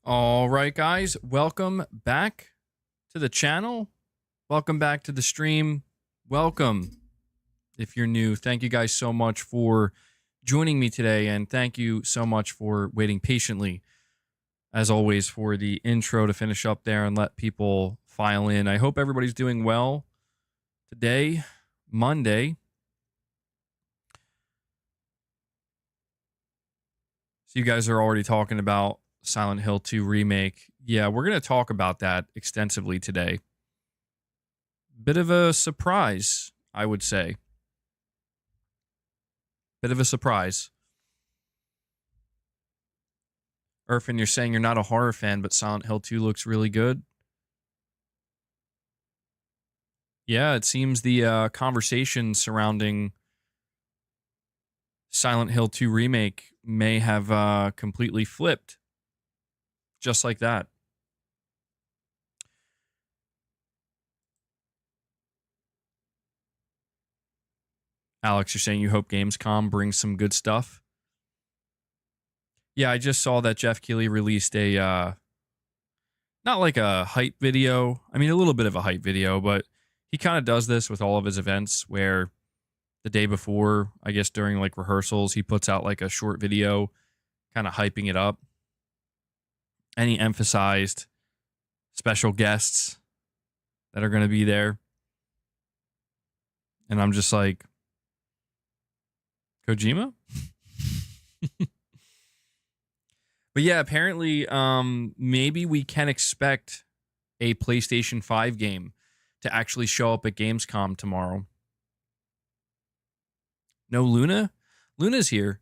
All right, guys, welcome back to the channel. Welcome back to the stream. Welcome if you're new. Thank you guys so much for joining me today, and thank you so much for waiting patiently, as always, for the intro to finish up there and let people file in. I hope everybody's doing well today, Monday. So you guys are already talking about Silent Hill 2 Remake. Yeah, we're going to talk about that extensively today. Bit of a surprise, I would say. Bit of a surprise. Irfan, you're saying you're not a horror fan, but Silent Hill 2 looks really good. Yeah, it seems the conversation surrounding Silent Hill 2 Remake may have completely flipped. Just like that. Alex, you're saying you hope Gamescom brings some good stuff? Yeah, I just saw that Jeff Keighley released a, not like a hype video. I mean, a little bit of a hype video, but he kind of does this with all of his events where the day before, I guess during like rehearsals, he puts out like a short video kind of hyping it up. And he emphasized special guests that are going to be there. And I'm just like, Kojima? But yeah, apparently maybe we can expect a PlayStation 5 game to actually show up at Gamescom tomorrow. No Luna? Luna's here.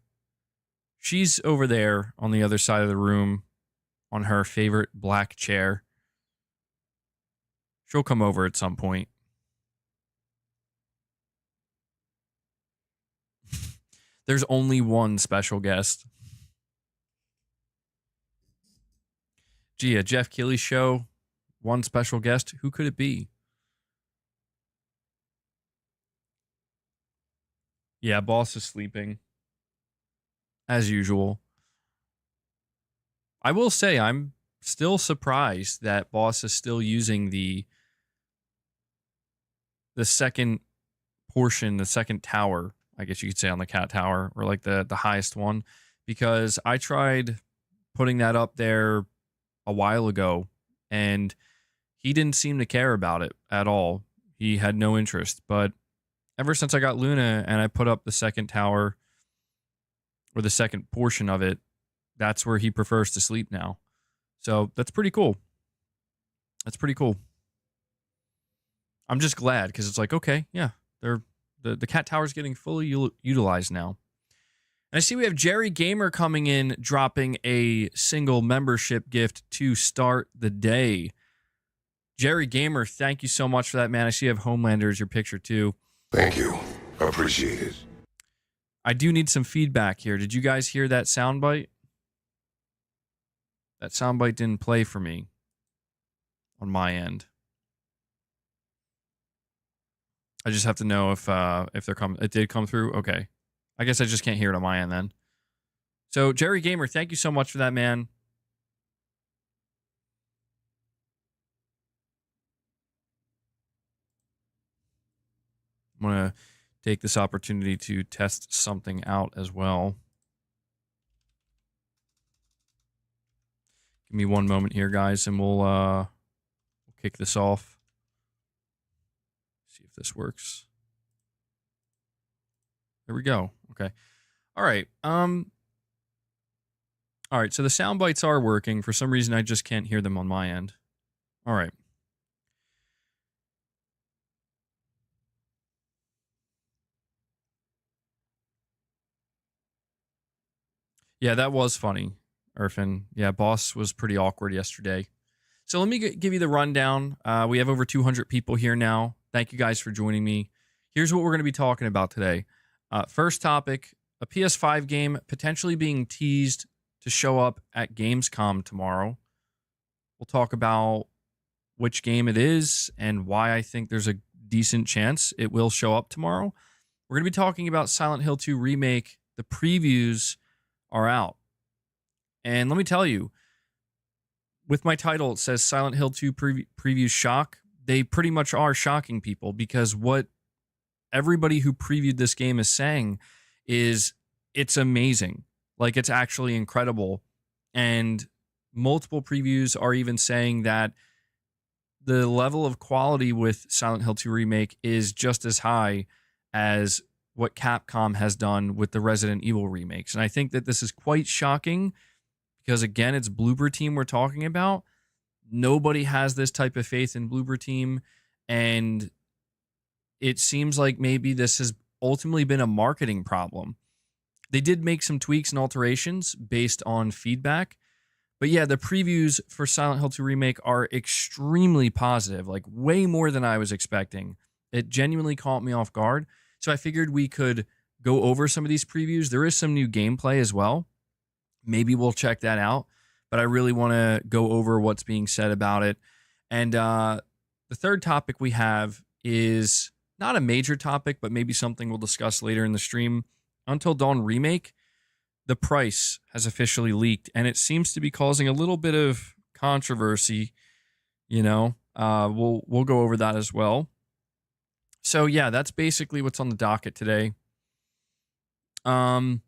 She's over there on the other side of the room on her favorite black chair. She'll come over at some point. There's only one special guest. Gee, a Jeff Keighley show, one special guest. Who could it be? Yeah, boss is sleeping. As usual. I will say I'm still surprised that boss is still using the second portion, the second tower, I guess you could say, on the cat tower, or like the highest one, because I tried putting that up there a while ago and he didn't seem to care about it at all. He had no interest. But ever since I got Luna and I put up the second tower, or the second portion of it, that's where he prefers to sleep now. So that's pretty cool. That's pretty cool. I'm just glad because it's like, okay, yeah, the cat tower's getting fully utilized now. And I see we have Jerry Gamer coming in, dropping a single membership gift to start the day. Jerry Gamer, thank you so much for that, man. I see you have Homelander as your picture too. Thank you. I appreciate it. I do need some feedback here. Did you guys hear that soundbite? That soundbite didn't play for me on my end. I just have to know if they're coming. It did come through. Okay. I guess I just can't hear it on my end then. So Jerry Gamer, thank you so much for that, man. I'm gonna take this opportunity to test something out as well. Give me one moment here, guys, and we'll kick this off. See if this works. There we go. Okay. All right. All right. So the sound bites are working. For some reason, I just can't hear them on my end. All right. Yeah, that was funny, Irfan. Yeah, boss was pretty awkward yesterday. So let me give you the rundown. We have over 200 people here now. Thank you guys for joining me. Here's what we're going to be talking about today. First topic, a PS5 game potentially being teased to show up at Gamescom tomorrow. We'll talk about which game it is and why I think there's a decent chance it will show up tomorrow. We're going to be talking about Silent Hill 2 Remake. The previews are out. And let me tell you, with my title, it says Silent Hill 2 previews shock. They pretty much are shocking people, because what everybody who previewed this game is saying is it's amazing. Like, it's actually incredible. And multiple previews are even saying that the level of quality with Silent Hill 2 Remake is just as high as what Capcom has done with the Resident Evil remakes. And I think that this is quite shocking because, again, it's Bloober Team we're talking about. Nobody has this type of faith in Bloober Team, and it seems like maybe this has ultimately been a marketing problem. They did make some tweaks and alterations based on feedback, but yeah, the previews for Silent Hill 2 Remake are extremely positive, like way more than I was expecting. It genuinely caught me off guard, so I figured we could go over some of these previews. There is some new gameplay as well. Maybe we'll check that out, but I really want to go over what's being said about it. And the third topic we have is not a major topic, but maybe something we'll discuss later in the stream. Until Dawn Remake, the price has officially leaked, and it seems to be causing a little bit of controversy. You know, we'll go over that as well. So yeah, that's basically what's on the docket today. All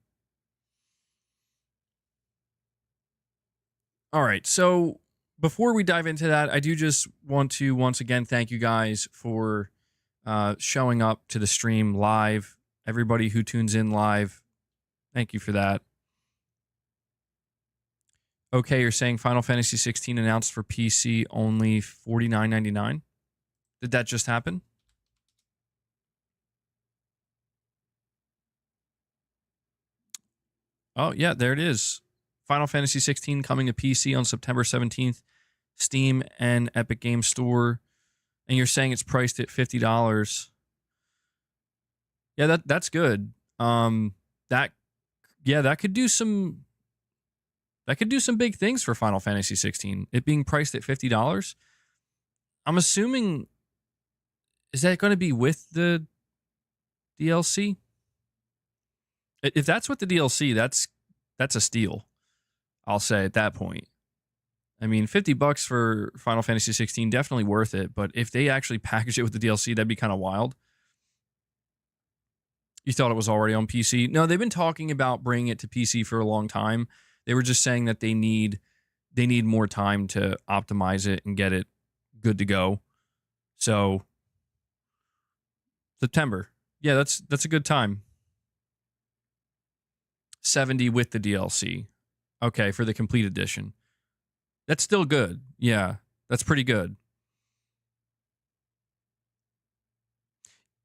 right, so before we dive into that, I do just want to once again thank you guys for showing up to the stream live. Everybody who tunes in live, thank you for that. Okay, you're saying Final Fantasy 16 announced for PC only $49.99. Did that just happen? Oh, yeah, there it is. Final Fantasy 16 coming to PC on September 17th, Steam and Epic Games Store. And you're saying it's priced at $50. Yeah, that's good. That could do some big things for Final Fantasy 16. It being priced at $50. I'm assuming, is that going to be with the DLC? If that's with the DLC, that's a steal. I'll say at that point. I mean, $50 for Final Fantasy 16, definitely worth it. But if they actually package it with the DLC, that'd be kind of wild. You thought it was already on PC? No, they've been talking about bringing it to PC for a long time. They were just saying that they need more time to optimize it and get it good to go. So September. Yeah, that's a good time. 70 with the DLC. Okay, for the complete edition. That's still good. Yeah, that's pretty good.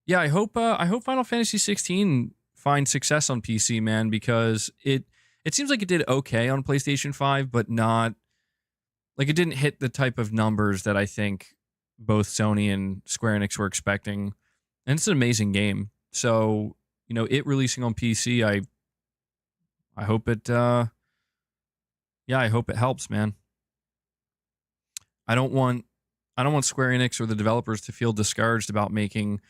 Yeah, I hope Final Fantasy 16 finds success on PC, man, because it seems like it did okay on PlayStation 5, but not like it didn't hit the type of numbers that I think both Sony and Square Enix were expecting. And it's an amazing game. So, you know, it releasing on PC, I hope it I hope it helps, man. I don't want Square Enix or the developers to feel discouraged about making,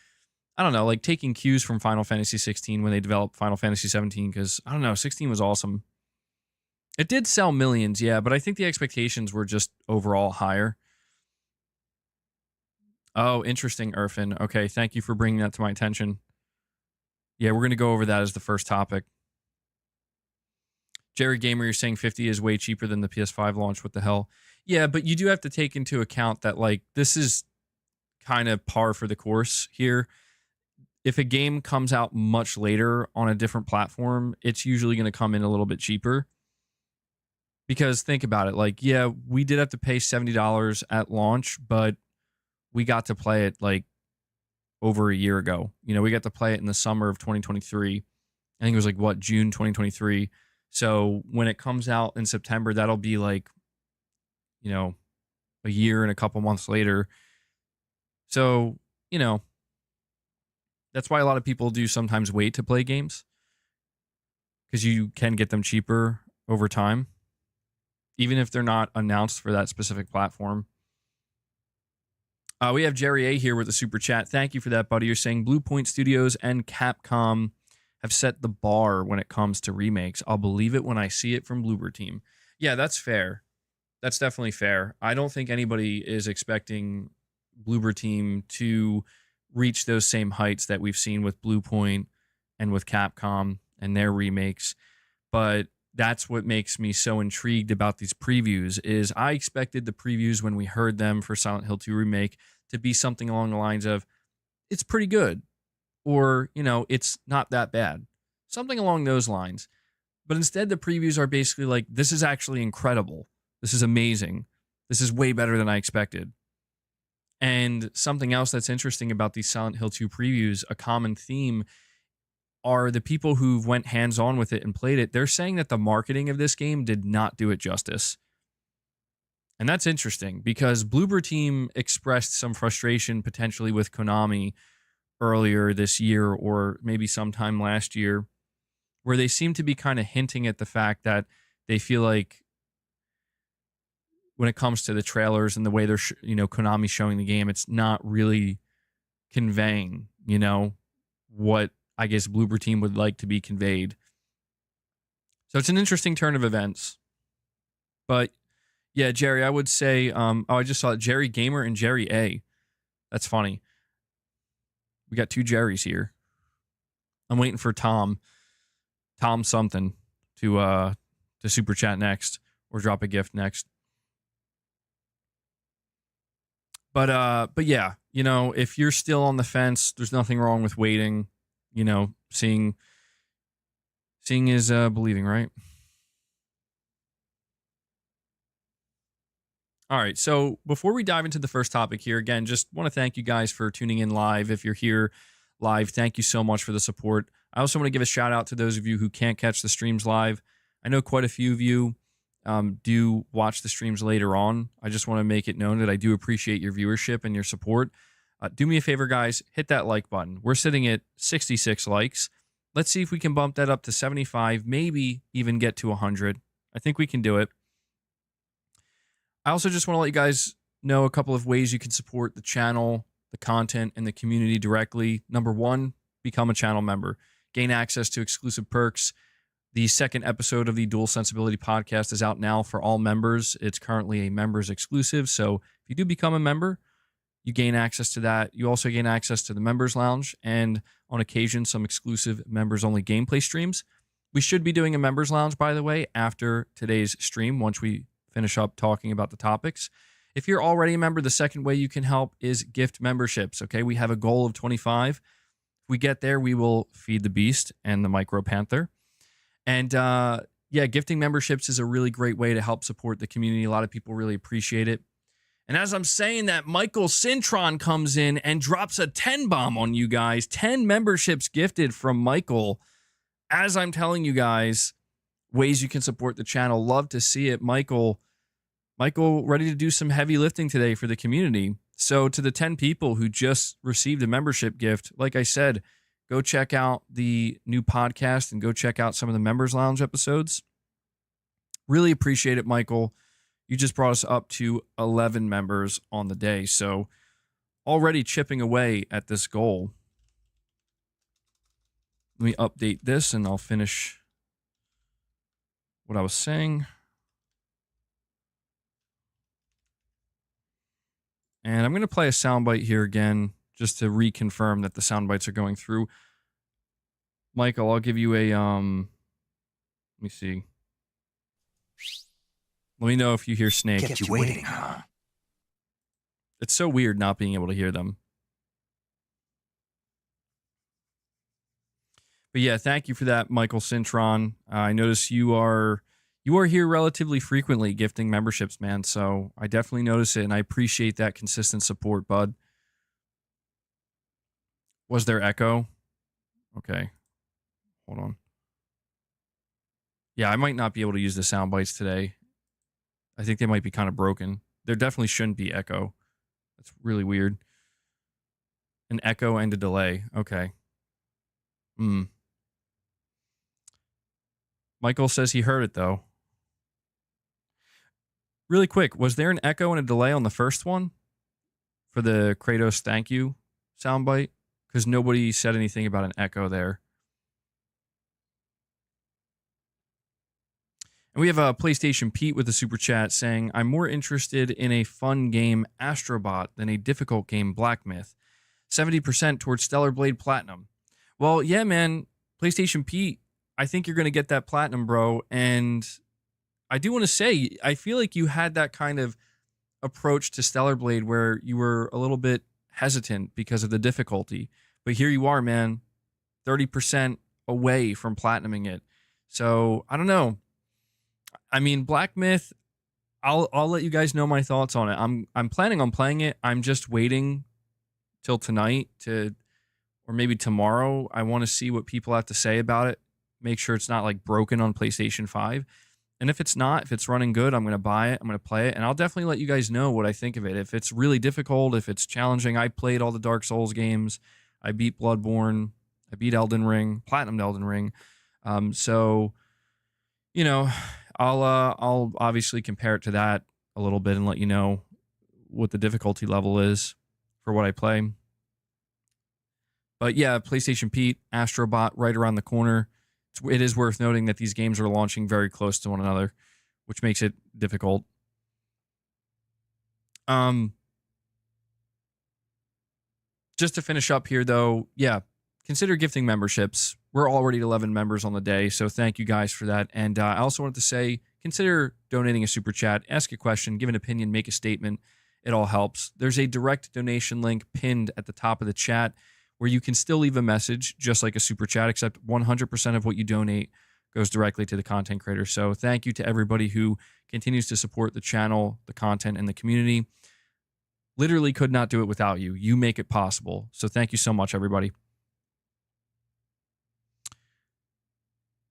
I don't know, like taking cues from Final Fantasy 16 when they developed Final Fantasy 17, because, I don't know, 16 was awesome. It did sell millions, yeah, but I think the expectations were just overall higher. Oh, interesting, Irfin. Okay, thank you for bringing that to my attention. Yeah, we're going to go over that as the first topic. Jerry Gamer, you're saying 50 is way cheaper than the PS5 launch. What the hell? Yeah, but you do have to take into account that, like, this is kind of par for the course here. If a game comes out much later on a different platform, it's usually going to come in a little bit cheaper. Because think about it, like, yeah, we did have to pay $70 at launch, but we got to play it like over a year ago. You know, we got to play it in the summer of 2023. I think it was like, what, June 2023. So when it comes out in September, that'll be like, you know, a year and a couple months later. So, you know, that's why a lot of people do sometimes wait to play games, because you can get them cheaper over time, even if they're not announced for that specific platform. We have Jerry A here with the super chat. Thank you for that, buddy. You're saying Blue Point Studios and Capcom have set the bar when it comes to remakes. I'll believe it when I see it from Bloober Team. Yeah, that's fair. That's definitely fair. I don't think anybody is expecting Bloober Team to reach those same heights that we've seen with Bluepoint and with Capcom and their remakes. But that's what makes me so intrigued about these previews is I expected the previews when we heard them for Silent Hill 2 Remake to be something along the lines of, it's pretty good, or, it's not that bad. Something along those lines. But instead, the previews are basically like, this is actually incredible. This is amazing. This is way better than I expected. And something else that's interesting about these Silent Hill 2 previews, a common theme, are the people who went hands-on with it and played it. They're saying that the marketing of this game did not do it justice. And that's interesting because Bloober Team expressed some frustration potentially with Konami earlier this year or maybe sometime last year, where they seem to be kind of hinting at the fact that they feel like when it comes to the trailers and the way they're, Konami showing the game, it's not really conveying, what I guess Bloober Team would like to be conveyed. So it's an interesting turn of events. But yeah, Jerry, I would say, I just saw Jerry Gamer and Jerry A. That's funny. We got two Jerrys here. I'm waiting for Tom something to super chat next or drop a gift next. But yeah, if you're still on the fence, there's nothing wrong with waiting. Seeing is believing, right? All right, so before we dive into the first topic here, again, just want to thank you guys for tuning in live. If you're here live, thank you so much for the support. I also want to give a shout out to those of you who can't catch the streams live. I know quite a few of you do watch the streams later on. I just want to make it known that I do appreciate your viewership and your support. Do me a favor, guys, hit that like button. We're sitting at 66 likes. Let's see if we can bump that up to 75, maybe even get to 100. I think we can do it. I also just want to let you guys know a couple of ways you can support the channel, the content, and the community directly. Number one, become a channel member. Gain access to exclusive perks. The second episode of the Dual Sensibility podcast is out now for all members. It's currently a members exclusive. So if you do become a member, you gain access to that. You also gain access to the members lounge and on occasion, some exclusive members only gameplay streams. We should be doing a members lounge, by the way, after today's stream, once we finish up talking about the topics. If you're already a member, the second way you can help is gift memberships. Okay. We have a goal of 25. If we get there, we will feed the beast and the micro panther. And yeah, gifting memberships is a really great way to help support the community. A lot of people really appreciate it. And as I'm saying that, Michael Cintron comes in and drops a 10 bomb on you guys. 10 memberships gifted from Michael. As I'm telling you guys, ways you can support the channel. Love to see it. Michael, ready to do some heavy lifting today for the community. So to the 10 people who just received a membership gift, like I said, go check out the new podcast and go check out some of the Members Lounge episodes. Really appreciate it, Michael. You just brought us up to 11 members on the day. So already chipping away at this goal. Let me update this and I'll finish what I was saying. And I'm going to play a soundbite here again, just to reconfirm that the soundbites are going through. Michael, I'll give you a, let me see. Let me know if you hear Snake. Kept you waiting, huh? It's so weird not being able to hear them. But yeah, thank you for that, Michael Cintron. I notice you are here relatively frequently gifting memberships, man. So I definitely notice it, and I appreciate that consistent support, bud. Was there echo? Okay. Hold on. Yeah, I might not be able to use the sound bites today. I think they might be kind of broken. There definitely shouldn't be echo. That's really weird. An echo and a delay. Okay. Michael says he heard it, though. Really quick, was there an echo and a delay on the first one? For the Kratos thank you soundbite? Because nobody said anything about an echo there. And we have a PlayStation Pete with a super chat saying, I'm more interested in a fun game, Astrobot, than a difficult game, Black Myth. 70% towards Stellar Blade Platinum. Well, yeah, man, PlayStation Pete, I think you're going to get that Platinum, bro. And I do want to say, I feel like you had that kind of approach to Stellar Blade where you were a little bit hesitant because of the difficulty. But here you are, man, 30% away from platinuming it. So, I don't know. I mean, Black Myth, I'll let you guys know my thoughts on it. I'm planning on playing it. I'm just waiting till tonight or maybe tomorrow. I want to see what people have to say about it. Make sure it's not like broken on PlayStation 5. And if it's not, if it's running good, I'm going to buy it. I'm going to play it. And I'll definitely let you guys know what I think of it. If it's really difficult, if it's challenging, I played all the Dark Souls games. I beat Bloodborne. I beat Elden Ring, Platinum Elden Ring. So, you know, I'll obviously compare it to that a little bit and let you know what the difficulty level is for what I play. But yeah, PlayStation Pete, Astrobot right around the corner. It is worth noting that these games are launching very close to one another, which makes it difficult. Just to finish up here, though, yeah, consider gifting memberships. We're already 11 members on the day, so thank you guys for that. And I also wanted to say, consider donating a super chat, ask a question, give an opinion, make a statement. It all helps. There's a direct donation link pinned at the top of the chat where you can still leave a message, just like a super chat, except 100% of what you donate goes directly to the content creator. So thank you to everybody who continues to support the channel, the content, and the community. Literally could not do it without you. You make it possible. So thank you so much, everybody.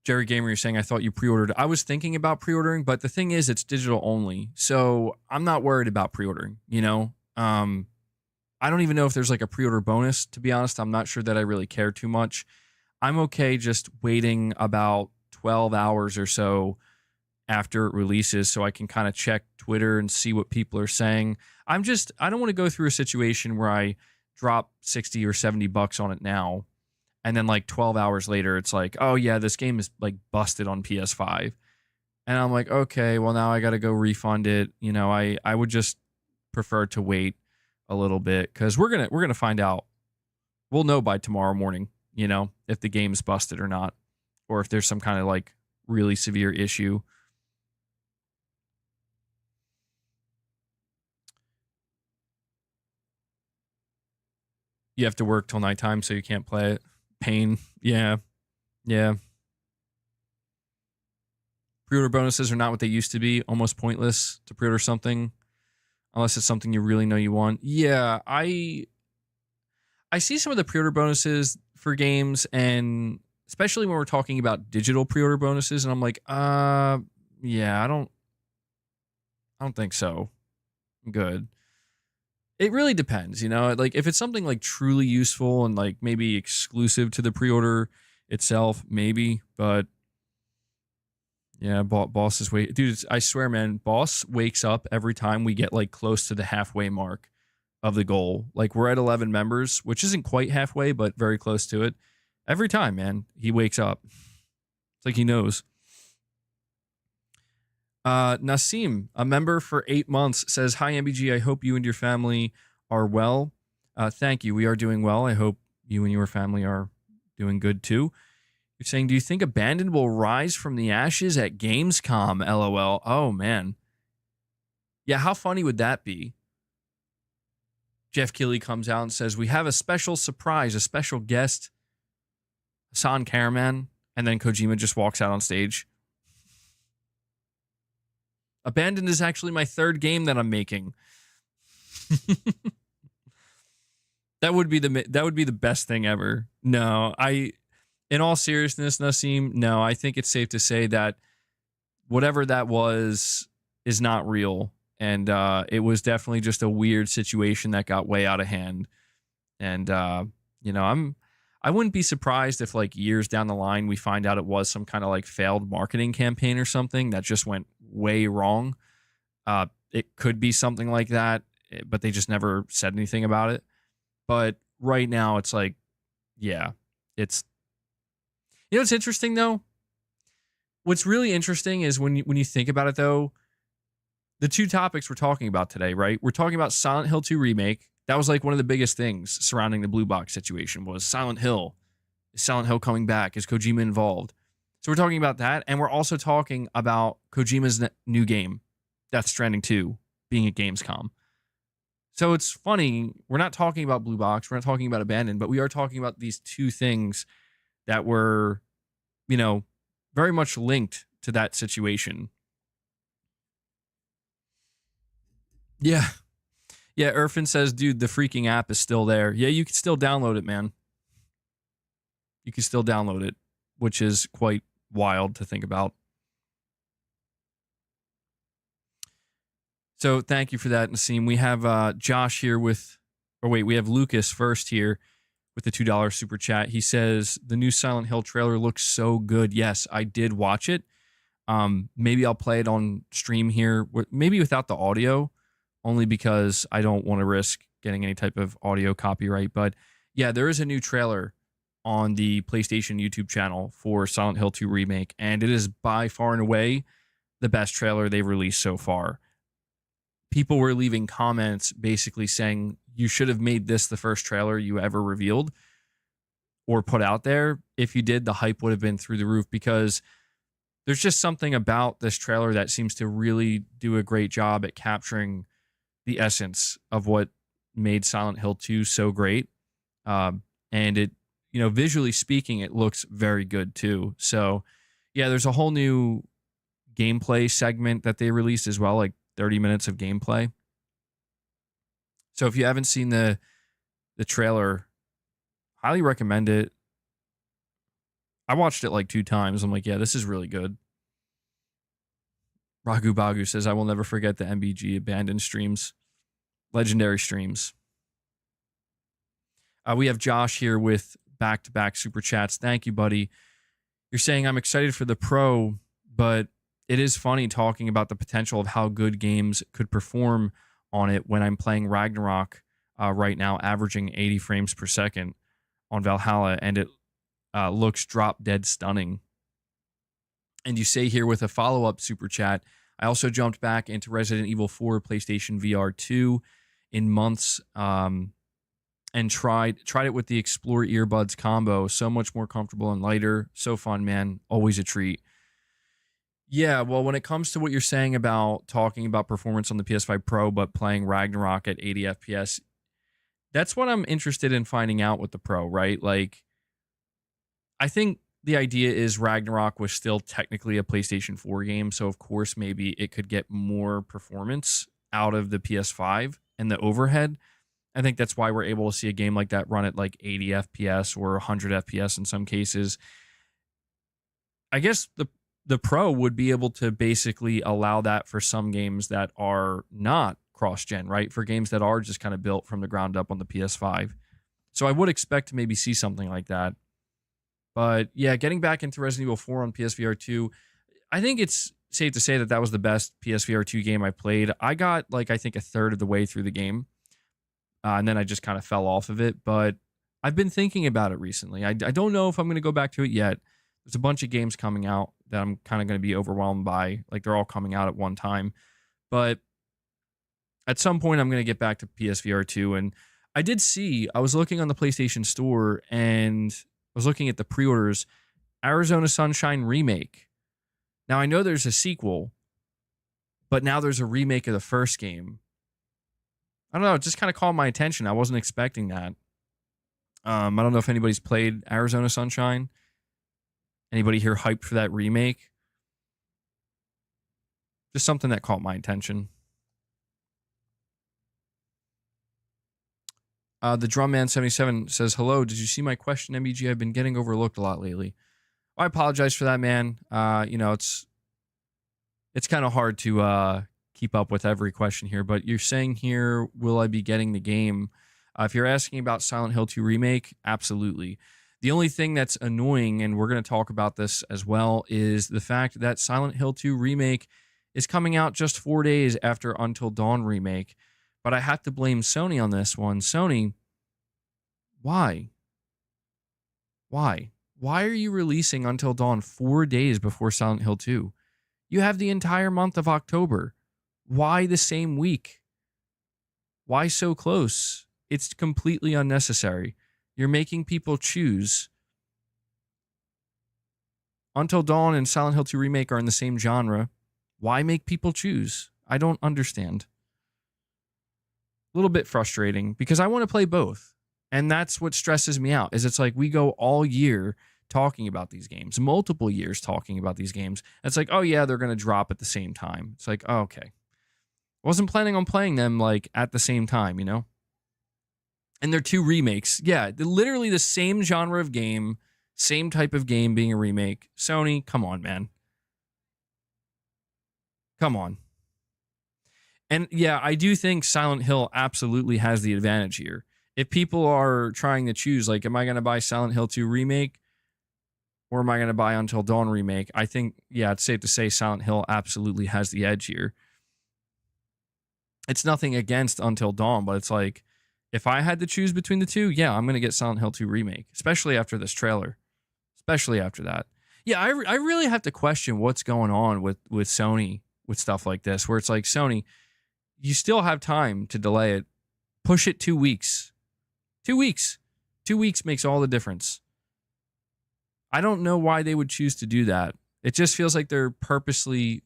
Jerry Gamer, you're saying, I thought you pre-ordered. I was thinking about pre-ordering, but the thing is, it's digital only. So I'm not worried about pre-ordering, you know? I don't even know if there's like a pre-order bonus, to be honest. I'm not sure that I really care too much. I'm okay just waiting about 12 hours or so after it releases so I can kind of check Twitter and see what people are saying. I don't want to go through a situation where I drop 60 or 70 bucks on it now and then like 12 hours later it's like, oh yeah, this game is like busted on PS5. And I'm like, okay, well now I got to go refund it. You know, I would just prefer to wait a little bit because we're gonna find out. We'll know by tomorrow morning, you know, if the game's busted or not, or if there's some kind of like really severe issue. You have to work till nighttime, so you can't play it. Pain. Yeah. Pre-order bonuses are not what they used to be. Almost pointless to pre-order something unless it's something you really know you want. Yeah, I see some of the pre-order bonuses for games, and especially when we're talking about digital pre-order bonuses, and I'm like, yeah, I don't think so. I'm good. It really depends, you know? Like, if it's something, like, truly useful and, like, maybe exclusive to the pre-order itself, maybe. But, yeah, Boss is wait. Dude, I swear, man, Boss wakes up every time we get, like, close to the halfway mark of the goal. Like, we're at 11 members, which isn't quite halfway, but very close to it. Every time, man, he wakes up. It's like he knows. Nasim, a member for 8 months, says, hi, MBG. I hope you and your family are well. Thank you. We are doing well. I hope you and your family are doing good, too. You're saying, do you think Abandoned will rise from the ashes at Gamescom? LOL. Oh, man. Yeah, how funny would that be? Jeff Keighley comes out and says, we have a special surprise, a special guest, Hassan Karaman, and then Kojima just walks out on stage. Abandoned is actually my third game that I'm making. That would be the best thing ever. No, in all seriousness, Nasim, no, I think it's safe to say that whatever that was is not real. And it was definitely just a weird situation that got way out of hand. And, you know, I wouldn't be surprised if like years down the line we find out it was some kind of like failed marketing campaign or something that just went way wrong. It could be something like that, but they just never said anything about it. But right now it's like, yeah, it's, you know, it's interesting though. What's really interesting is when you think about it, though, the two topics we're talking about today, right? We're talking about Silent Hill 2 Remake. That was like one of the biggest things surrounding the blue box situation was Silent Hill. Is Silent Hill coming back? Is Kojima involved? So we're talking about that. And we're also talking about Kojima's new game, Death Stranding 2, being at Gamescom. So it's funny. We're not talking about blue box. We're not talking about Abandoned, but we are talking about these two things that were, very much linked to that situation. Yeah. Yeah, Irfan says, dude, the freaking app is still there. Yeah, you can still download it, man. You can still download it, which is quite wild to think about. So thank you for that, Nassim. We have Josh here we have Lucas first here with the $2 super chat. He says, the new Silent Hill trailer looks so good. Yes, I did watch it. Maybe I'll play it on stream here, maybe without the audio, only because I don't want to risk getting any type of audio copyright. But yeah, there is a new trailer on the PlayStation YouTube channel for Silent Hill 2 Remake, and it is by far and away the best trailer they've released so far. People were leaving comments basically saying, you should have made this the first trailer you ever revealed or put out there. If you did, the hype would have been through the roof, because there's just something about this trailer that seems to really do a great job at capturing the essence of what made Silent Hill 2 so great. And it, visually speaking, it looks very good too. So yeah, there's a whole new gameplay segment that they released as well, like 30 minutes of gameplay. So if you haven't seen the trailer, highly recommend it. I watched it like 2 times. I'm like, yeah, this is really good. Ragu Bagu says, I will never forget the MBG Abandoned streams. Legendary streams. We have Josh here with back-to-back super chats. Thank you, buddy. You're saying, I'm excited for the Pro, but it is funny talking about the potential of how good games could perform on it when I'm playing Ragnarok right now, averaging 80 frames per second on Valhalla, and it looks drop dead stunning. And you say here with a follow-up super chat, I also jumped back into Resident Evil 4 PlayStation VR 2 in months and tried it with the Explore earbuds combo. So much more comfortable and lighter. So fun, man. Always a treat. Yeah, well, when it comes to what you're saying about talking about performance on the PS5 Pro, but playing Ragnarok at 80 FPS, that's what I'm interested in finding out with the Pro, right? Like, I think the idea is Ragnarok was still technically a PlayStation 4 game, so of course maybe it could get more performance out of the PS5 and the overhead. I think that's why we're able to see a game like that run at like 80 FPS or 100 FPS in some cases. I guess the Pro would be able to basically allow that for some games that are not cross-gen, right? For games that are just kind of built from the ground up on the PS5. So I would expect to maybe see something like that. But yeah, getting back into Resident Evil 4 on PSVR 2, I think it's safe to say that that was the best PSVR 2 game I played. I got I think a third of the way through the game. And then I just kind of fell off of it. But I've been thinking about it recently. I don't know if I'm going to go back to it yet. There's a bunch of games coming out that I'm kind of going to be overwhelmed by. Like, they're all coming out at one time. But at some point, I'm going to get back to PSVR 2. And I was looking on the PlayStation Store and I was looking at the pre-orders. Arizona Sunshine Remake. Now, I know there's a sequel, but now there's a remake of the first game. I don't know. It just kind of caught my attention. I wasn't expecting that. I don't know if anybody's played Arizona Sunshine. Anybody here hyped for that remake? Just something that caught my attention. The Drumman77 says, hello, did you see my question, MBG? I've been getting overlooked a lot lately. I apologize for that, man. It's kind of hard to keep up with every question here, but you're saying here, will I be getting the game? If you're asking about Silent Hill 2 Remake, absolutely. The only thing that's annoying, and we're going to talk about this as well, is the fact that Silent Hill 2 Remake is coming out just 4 days after Until Dawn Remake. But I have to blame Sony on this one. Sony, why? Why? Why are you releasing Until Dawn 4 days before Silent Hill 2? You have the entire month of October. Why the same week? Why so close? It's completely unnecessary. You're making people choose. Until Dawn and Silent Hill 2 Remake are in the same genre. Why make people choose? I don't understand. A little bit frustrating because I want to play both. And that's what stresses me out, is it's like we go all year talking about these games, multiple years talking about these games. It's like, oh yeah, they're going to drop at the same time. It's like, oh, okay. Wasn't planning on playing them like at the same time, you know? And they're 2 remakes. Yeah, they're literally the same genre of game, same type of game being a remake. Sony, come on, man. Come on. And yeah, I do think Silent Hill absolutely has the advantage here. If people are trying to choose, like, am I going to buy Silent Hill 2 Remake or am I going to buy Until Dawn Remake? I think, yeah, it's safe to say Silent Hill absolutely has the edge here. It's nothing against Until Dawn, but it's like, if I had to choose between the two, yeah, I'm going to get Silent Hill 2 Remake, especially after this trailer. Especially after that. Yeah, I really have to question what's going on with Sony with stuff like this, where it's like, Sony, you still have time to delay it. Push it 2 weeks. 2 weeks. 2 weeks makes all the difference. I don't know why they would choose to do that. It just feels like they're purposely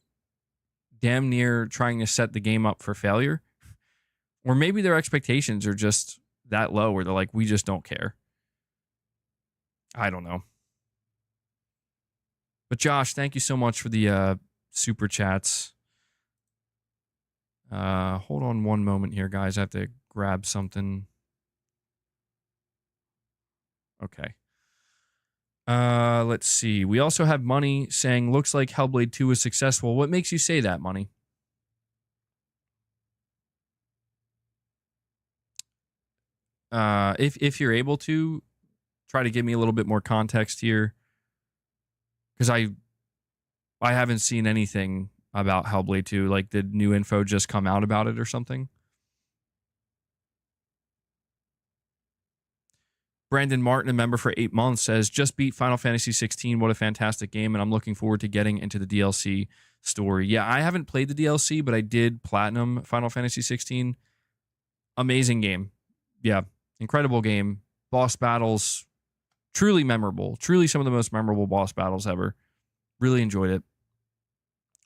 damn near trying to set the game up for failure. Or maybe their expectations are just that low where they're like, we just don't care. I don't know. But Josh, thank you so much for the super chats. Hold on one moment here, guys. I have to grab something. Okay. Let's see. We also have Money saying, looks like Hellblade 2 is successful. What makes you say that, Money? If you're able to, try to give me a little bit more context here. Because I haven't seen anything about Hellblade 2. Like, did new info just come out about it or something? Brandon Martin, a member for 8 months, says, just beat Final Fantasy 16. What a fantastic game, and I'm looking forward to getting into the DLC story. Yeah, I haven't played the DLC, but I did platinum Final Fantasy 16. Amazing game. Yeah, incredible game. Boss battles, truly memorable. Truly some of the most memorable boss battles ever. Really enjoyed it.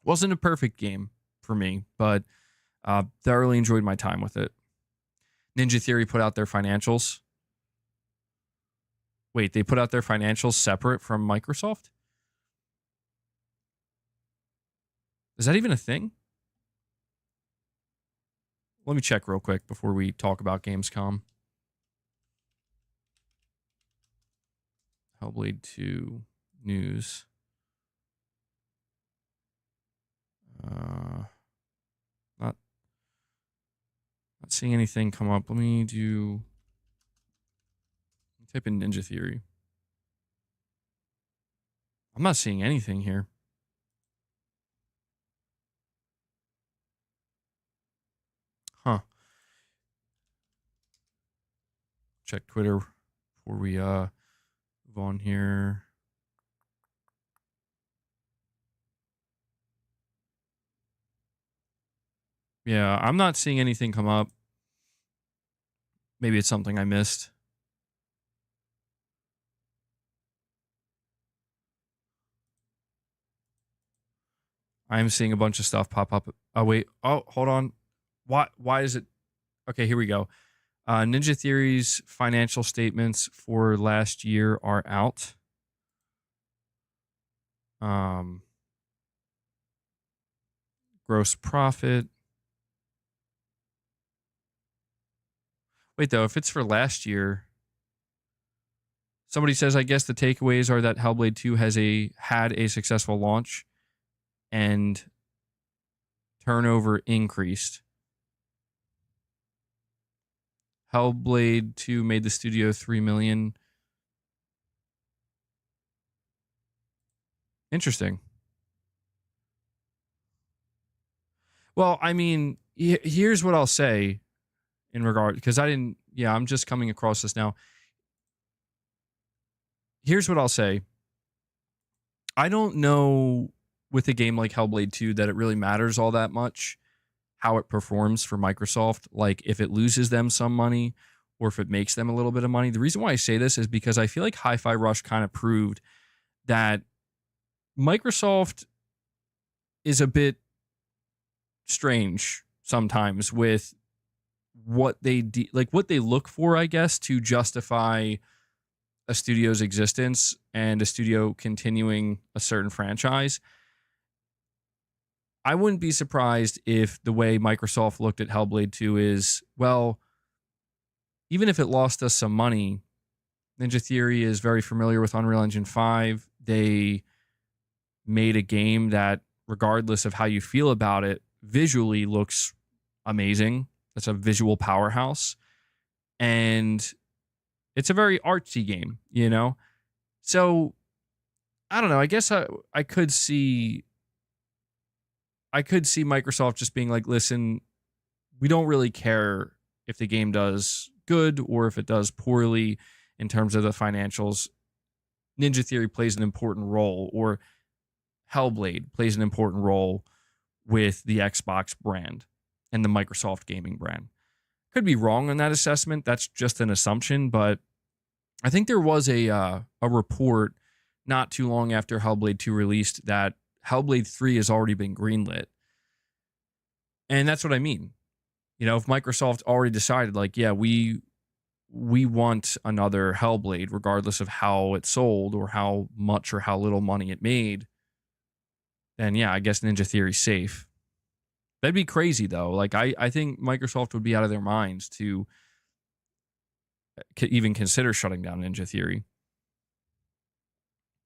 Wasn't a perfect game for me, but thoroughly enjoyed my time with it. Ninja Theory put out their financials. Wait, they put out their financials separate from Microsoft? Is that even a thing? Let me check real quick before we talk about Gamescom. Hellblade 2 news. Not seeing anything come up. Let me type in Ninja Theory. I'm not seeing anything here. Huh. Check Twitter before we move on here. Yeah, I'm not seeing anything come up. Maybe it's something I missed. I'm seeing a bunch of stuff pop up. Oh, wait. Oh, hold on. Why is it? Okay, here we go. Ninja Theory's financial statements for last year are out. Gross profit. Wait, though, if it's for last year, somebody says, I guess the takeaways are that Hellblade 2 had a successful launch and turnover increased. Hellblade 2 made the studio $3 million. Interesting. Well, I mean, here's what I'll say in regard, because I'm just coming across this now. here's what I'll say. I don't know with a game like Hellblade 2 that it really matters all that much how it performs for Microsoft. Like if it loses them some money or if it makes them a little bit of money. The reason why I say this is because I feel like Hi-Fi Rush kind of proved that Microsoft is a bit strange sometimes with what they what they look for, I guess, to justify a studio's existence and a studio continuing a certain franchise. I wouldn't be surprised if the way Microsoft looked at Hellblade 2 is, well, even if it lost us some money, Ninja Theory is very familiar with Unreal Engine 5. They made a game that, regardless of how you feel about it, visually looks amazing. It's a visual powerhouse. And it's a very artsy game, you know? So, I don't know. I guess I could see Microsoft just being like, listen, we don't really care if the game does good or if it does poorly in terms of the financials. Ninja Theory plays an important role, or Hellblade plays an important role with the Xbox brand and the Microsoft gaming brand. Could be wrong on that assessment. That's just an assumption, but I think there was a report not too long after Hellblade 2 released that Hellblade 3 has already been greenlit. And that's what I mean. You know, if Microsoft already decided, like, yeah, we want another Hellblade, regardless of how it sold or how much or how little money it made, then yeah, I guess Ninja Theory's safe. That'd be crazy, though. Like, I think Microsoft would be out of their minds to even consider shutting down Ninja Theory.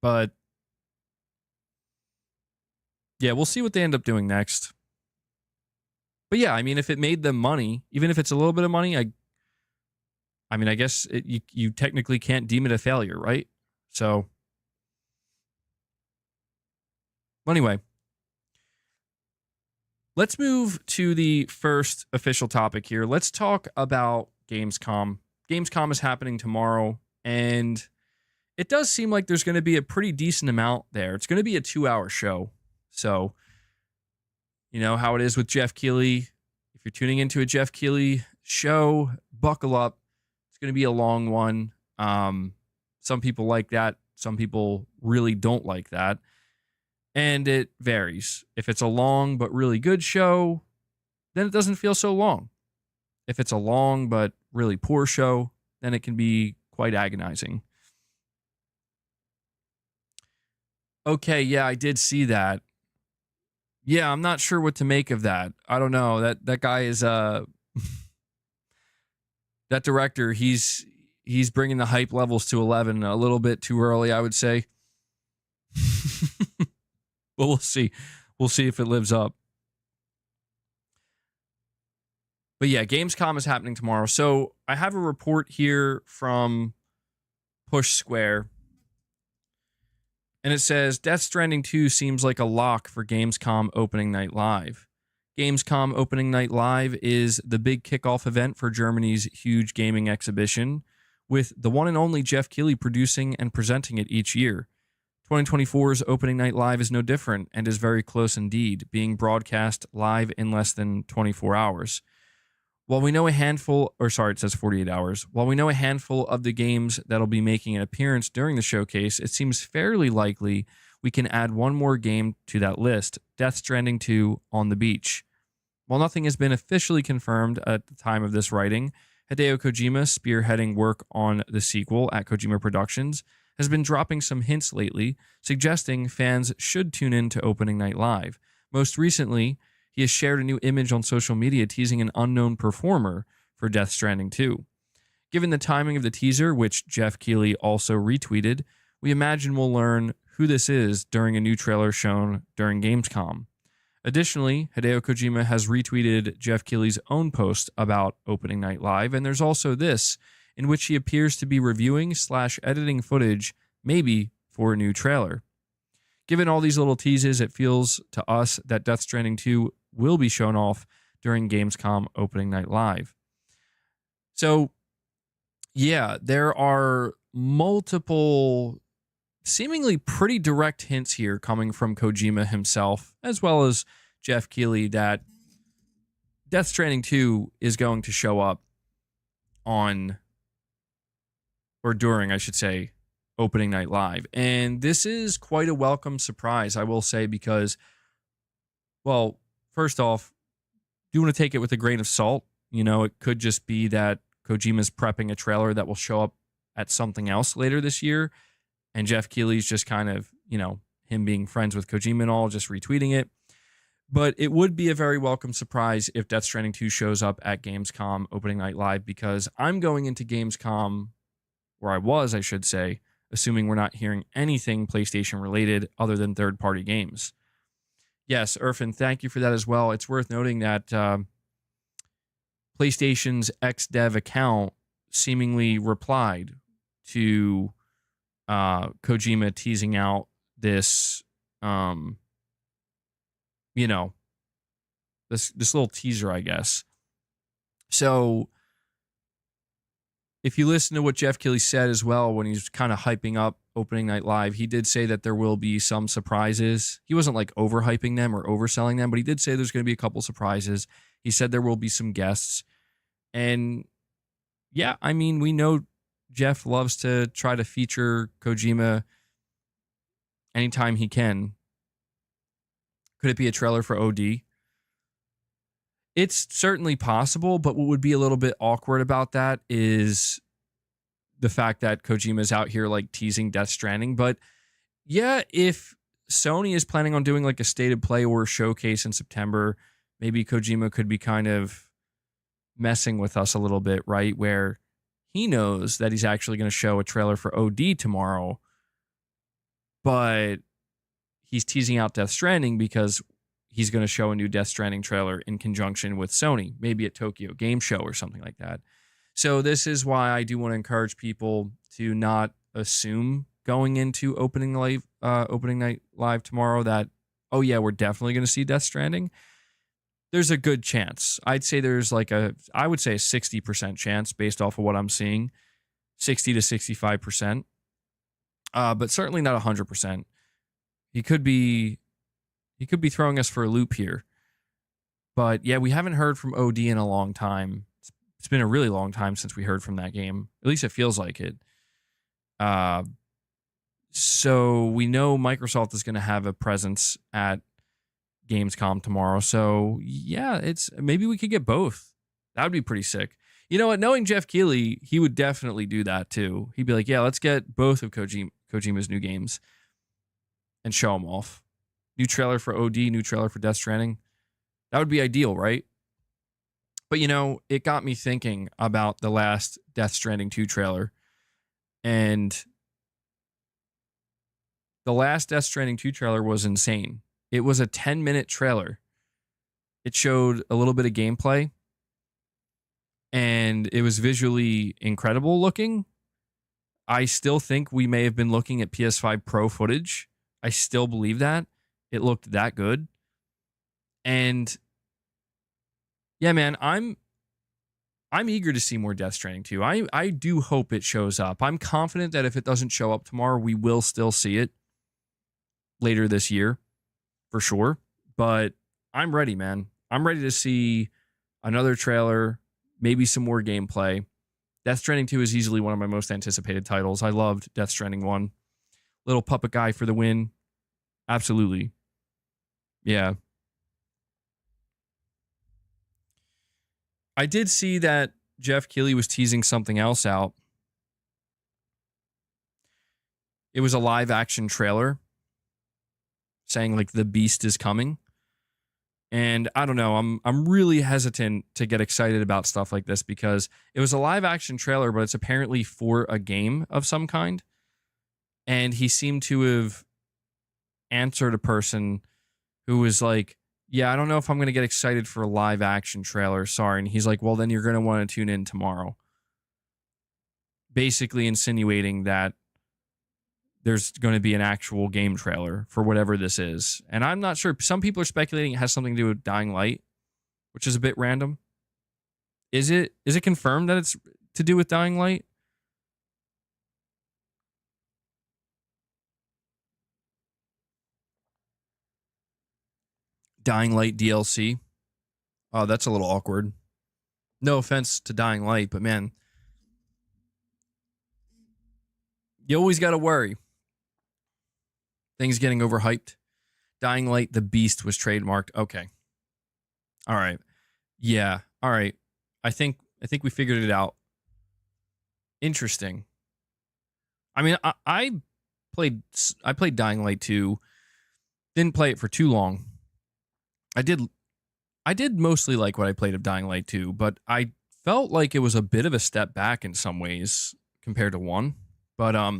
But yeah, we'll see what they end up doing next. But yeah, I mean, if it made them money, even if it's a little bit of money, I mean, I guess you technically can't deem it a failure, right? So anyway, let's move to the first official topic here. Let's talk about Gamescom. Gamescom is happening tomorrow, and it does seem like there's going to be a pretty decent amount there. It's going to be a 2-hour show. So, you know how it is with Jeff Keighley. If you're tuning into a Jeff Keighley show, buckle up. It's going to be a long one. Some people like that. Some people really don't like that. And it varies. If it's a long but really good show, then it doesn't feel so long. If it's a long but really poor show, then it can be quite agonizing. Okay, yeah, I did see that. Yeah, I'm not sure what to make of that. I don't know. That guy is that director, he's bringing the hype levels to 11 a little bit too early, I would say. But we'll see. We'll see if it lives up. But yeah, Gamescom is happening tomorrow. So I have a report here from Push Square. And it says, Death Stranding 2 seems like a lock for Gamescom Opening Night Live. Gamescom Opening Night Live is the big kickoff event for Germany's huge gaming exhibition, with the one and only Jeff Keighley producing and presenting it each year. 2024's Opening Night Live is no different and is very close indeed, being broadcast live in less than 24 hours. While we know a handful, or sorry, it says 48 hours. While we know a handful of the games that'll be making an appearance during the showcase, it seems fairly likely we can add one more game to that list, Death Stranding 2 on the Beach. While nothing has been officially confirmed at the time of this writing, Hideo Kojima, spearheading work on the sequel at Kojima Productions, has been dropping some hints lately, suggesting fans should tune in to Opening Night Live. Most recently, he has shared a new image on social media teasing an unknown performer for Death Stranding 2. Given the timing of the teaser, which Jeff Keighley also retweeted, we imagine we'll learn who this is during a new trailer shown during Gamescom. Additionally, Hideo Kojima has retweeted Jeff Keighley's own post about Opening Night Live, and there's also this, in which he appears to be reviewing/editing footage, maybe for a new trailer. Given all these little teases, it feels to us that Death Stranding 2 will be shown off during Gamescom Opening Night Live. So, yeah, there are multiple seemingly pretty direct hints here coming from Kojima himself, as well as Jeff Keighley, that Death Stranding 2 is going to show up on, or during, I should say, opening night live. And this is quite a welcome surprise, I will say, because, well, first off, do want to take it with a grain of salt. You know, it could just be that Kojima's prepping a trailer that will show up at something else later this year. And Jeff Keighley's just kind of, you know, him being friends with Kojima and all, just retweeting it. But it would be a very welcome surprise if Death Stranding 2 shows up at Gamescom opening night live, because I'm going into Gamescom, where I was, I should say, assuming we're not hearing anything PlayStation related other than third-party games. Yes, Irfan, thank you for that as well. It's worth noting that PlayStation's ex-dev account seemingly replied to Kojima teasing out this, you know, this little teaser, I guess. So if you listen to what Jeff Keighley said as well, when he's kind of hyping up opening night live, he did say that there will be some surprises. He wasn't like overhyping them or overselling them, but he did say there's going to be a couple surprises. He said there will be some guests. And yeah, I mean, we know Jeff loves to try to feature Kojima anytime he can. Could it be a trailer for OD? It's certainly possible, but what would be a little bit awkward about that is the fact that Kojima's out here like teasing Death Stranding. But yeah, if Sony is planning on doing like a state of play or showcase in September, maybe Kojima could be kind of messing with us a little bit, right? Where he knows that he's actually going to show a trailer for OD tomorrow, but he's teasing out Death Stranding because he's going to show a new Death Stranding trailer in conjunction with Sony, maybe at Tokyo Game Show or something like that. So this is why I do want to encourage people to not assume going into opening night live tomorrow that, oh yeah, we're definitely going to see Death Stranding. There's a good chance. I'd say there's like I would say a 60% chance based off of what I'm seeing, 60 to 65%, but certainly not 100%. He could be throwing us for a loop here. But yeah, we haven't heard from OD in a long time. It's been a really long time since we heard from that game. At least it feels like it. So we know Microsoft is going to have a presence at Gamescom tomorrow. So yeah, maybe we could get both. That would be pretty sick. You know what? Knowing Jeff Keighley, he would definitely do that too. He'd be like, yeah, let's get both of Kojima's new games and show them off. New trailer for OD, new trailer for Death Stranding. That would be ideal, right? But, you know, it got me thinking about the last Death Stranding 2 trailer. And the last Death Stranding 2 trailer was insane. It was a 10-minute trailer. It showed a little bit of gameplay. And it was visually incredible looking. I still think we may have been looking at PS5 Pro footage. I still believe that. It looked that good. And yeah, man, I'm eager to see more Death Stranding 2. I do hope it shows up. I'm confident that if it doesn't show up tomorrow, we will still see it later this year, for sure. But I'm ready, man. I'm ready to see another trailer, maybe some more gameplay. Death Stranding 2 is easily one of my most anticipated titles. I loved Death Stranding 1. Little puppet guy for the win. Absolutely. Yeah. I did see that Jeff Keighley was teasing something else out. It was a live action trailer saying like the beast is coming. And I don't know, I'm really hesitant to get excited about stuff like this because it was a live action trailer, but it's apparently for a game of some kind. And he seemed to have answered a person who was like, yeah, I don't know if I'm going to get excited for a live action trailer. Sorry. And he's like, well, then you're going to want to tune in tomorrow. Basically insinuating that there's going to be an actual game trailer for whatever this is. And I'm not sure. Some people are speculating it has something to do with Dying Light, which is a bit random. Is it confirmed that it's to do with Dying Light? Dying Light DLC. Oh, that's a little awkward. No offense to Dying Light, but man, you always got to worry. Things getting overhyped. Dying Light, the Beast was trademarked. Okay. All right. Yeah. All right. I think we figured it out. Interesting. I mean, I played Dying Light 2. Didn't play it for too long. I did mostly like what I played of Dying Light 2, but I felt like it was a bit of a step back in some ways compared to 1. But I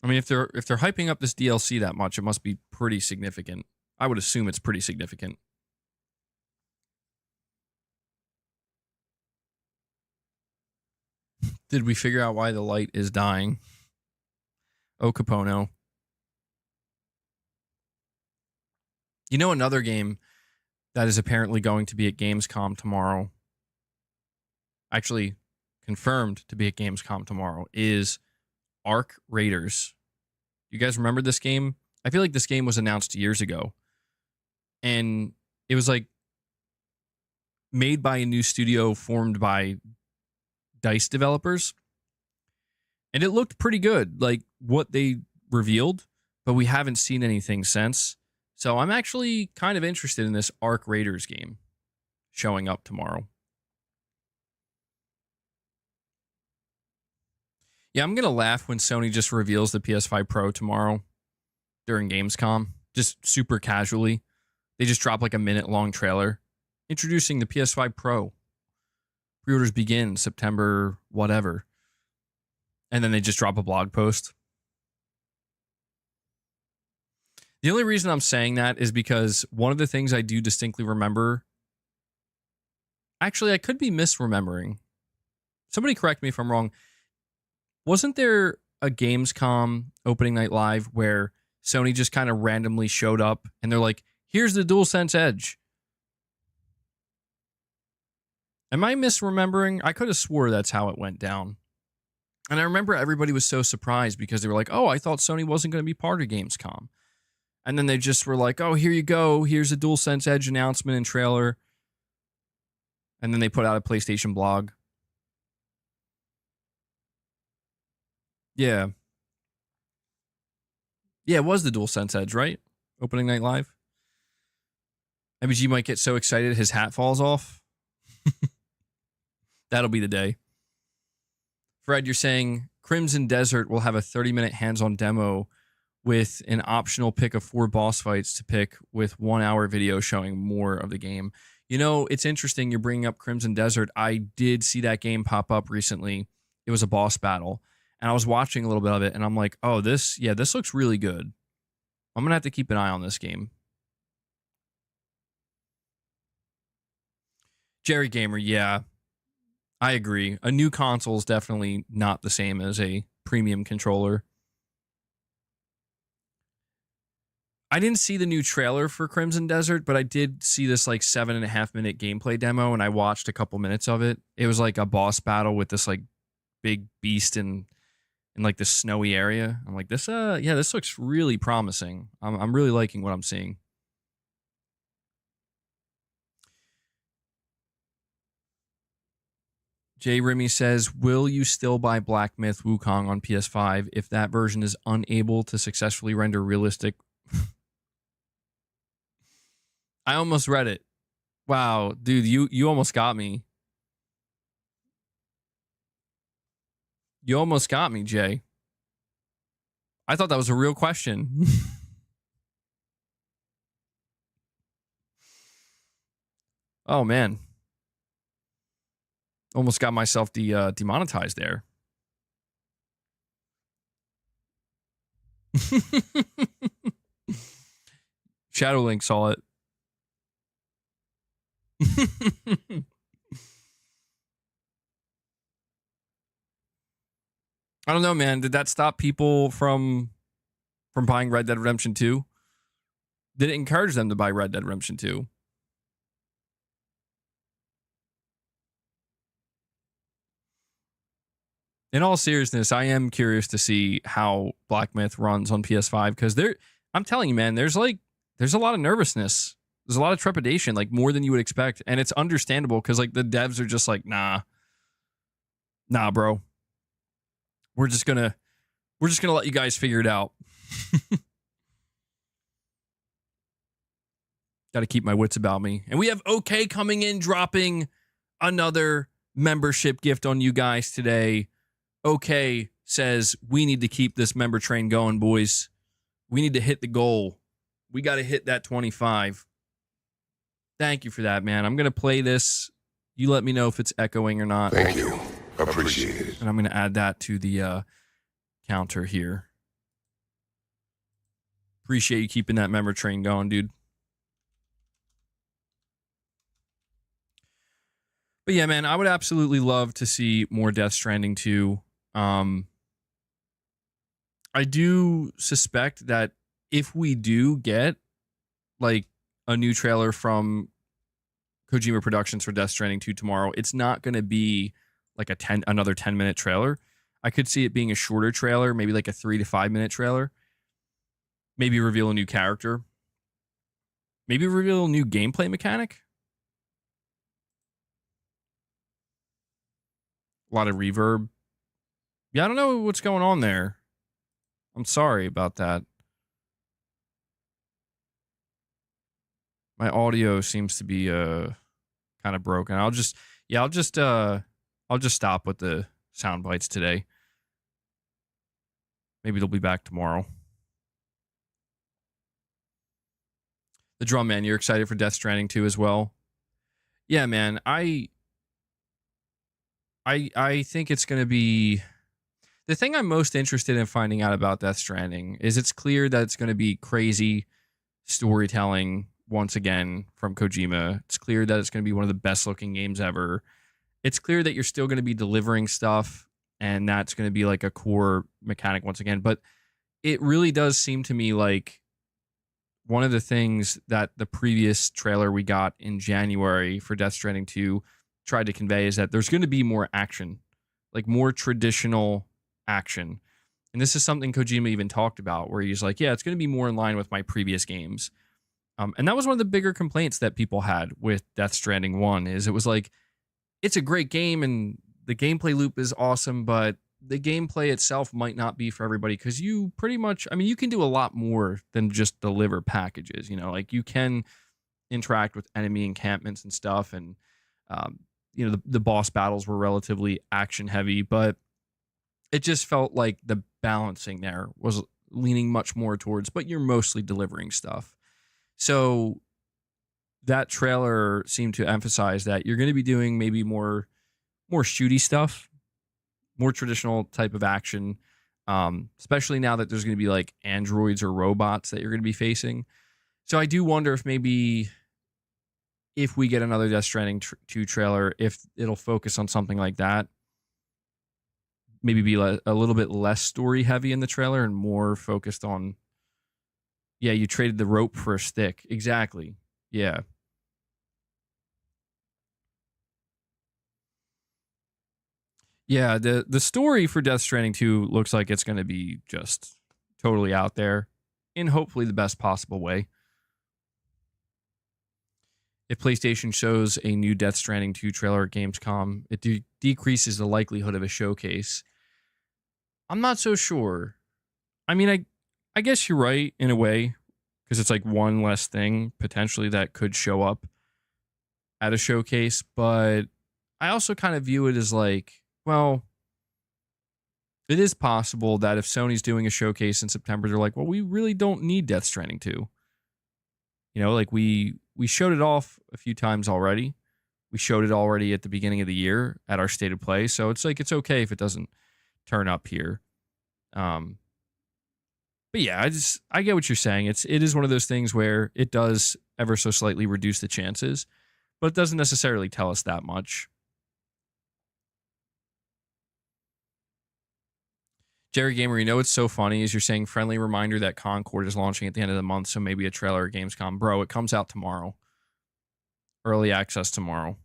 mean, if they're hyping up this DLC that much, it must be pretty significant. I would assume it's pretty significant. Did we figure out why the light is dying? Oh, Capono. You know, another game that is apparently going to be at Gamescom tomorrow, actually confirmed to be at Gamescom tomorrow, is Arc Raiders. You guys remember this game? I feel like this game was announced years ago. And it was like made by a new studio formed by DICE developers. And it looked pretty good, like what they revealed, but we haven't seen anything since. So I'm actually kind of interested in this Arc Raiders game showing up tomorrow. Yeah, I'm going to laugh when Sony just reveals the PS5 Pro tomorrow during Gamescom, just super casually. They just drop like a minute-long trailer introducing the PS5 Pro. Pre-orders begin September whatever. And then they just drop a blog post. The only reason I'm saying that is because one of the things I do distinctly remember... Actually, I could be misremembering. Somebody correct me if I'm wrong. Wasn't there a Gamescom opening night live where Sony just kind of randomly showed up and they're like, here's the DualSense Edge? Am I misremembering? I could have swore that's how it went down. And I remember everybody was so surprised because they were like, oh, I thought Sony wasn't going to be part of Gamescom. And then they just were like, oh, here you go. Here's a DualSense Edge announcement and trailer. And then they put out a PlayStation blog. Yeah. Yeah, it was the DualSense Edge, right? Opening night live. MBG might get so excited his hat falls off. That'll be the day. Fred, you're saying Crimson Desert will have a 30-minute hands-on demo with an optional pick of 4 boss fights to pick with 1-hour video showing more of the game. You know, it's interesting you're bringing up Crimson Desert. I did see that game pop up recently. It was a boss battle. And I was watching a little bit of it, and I'm like, oh, this looks really good. I'm going to have to keep an eye on this game. Jerry Gamer, yeah. I agree. A new console is definitely not the same as a premium controller. I didn't see the new trailer for Crimson Desert, but I did see this like 7.5-minute gameplay demo, and I watched a couple minutes of it. It was like a boss battle with this like big beast in like this snowy area. I'm like, this looks really promising. I'm really liking what I'm seeing. Jay Remy says, will you still buy Black Myth Wukong on PS5 if that version is unable to successfully render realistic? I almost read it. Wow, dude, you almost got me. You almost got me, Jay. I thought that was a real question. Oh, man. Almost got myself demonetized there. Shadowlink saw it. I don't know, man. Did that stop people from buying Red Dead Redemption 2? Did it encourage them to buy Red Dead Redemption 2? In all seriousness, I am curious to see how Black Myth runs on PS5 because I'm telling you, man, there's a lot of nervousness. There's a lot of trepidation, like more than you would expect. And it's understandable because like the devs are just like, nah, bro. We're just gonna let you guys figure it out. Got to keep my wits about me. And we have OK coming in, dropping another membership gift on you guys today. OK says, we need to keep this member train going, boys. We need to hit the goal. We got to hit that 25. Thank you for that, man. I'm going to play this. You let me know if it's echoing or not. Thank you. Appreciate it. And I'm going to add that to the counter here. Appreciate you keeping that member train going, dude. But yeah, man, I would absolutely love to see more Death Stranding 2. I do suspect that if we do get like a new trailer from Kojima Productions for Death Stranding 2 tomorrow, it's not going to be like another 10-minute trailer. I could see it being a shorter trailer, maybe like a 3 to 5 minute trailer. Maybe reveal a new character. Maybe reveal a new gameplay mechanic. A lot of reverb. Yeah, I don't know what's going on there. I'm sorry about that. My audio seems to be kind of broken. I'll just stop with the sound bites today. Maybe they'll be back tomorrow. The Drum Man, you're excited for Death Stranding 2 as well? Yeah, man. I think it's going to be... The thing I'm most interested in finding out about Death Stranding is it's clear that it's going to be crazy storytelling once again from Kojima. It's clear that it's going to be one of the best looking games ever. It's clear that you're still going to be delivering stuff and that's going to be like a core mechanic once again. But it really does seem to me like one of the things that the previous trailer we got in January for Death Stranding 2 tried to convey is that there's going to be more action, like more traditional action. And this is something Kojima even talked about where he's like, yeah, it's going to be more in line with my previous games. And that was one of the bigger complaints that people had with Death Stranding 1 is it was like, it's a great game and the gameplay loop is awesome, but the gameplay itself might not be for everybody because you pretty much, I mean, you can do a lot more than just deliver packages, you know, like you can interact with enemy encampments and stuff. And, you know, the boss battles were relatively action heavy, but it just felt like the balancing there was leaning much more towards, but you're mostly delivering stuff. So that trailer seemed to emphasize that you're going to be doing maybe more shooty stuff, more traditional type of action, especially now that there's going to be like androids or robots that you're going to be facing. So I do wonder if maybe if we get another Death Stranding 2 trailer, if it'll focus on something like that. Maybe be a little bit less story heavy in the trailer and more focused on, yeah, you traded the rope for a stick. Exactly. Yeah. Yeah, the story for Death Stranding 2 looks like it's going to be just totally out there in hopefully the best possible way. If PlayStation shows a new Death Stranding 2 trailer at Gamescom, it decreases the likelihood of a showcase. I'm not so sure. I mean, I guess you're right in a way, because it's like one less thing potentially that could show up at a showcase, but I also kind of view it as like, well, it is possible that if Sony's doing a showcase in September, they're like, well, we really don't need Death Stranding 2. You know, like we showed it off a few times already. We showed it already at the beginning of the year at our State of Play, so it's like it's okay if it doesn't turn up here. But yeah, I get what you're saying. It is one of those things where it does ever so slightly reduce the chances, but it doesn't necessarily tell us that much. Jerry Gamer, you know what's so funny is you're saying friendly reminder that Concord is launching at the end of the month, so maybe a trailer at Gamescom. Bro, it comes out tomorrow. Early access tomorrow.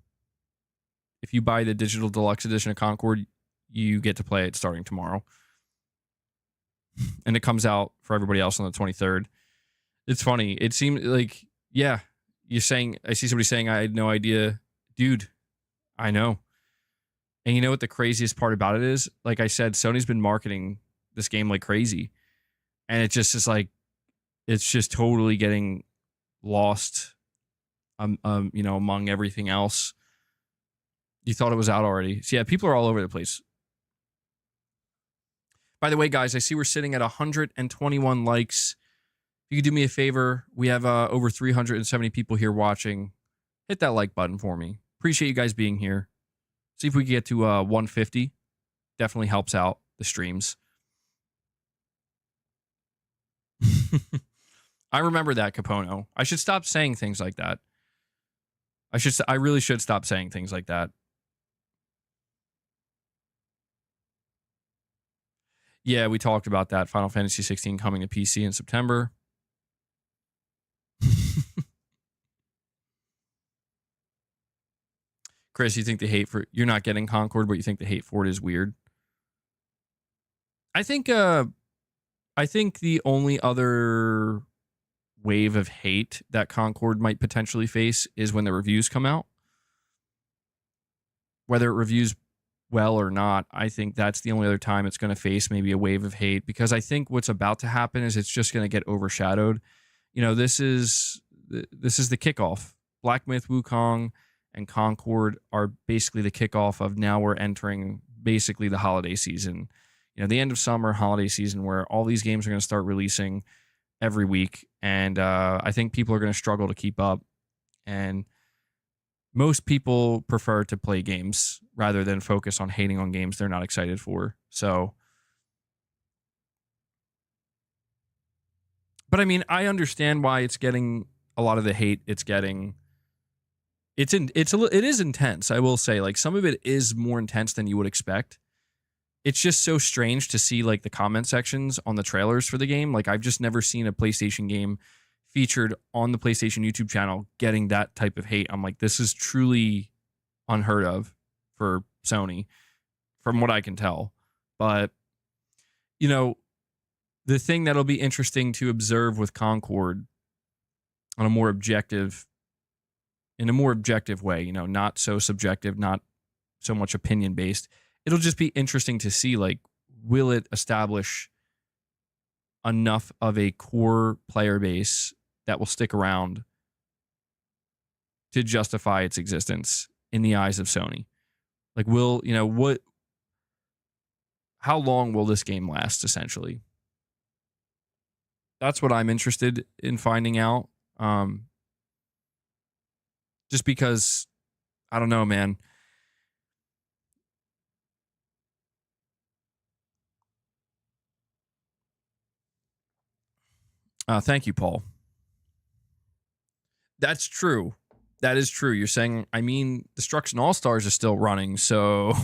If you buy the digital deluxe edition of Concord, you get to play it starting tomorrow. And it comes out for everybody else on the 23rd. It's funny. It seemed like, yeah, you're saying, I see somebody saying, I had no idea. Dude, I know. And you know what the craziest part about it is? Like I said, Sony's been marketing this game like crazy. And it just is like, it's just totally getting lost, among everything else. You thought it was out already. So yeah, people are all over the place. By the way, guys, I see we're sitting at 121 likes. If you could do me a favor, we have over 370 people here watching. Hit that like button for me. Appreciate you guys being here. See if we can get to 150. Definitely helps out the streams. I remember that, Capono. I should stop saying things like that. I really should stop saying things like that. Yeah, we talked about that. Final Fantasy 16 coming to PC in September. Chris, you think the hate for... You're not getting Concord, but you think the hate for it is weird? I think the only other wave of hate that Concord might potentially face is when the reviews come out. Whether it reviews well or not, I think that's the only other time it's going to face maybe a wave of hate, because I think what's about to happen is it's just going to get overshadowed. This is the kickoff. Black Myth Wukong and Concord are basically the kickoff of now we're entering basically the holiday season. The end of summer, holiday season, where all these games are going to start releasing every week. And I think people are going to struggle to keep up. And most people prefer to play games rather than focus on hating on games they're not excited for. So, but I mean, I understand why it's getting a lot of the hate it's getting. It is intense, I will say. Like, some of it is more intense than you would expect. It's just so strange to see like the comment sections on the trailers for the game. Like, I've just never seen a PlayStation game featured on the PlayStation YouTube channel getting that type of hate. I'm like, this is truly unheard of for Sony, from what I can tell. But, the thing that'll be interesting to observe with Concord in a more objective way, not so subjective, not so much opinion based. It'll just be interesting to see, like, will it establish enough of a core player base that will stick around to justify its existence in the eyes of Sony? Like, how long will this game last, essentially? That's what I'm interested in finding out. Just because, I don't know, man. Thank you, Paul. That's true. That is true. You're saying, Destruction All-Stars is still running, so...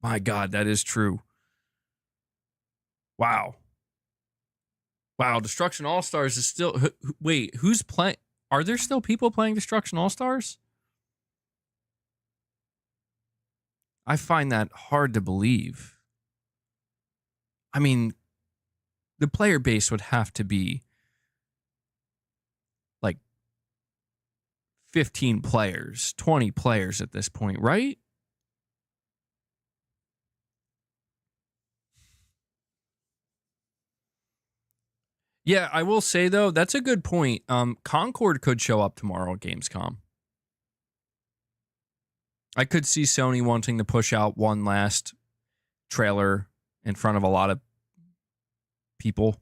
My God, that is true. Wow, Destruction All-Stars is still... Wait, who's playing... Are there still people playing Destruction All-Stars? I find that hard to believe. I mean, the player base would have to be like 15 players, 20 players at this point, right? Yeah, I will say, though, that's a good point. Concord could show up tomorrow at Gamescom. I could see Sony wanting to push out one last trailer in front of a lot of people,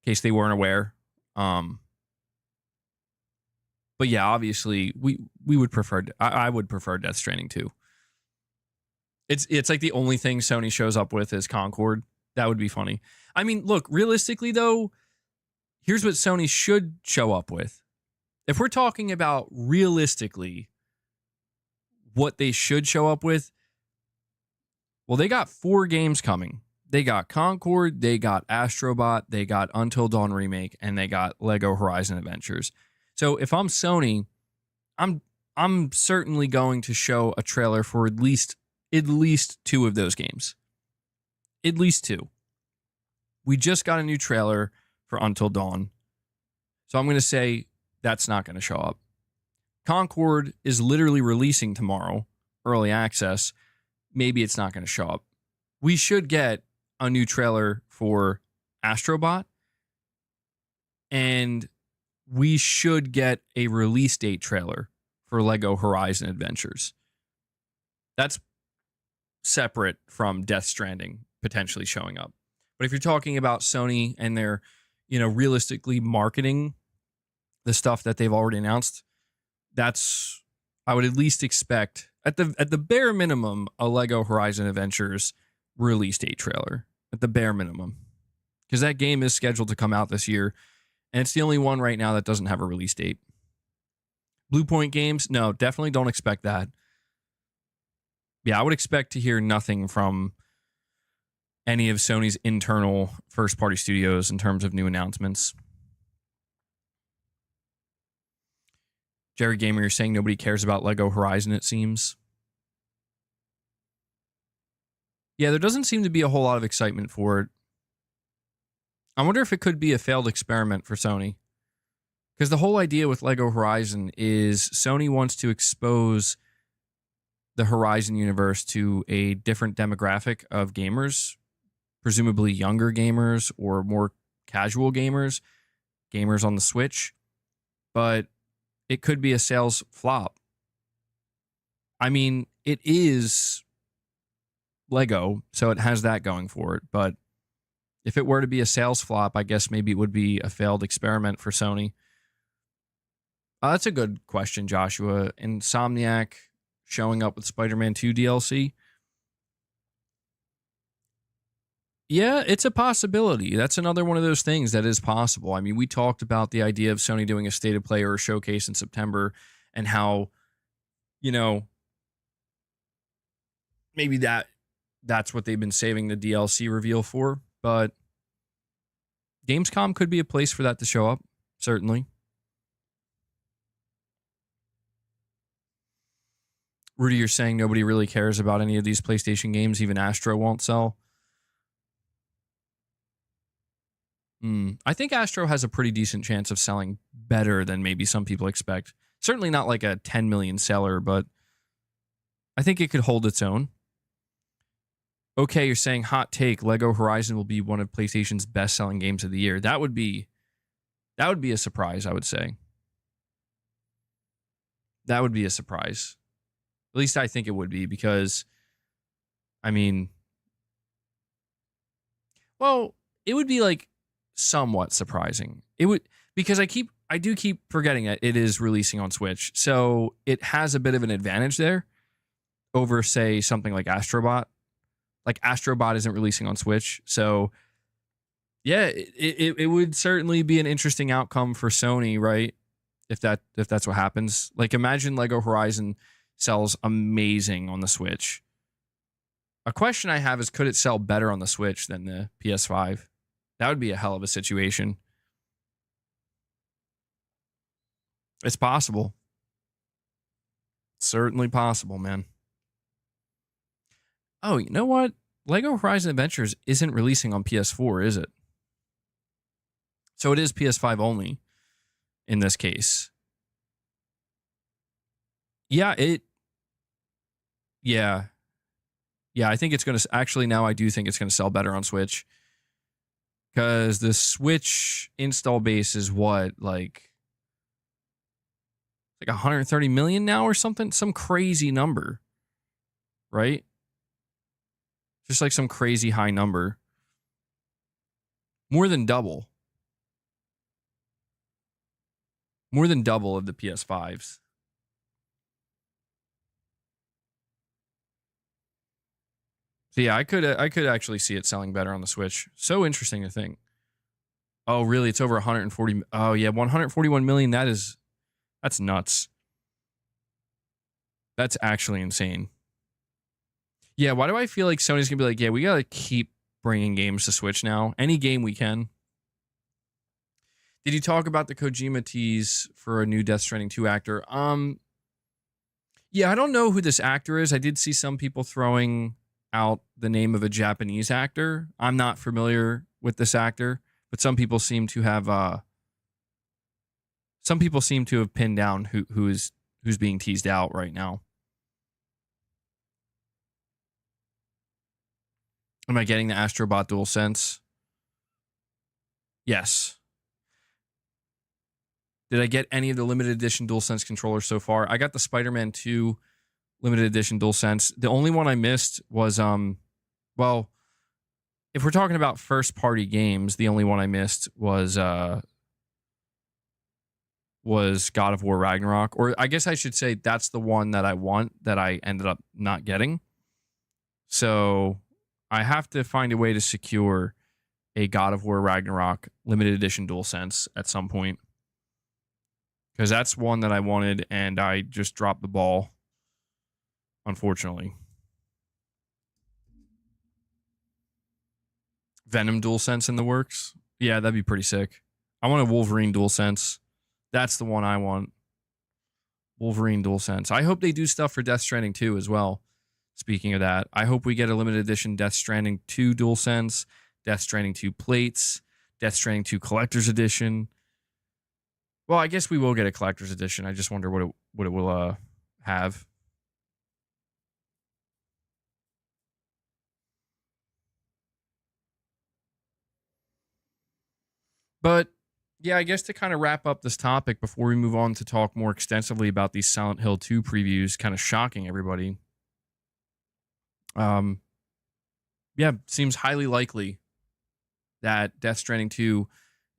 in case they weren't aware. But yeah, obviously, we would prefer... I would prefer Death Stranding 2. It's like the only thing Sony shows up with is Concord. That would be funny. I mean, look, realistically, though, here's what Sony should show up with. If we're talking about realistically what they should show up with, well, they got 4 games coming. They got Concord, they got Astrobot, they got Until Dawn Remake, and they got Lego Horizon Adventures. So if I'm Sony, I'm certainly going to show a trailer for at least at least 2 of those games. At least 2. We just got a new trailer for Until Dawn. So I'm going to say that's not going to show up. Concord is literally releasing tomorrow, early access. Maybe it's not going to show up. We should get a new trailer for Astrobot, and we should get a release date trailer for Lego Horizon Adventures. That's separate from Death Stranding potentially showing up. But if you're talking about Sony and they're, realistically marketing the stuff that they've already announced, I would at least expect at the bare minimum a Lego Horizon Adventures release date trailer at the bare minimum, because that game is scheduled to come out this year, and it's the only one right now that doesn't have a release date. Blue Point Games, no, definitely don't expect that. Yeah, I would expect to hear nothing from any of Sony's internal first-party studios in terms of new announcements. Jerry Gamer, you're saying nobody cares about Lego Horizon, it seems. Yeah, there doesn't seem to be a whole lot of excitement for it. I wonder if it could be a failed experiment for Sony. Because the whole idea with Lego Horizon is Sony wants to expose the Horizon universe to a different demographic of gamers, presumably younger gamers or more casual gamers on the Switch. But it could be a sales flop. I mean, it is Lego, so it has that going for it. But if it were to be a sales flop, I guess maybe it would be a failed experiment for Sony. That's a good question, Joshua. Insomniac showing up with Spider-Man 2 DLC. Yeah, it's a possibility. That's another one of those things that is possible. I mean, we talked about the idea of Sony doing a State of Play or a showcase in September and how, maybe that's what they've been saving the DLC reveal for. But Gamescom could be a place for that to show up, certainly. Rudy, you're saying nobody really cares about any of these PlayStation games. Even Astro won't sell. I think Astro has a pretty decent chance of selling better than maybe some people expect. Certainly not like a 10 million seller, but I think it could hold its own. Okay, you're saying hot take, Lego Horizon will be one of PlayStation's best-selling games of the year. That would be a surprise, I would say. That would be a surprise. At least I think it would be, because, I mean, well, it would be like somewhat surprising. It would, because I do keep forgetting that it is releasing on Switch. So it has a bit of an advantage there over, say, something like Astrobot. Like Astrobot isn't releasing on Switch. So yeah, it would certainly be an interesting outcome for Sony, right? If that's what happens. Like, imagine Lego Horizon sells amazing on the Switch. A question I have is, could it sell better on the Switch than the PS5? That would be a hell of a situation. It's possible. It's certainly possible, man. Oh, you know what? Lego Horizon Adventures isn't releasing on PS4, is it? So it is PS5 only in this case. Yeah, I think it's going to, actually now I do think it's going to sell better on Switch, because the Switch install base is what, like 130 million now or something, some crazy number, right? Just like some crazy high number. More than double. More than double of the PS5s. So yeah, I could actually see it selling better on the Switch. So interesting to think. Oh, really? It's over 140. Oh yeah, 141 million. That's nuts. That's actually insane. Yeah, why do I feel like Sony's gonna be like, yeah, we gotta keep bringing games to Switch now. Any game we can. Did you talk about the Kojima tease for a new Death Stranding 2 actor? Yeah, I don't know who this actor is. I did see some people throwing out the name of a Japanese actor. I'm not familiar with this actor, but some people seem to have pinned down who's being teased out right now. Am I getting the Astrobot DualSense? Yes. Did I get any of the limited edition DualSense controllers so far? I got the Spider-Man 2 limited edition DualSense. The only one I missed was well, if we're talking about first party games, the only one I missed was God of War Ragnarok, or I guess I should say that's the one that I want that I ended up not getting. So I have to find a way to secure a God of War Ragnarok limited edition DualSense at some point, because that's one that I wanted and I just dropped the ball, unfortunately. Venom DualSense in the works. Yeah, that'd be pretty sick. I want a Wolverine DualSense. That's the one I want. Wolverine DualSense. I hope they do stuff for Death Stranding 2 as well. Speaking of that, I hope we get a limited edition Death Stranding 2 DualSense, Death Stranding 2 plates, Death Stranding 2 Collector's Edition. Well, I guess we will get a Collector's Edition. I just wonder what it will have. But yeah, I guess to kind of wrap up this topic before we move on to talk more extensively about these Silent Hill 2 previews, kind of shocking everybody. Yeah, seems highly likely that Death Stranding 2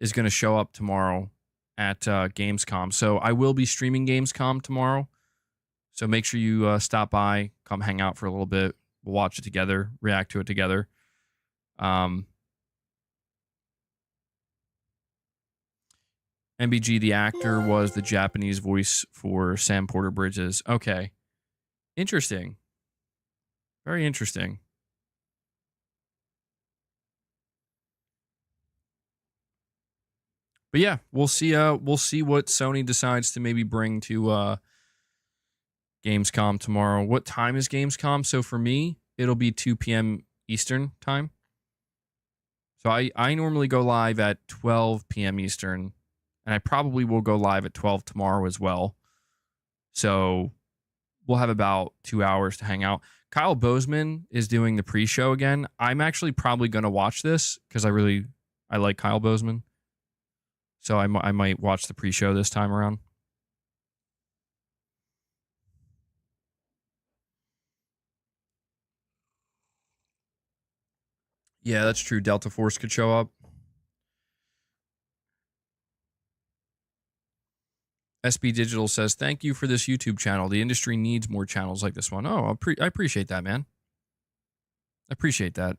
is going to show up tomorrow at Gamescom. So I will be streaming Gamescom tomorrow. So make sure you stop by, come hang out for a little bit. We'll watch it together, react to it together. MBG, the actor, was the Japanese voice for Sam Porter Bridges. Okay. Interesting. Very interesting. But yeah, we'll see what Sony decides to maybe bring to Gamescom tomorrow. What time is Gamescom? So for me, it'll be 2 p.m. Eastern time. So I normally go live at 12 p.m. Eastern, and I probably will go live at 12 tomorrow as well. So we'll have about 2 hours to hang out. Kyle Bozeman is doing the pre-show again. I'm actually probably going to watch this because I like Kyle Bozeman. So I might watch the pre-show this time around. Yeah, that's true. Delta Force could show up. SB Digital says, thank you for this YouTube channel. The industry needs more channels like this one. Oh, I appreciate that, man. I appreciate that.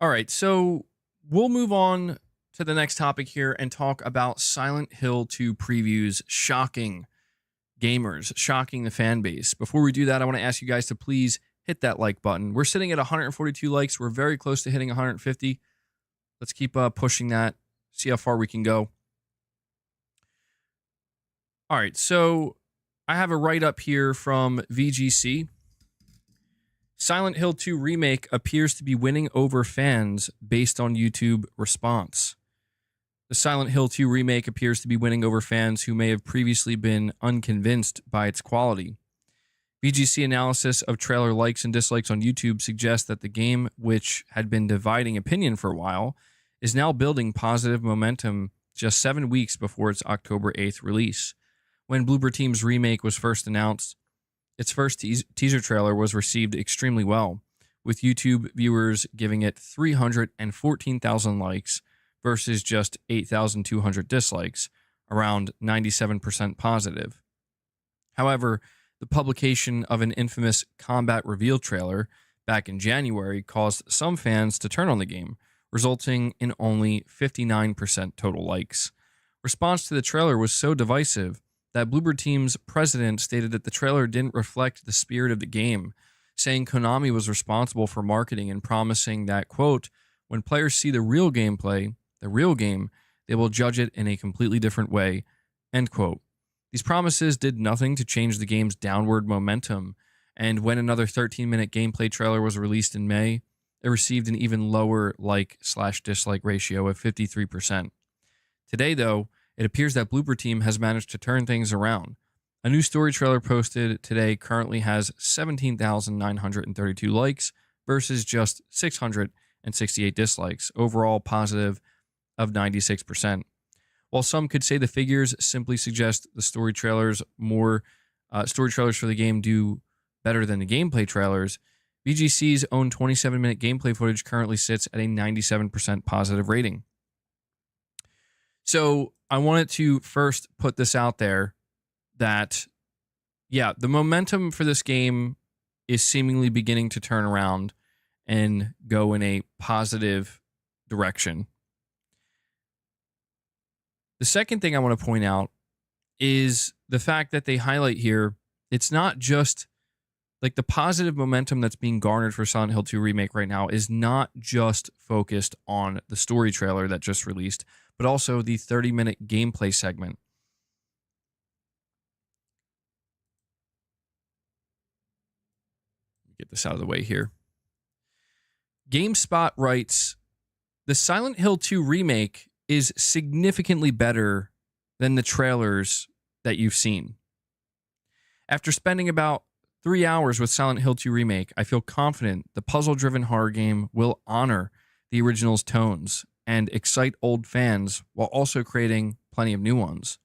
All right, so we'll move on to the next topic here and talk about Silent Hill 2 previews shocking gamers, shocking the fan base. Before we do that, I want to ask you guys to please hit that like button. We're sitting at 142 likes. We're very close to hitting 150. Let's keep pushing that. See how far we can go. All right, so I have a write-up here from VGC. Silent Hill 2 Remake appears to be winning over fans based on YouTube response. The Silent Hill 2 Remake appears to be winning over fans who may have previously been unconvinced by its quality. VGC analysis of trailer likes and dislikes on YouTube suggests that the game, which had been dividing opinion for a while, is now building positive momentum just 7 weeks before its October 8th release. When Bloober Team's Remake was first announced, its first teaser trailer was received extremely well, with YouTube viewers giving it 314,000 likes versus just 8,200 dislikes, around 97% positive. However, the publication of an infamous combat reveal trailer back in January caused some fans to turn on the game, resulting in only 59% total likes. Response to the trailer was so divisive that Bloober Team's president stated that the trailer didn't reflect the spirit of the game, saying Konami was responsible for marketing and promising that, quote, when players see the real gameplay, the real game, they will judge it in a completely different way End quote. These promises did nothing to change the game's downward momentum, and when another 13-minute gameplay trailer was released in May, it received an even lower like/dislike ratio of 53%. Today, though, it appears that Blooper Team has managed to turn things around. A new story trailer posted today currently has 17,932 likes versus just 668 dislikes, overall positive of 96%. While some could say the figures simply suggest the story trailers for the game do better than the gameplay trailers, VGC's own 27-minute gameplay footage currently sits at a 97% positive rating. So I wanted to first put this out there that, yeah, the momentum for this game is seemingly beginning to turn around and go in a positive direction. The second thing I want to point out is the fact that they highlight here, it's not just like the positive momentum that's being garnered for Silent Hill 2 Remake right now is not just focused on the story trailer that just released, but also the 30-minute gameplay segment. Get this out of the way here. GameSpot writes, the Silent Hill 2 Remake is significantly better than the trailers that you've seen. After spending about 3 hours with Silent Hill 2 Remake, I feel confident the puzzle-driven horror game will honor the original's tones and excite old fans while also creating plenty of new ones.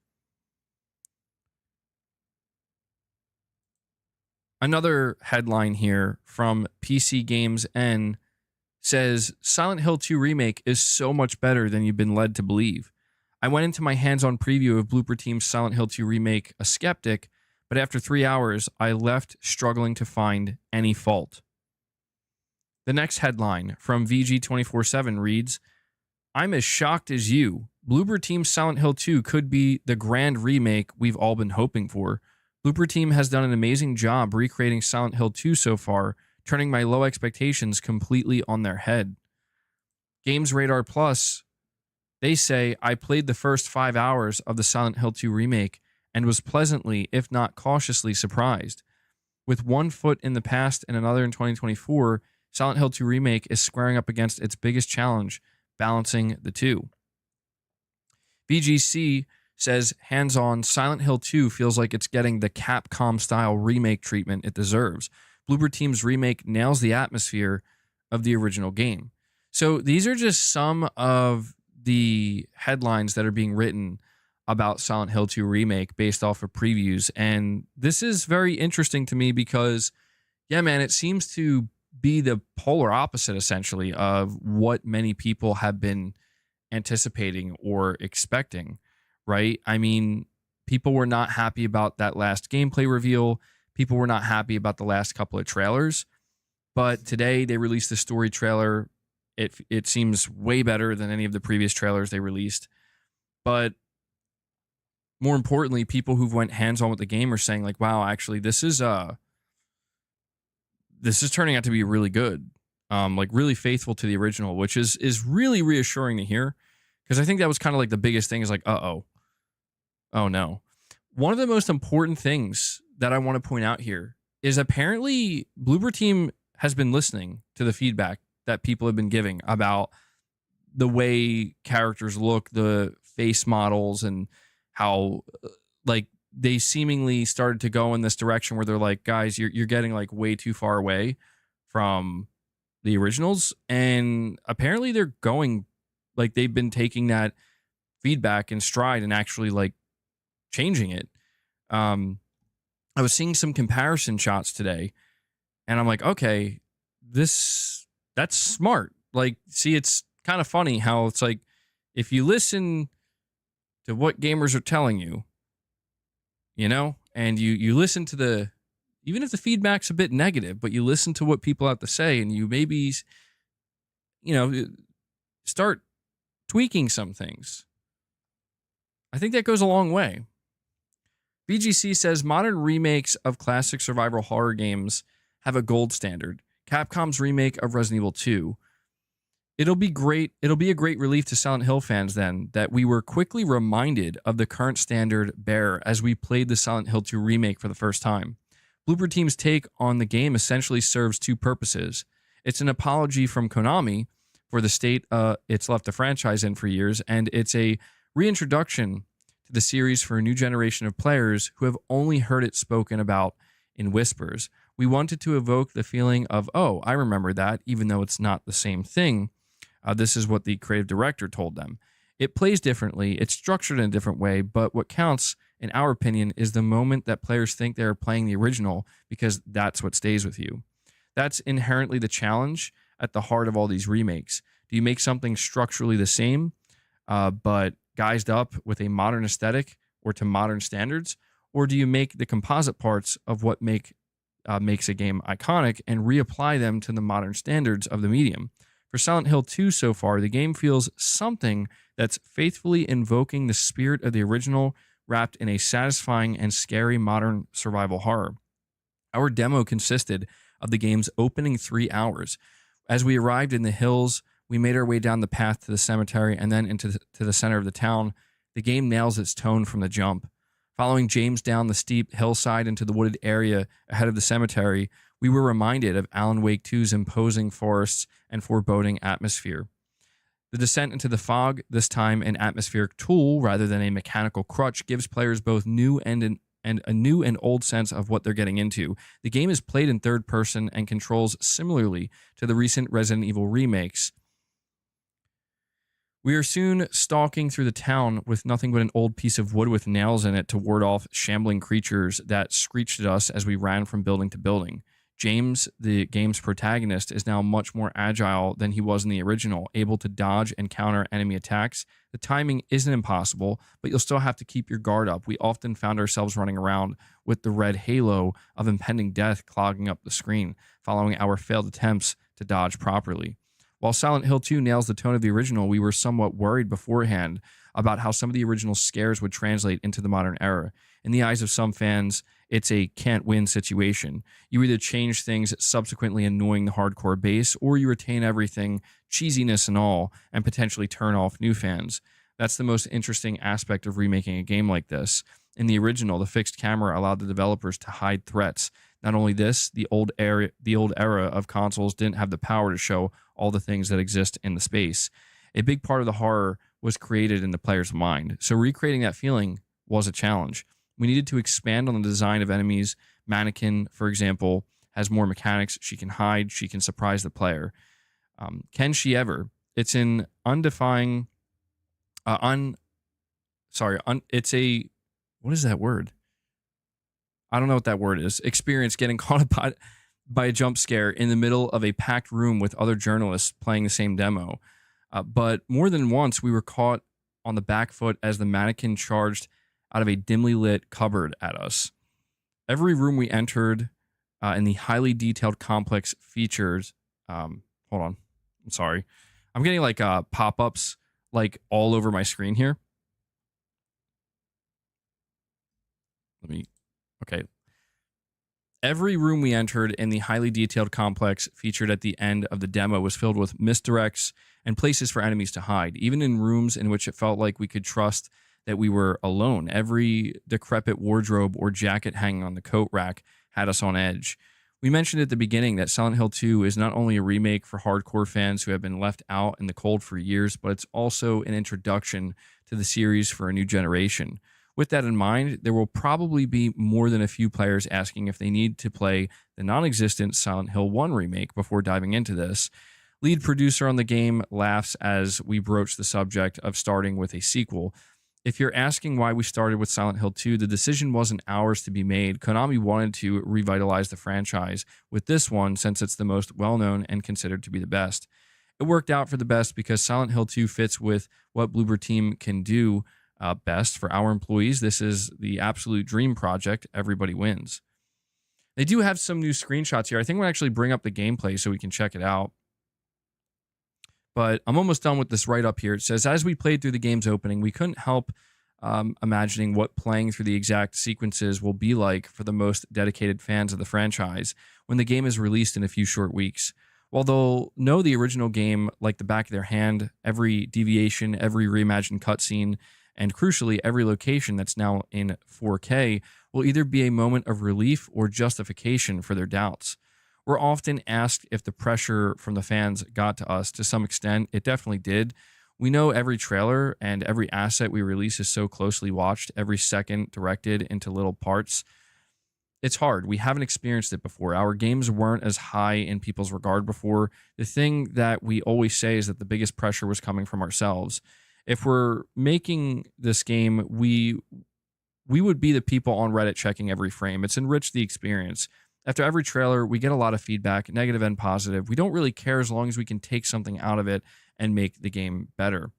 Another headline here from PC Games N says, Silent Hill 2 Remake is so much better than you've been led to believe. I went into my hands-on preview of Blooper Team's Silent Hill 2 Remake a skeptic, but after 3 hours, I left struggling to find any fault. The next headline from VG247 reads, I'm as shocked as you. Blooper Team's Silent Hill 2 could be the grand remake we've all been hoping for. Blooper Team has done an amazing job recreating Silent Hill 2 so far, turning my low expectations completely on their head. Games Radar Plus, they say, I played the first 5 hours of the Silent Hill 2 Remake and was pleasantly, if not cautiously, surprised. With one foot in the past and another in 2024, Silent Hill 2 Remake is squaring up against its biggest challenge, balancing the two. VGC says, hands-on, Silent Hill 2 feels like it's getting the Capcom-style remake treatment it deserves. Blooper Team's remake nails the atmosphere of the original game. So these are just some of the headlines that are being written about Silent Hill 2 Remake based off of previews. And this is very interesting to me because, yeah, man, it seems to be the polar opposite, essentially, of what many people have been anticipating or expecting, right? I mean, people were not happy about that last gameplay reveal. People were not happy about the last couple of trailers. But today they released the story trailer. It seems way better than any of the previous trailers they released. But more importantly, people who've went hands-on with the game are saying, like, wow, actually, this is turning out to be really good. Like really faithful to the original, which is really reassuring to hear. Because I think that was kind of like the biggest thing is like, oh no. One of the most important things that I want to point out here is apparently Blooper Team has been listening to the feedback that people have been giving about the way characters look, the face models, and how like they seemingly started to go in this direction where they're like, guys, you're getting like way too far away from the originals. And apparently they're going, like, they've been taking that feedback in stride and actually like changing it. I was seeing some comparison shots today and I'm like, okay, that's smart. Like, see, it's kind of funny how it's like, if you listen to what gamers are telling you, you know, and you listen to even if the feedback's a bit negative, but you listen to what people have to say and you maybe, you know, start tweaking some things. I think that goes a long way. BGC says modern remakes of classic survival horror games have a gold standard. Capcom's remake of Resident Evil 2 It'll be great. It'll be a great relief to Silent Hill fans then that we were quickly reminded of the current standard bearer as we played the Silent Hill 2 remake for the first time. Blooper Team's take on the game essentially serves two purposes. It's an apology from Konami for the state it's left the franchise in for years, and it's a reintroduction to the series for a new generation of players who have only heard it spoken about in whispers. We wanted to evoke the feeling of, oh, I remember that, even though it's not the same thing. This is what the creative director told them. It plays differently, it's structured in a different way, but what counts, in our opinion, is the moment that players think they are playing the original because that's what stays with you. That's inherently the challenge at the heart of all these remakes. Do you make something structurally the same, but guised up with a modern aesthetic or to modern standards? Or do you make the composite parts of what makes a game iconic and reapply them to the modern standards of the medium? For Silent Hill 2 so far, the game feels something that's faithfully invoking the spirit of the original, wrapped in a satisfying and scary modern survival horror. Our demo consisted of the game's opening 3 hours. As we arrived in the hills, we made our way down the path to the cemetery and then into the center of the town. The game nails its tone from the jump. Following James down the steep hillside into the wooded area ahead of the cemetery, we were reminded of Alan Wake 2's imposing forests and foreboding atmosphere. The descent into the fog, this time an atmospheric tool rather than a mechanical crutch, gives players both new and a new and old sense of what they're getting into. The game is played in third person and controls similarly to the recent Resident Evil remakes. We are soon stalking through the town with nothing but an old piece of wood with nails in it to ward off shambling creatures that screeched at us as we ran from building to building. James, the game's protagonist, is now much more agile than he was in the original, able to dodge and counter enemy attacks. The timing isn't impossible, but you'll still have to keep your guard up. We often found ourselves running around with the red halo of impending death clogging up the screen, following our failed attempts to dodge properly. While Silent Hill 2 nails the tone of the original, we were somewhat worried beforehand about how some of the original scares would translate into the modern era. In the eyes of some fans, it's a can't-win situation. You either change things subsequently annoying the hardcore base, or you retain everything, cheesiness and all, and potentially turn off new fans. That's the most interesting aspect of remaking a game like this. In the original, the fixed camera allowed the developers to hide threats. Not only this, the old era of consoles didn't have the power to show all the things that exist in the space. A big part of the horror was created in the player's mind, so recreating that feeling was a challenge. We needed to expand on the design of enemies. Mannequin, for example, has more mechanics. She can hide. She can surprise the player. Can she ever? It's an undefying... it's a... What is that word? I don't know what that word is. Experience getting caught by a jump scare in the middle of a packed room with other journalists playing the same demo. But more than once, we were caught on the back foot as the mannequin charged out of a dimly lit cupboard at us. Every room we entered in the highly detailed complex features... hold on. I'm sorry. I'm getting like pop-ups like all over my screen here. Okay. Every room we entered in the highly detailed complex featured at the end of the demo was filled with misdirects and places for enemies to hide, even in rooms in which it felt like we could trust that we were alone. Every decrepit wardrobe or jacket hanging on the coat rack had us on edge. We mentioned at the beginning that Silent Hill 2 is not only a remake for hardcore fans who have been left out in the cold for years, but it's also an introduction to the series for a new generation. With that in mind, there will probably be more than a few players asking if they need to play the non-existent Silent Hill 1 remake before diving into this. Lead producer on the game laughs as we broach the subject of starting with a sequel. If you're asking why we started with Silent Hill 2, the decision wasn't ours to be made. Konami wanted to revitalize the franchise with this one since it's the most well-known and considered to be the best. It worked out for the best because Silent Hill 2 fits with what Bloober Team can do best for our employees. This is the absolute dream project. Everybody wins. They do have some new screenshots here. I think we'll actually bring up the gameplay so we can check it out. But I'm almost done with this write-up here. It says, as we played through the game's opening, we couldn't help imagining what playing through the exact sequences will be like for the most dedicated fans of the franchise when the game is released in a few short weeks. While they'll know the original game like the back of their hand, every deviation, every reimagined cutscene, and crucially, every location that's now in 4K will either be a moment of relief or justification for their doubts. We're often asked if the pressure from the fans got to us. To some extent, it definitely did. We know every trailer and every asset we release is so closely watched, every second directed into little parts. It's hard. We haven't experienced it before. Our games weren't as high in people's regard before. The thing that we always say is that the biggest pressure was coming from ourselves. If we're making this game, we would be the people on Reddit checking every frame. It's enriched the experience. After every trailer, we get a lot of feedback, negative and positive. We don't really care as long as we can take something out of it and make the game better.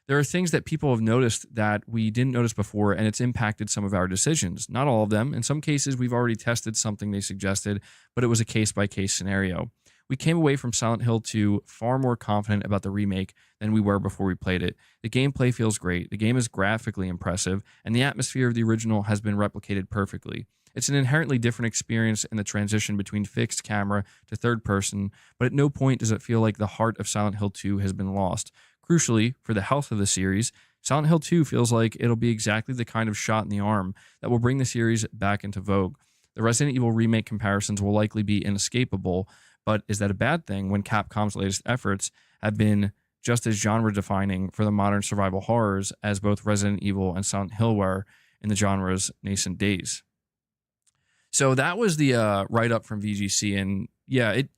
There are things that people have noticed that we didn't notice before, and it's impacted some of our decisions. Not all of them. In some cases, we've already tested something they suggested, but it was a case-by-case scenario. We came away from Silent Hill 2 far more confident about the remake than we were before we played it. The gameplay feels great, the game is graphically impressive, and the atmosphere of the original has been replicated perfectly. It's an inherently different experience in the transition between fixed camera to third person, but at no point does it feel like the heart of Silent Hill 2 has been lost. Crucially, for the health of the series, Silent Hill 2 feels like it'll be exactly the kind of shot in the arm that will bring the series back into vogue. The Resident Evil remake comparisons will likely be inescapable, but is that a bad thing when Capcom's latest efforts have been just as genre-defining for the modern survival horrors as both Resident Evil and Silent Hill were in the genre's nascent days? So that was the write-up from VGC, and yeah, it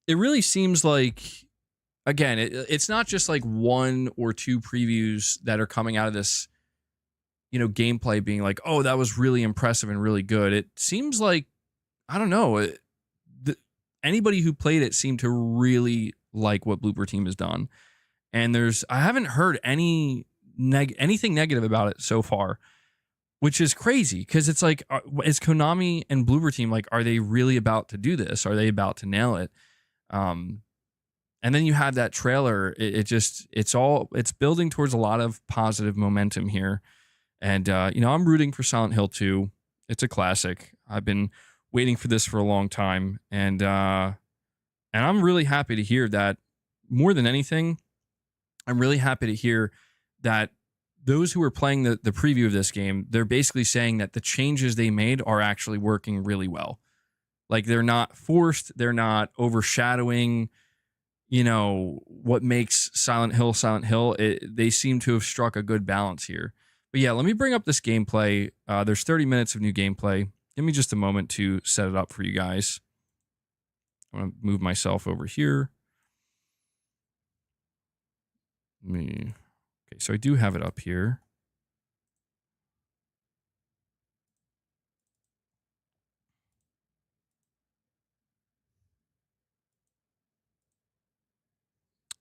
really seems like, again, it's not just like one or two previews that are coming out of this, gameplay being like, oh, that was really impressive and really good. It seems like, I don't know, anybody who played it seemed to really like what Blooper Team has done. And I haven't heard anything negative about it so far, which is crazy because it's like, is Konami and Blooper Team, like, are they really about to do this? Are they about to nail it? And then you have that trailer. It's building towards a lot of positive momentum here. And, I'm rooting for Silent Hill 2. It's a classic. I've been waiting for this for a long time. And I'm really happy to hear that. More than anything, I'm really happy to hear that those who are playing the preview of this game, they're basically saying that the changes they made are actually working really well. Like, they're not forced. They're not overshadowing, what makes Silent Hill Silent Hill. They seem to have struck a good balance here. But yeah, let me bring up this gameplay. There's 30 minutes of new gameplay. Give me just a moment to set it up for you guys. I'm going to move myself over here. Okay, so I do have it up here.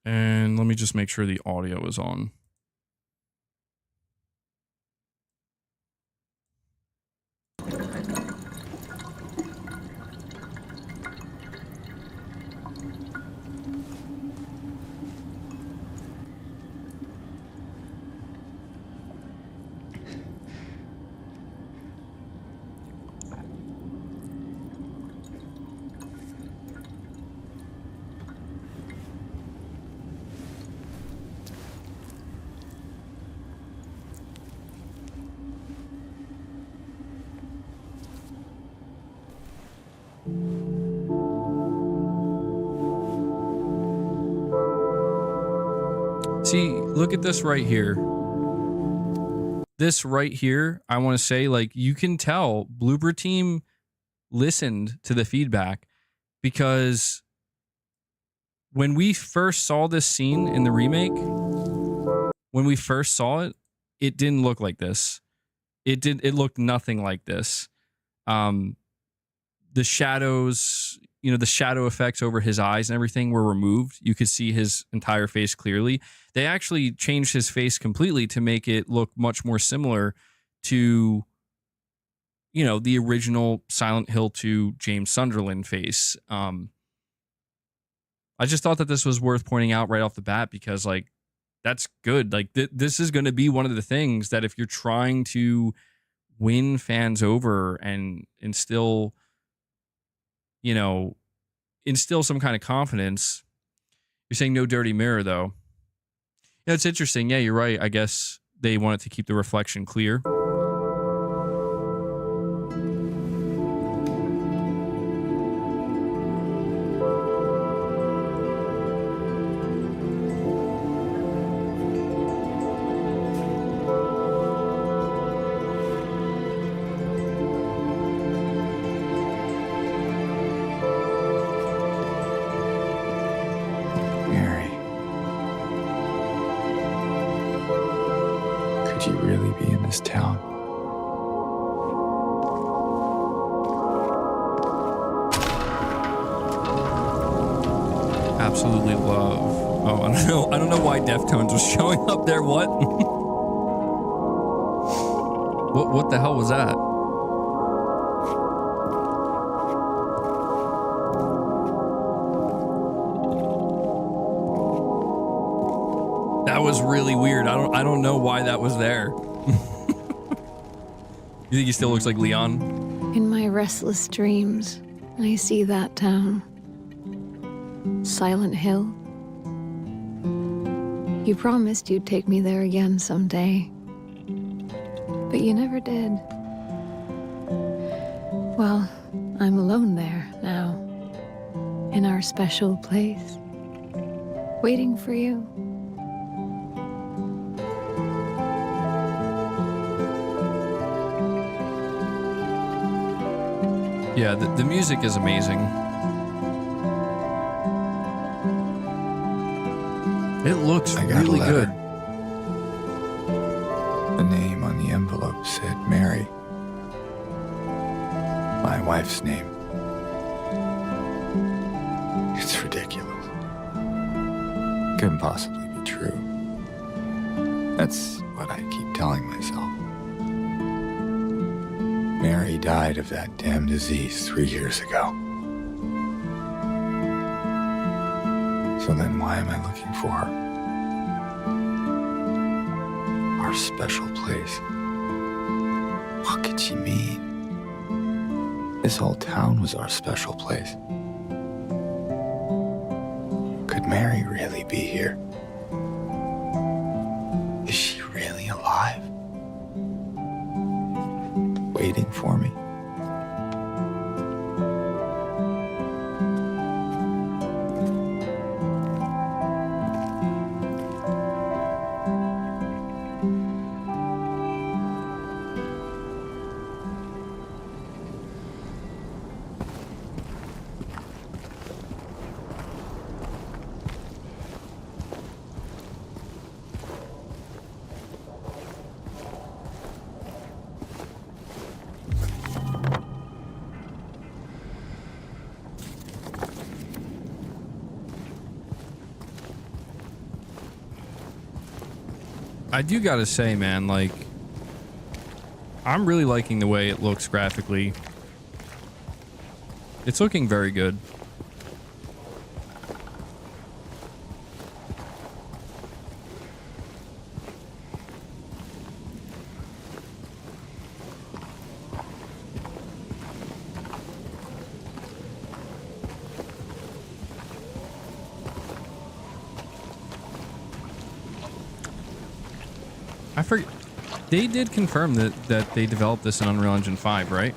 And let me just make sure the audio is on. See, look at this right here. This right here, I want to say, like, you can tell Blooper Team listened to the feedback, because when we first saw this scene in the remake, when we first saw it, it didn't look like this. It looked nothing like this. The shadows, the shadow effects over his eyes and everything were removed. You could see his entire face clearly. They actually changed his face completely to make it look much more similar to, the original Silent Hill 2 James Sunderland face. I just thought that this was worth pointing out right off the bat, because, like, that's good. Like, this is going to be one of the things that, if you're trying to win fans over and instill, instill some kind of confidence. You're saying no dirty mirror, though. Yeah, it's interesting. Yeah, you're right. I guess they wanted to keep the reflection clear. Town. Absolutely love. Oh, I don't know why Deftones was showing up there. What? What the hell was that? That was really weird. I don't know why that was there. You think he still looks like Leon? In my restless dreams, I see that town. Silent Hill. You promised you'd take me there again someday. But you never did. Well, I'm alone there now. In our special place. Waiting for you. Yeah, the music is amazing. It looks really good. The name on the envelope said Mary. My wife's name. It's ridiculous. Couldn't possibly be true. That's what I keep telling myself. Mary died of that damn disease 3 years ago. So then why am I looking for her? Our special place. What could she mean? This whole town was our special place. Could Mary really be here? Is she really alive? Waiting for me? I do gotta say, man, like, I'm really liking the way it looks graphically. It's looking very good. I forget. They did confirm that they developed this in Unreal Engine 5, right?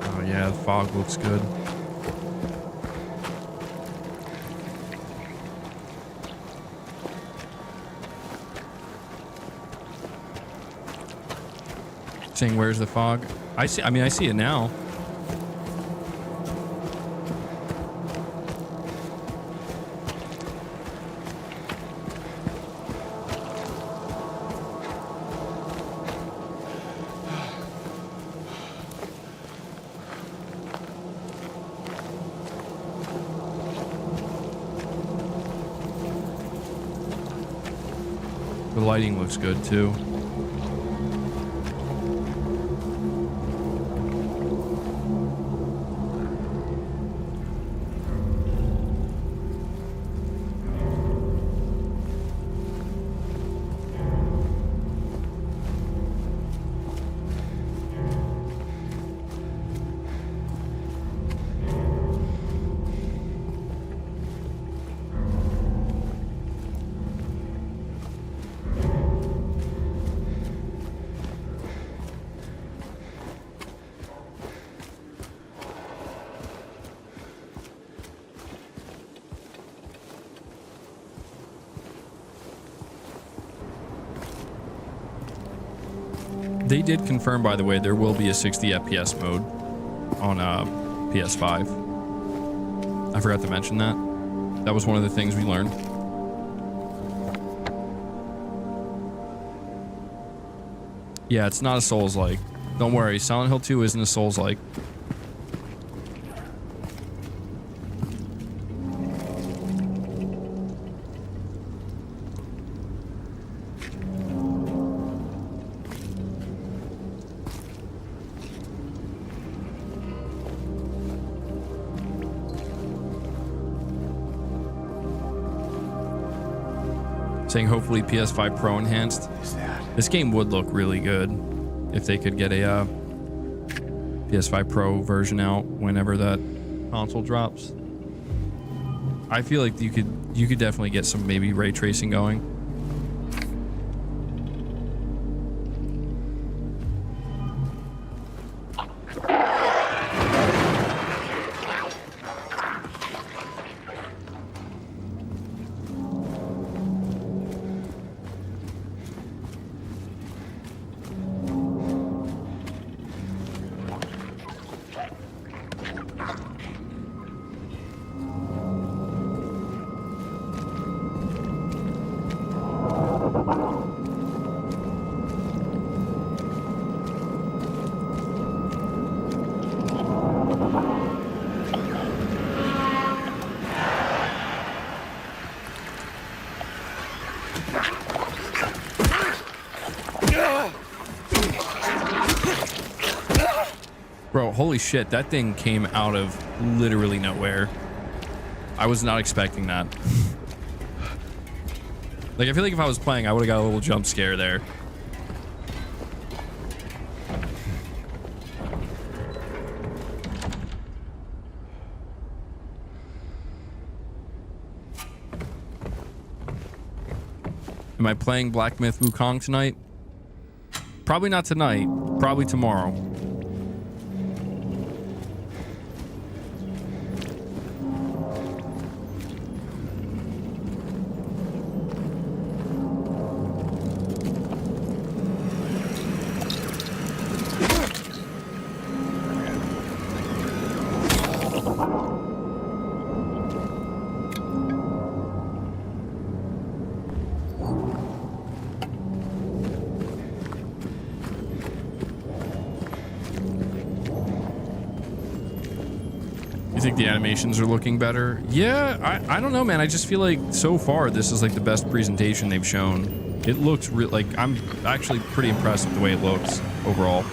Oh yeah, the fog looks good. Saying where's the fog? I mean, I see it now. The lighting looks good too. They did confirm, by the way, there will be a 60 FPS mode on PS5. I forgot to mention that. That was one of the things we learned. Yeah, it's not a Souls-like. Don't worry, Silent Hill 2 isn't a Souls-like. Saying hopefully PS5 Pro enhanced. This game would look really good if they could get a PS5 Pro version out whenever that console drops. I feel like you could definitely get some maybe ray tracing going. Bro, holy shit, that thing came out of literally nowhere. I was not expecting that. Like, I feel like if I was playing, I would have got a little jump scare there. Am I playing Black Myth Wukong tonight? Probably not tonight. Probably tomorrow. The animations are looking better. Yeah, I don't know, man. I just feel like so far this is like the best presentation they've shown. It looks real. Like, I'm actually pretty impressed with the way it looks overall.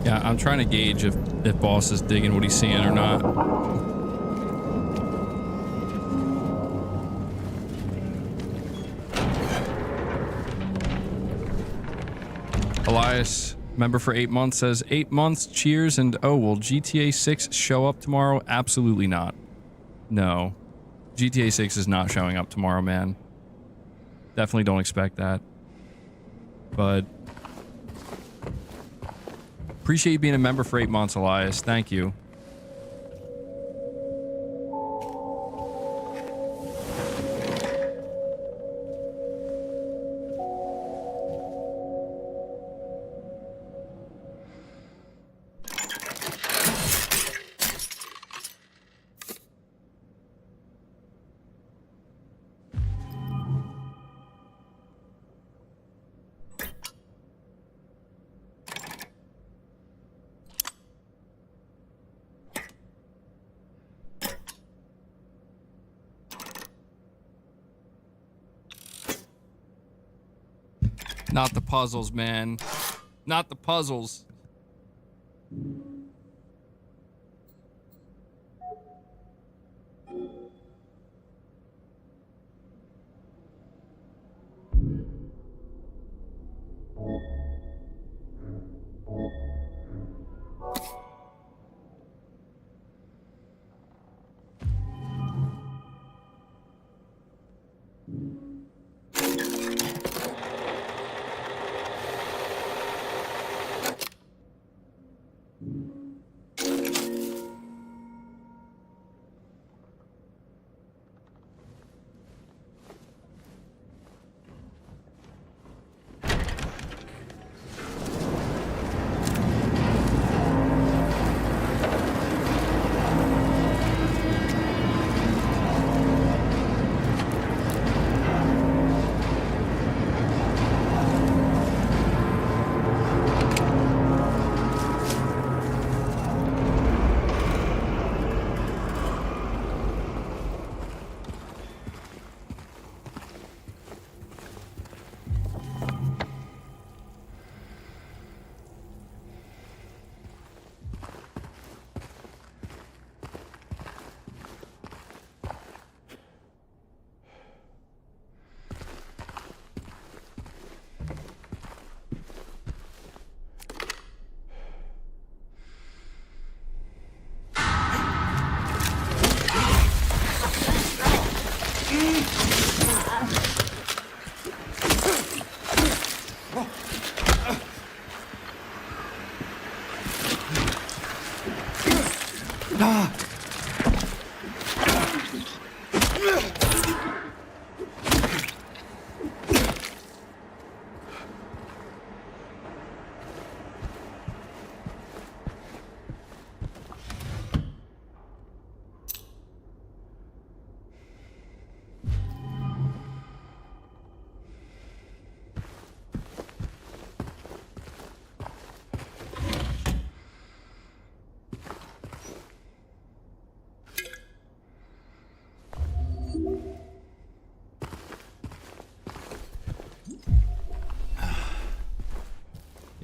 Yeah, I'm trying to gauge if boss is digging what he's seeing or not. Elias, Member for 8 months says 8 months. Cheers. And oh, will GTA 6 show up tomorrow? Absolutely not. No, GTA 6 is not showing up tomorrow, man. Definitely don't expect that. But appreciate you being a member for 8 months, Elias. Thank you. Not the puzzles, man. Not the puzzles.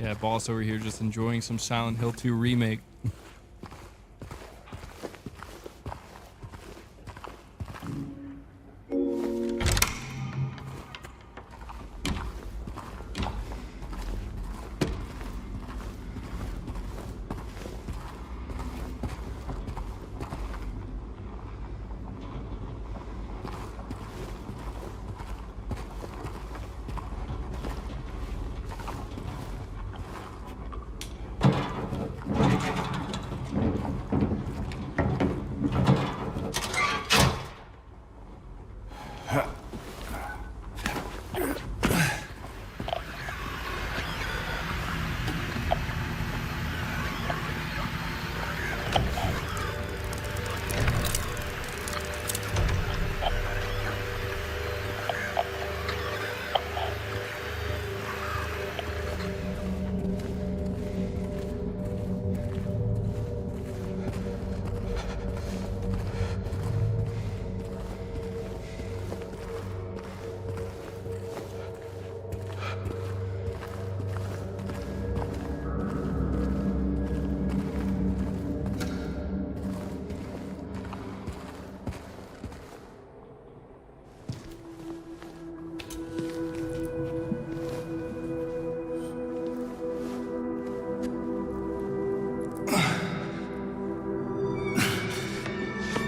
Yeah, boss over here just enjoying some Silent Hill 2 remake.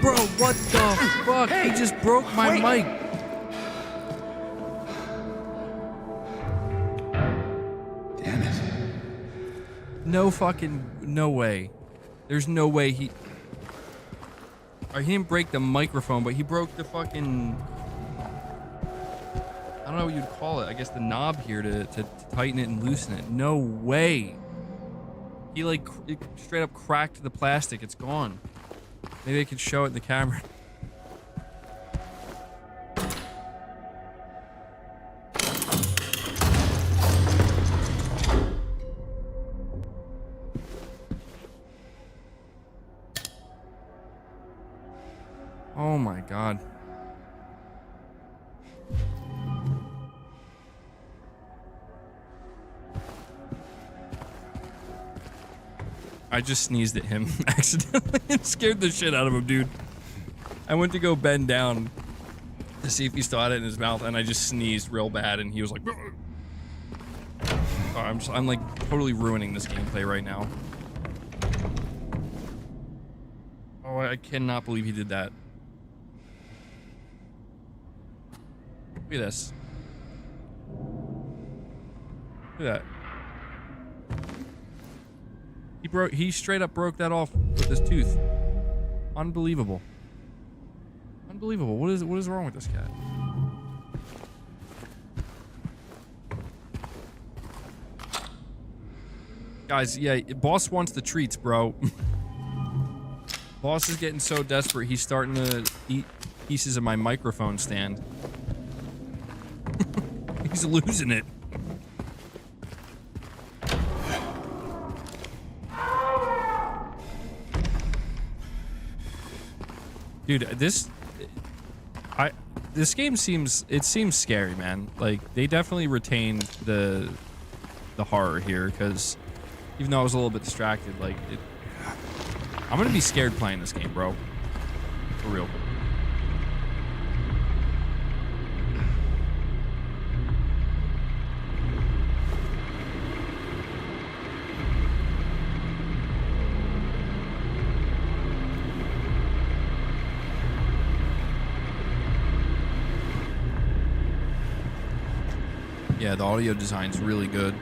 Bro, what the fuck? He just broke my mic. Damn it. No way. There's no way he... Or he didn't break the microphone, but he broke the fucking... I don't know what you'd call it. I guess the knob here to tighten it and loosen it. No way. He like straight up cracked the plastic. It's gone. Maybe I could show it in the camera. Oh my god. I just sneezed at him accidentally and scared the shit out of him, dude. I went to go bend down to see if he still had it in his mouth, and I just sneezed real bad, and he was like... Oh, I'm like totally ruining this gameplay right now. Oh, I cannot believe he did that. Look at this. Look at that. He straight up broke that off with his tooth. Unbelievable. Unbelievable. What is wrong with this cat? Guys, yeah, boss wants the treats, bro. Boss is getting so desperate, he's starting to eat pieces of my microphone stand. He's losing it. Dude, this game seems scary, man. Like, they definitely retained the horror here, because even though I was a little bit distracted, like, I'm gonna be scared playing this game, bro. For real. Yeah, the audio design's really good.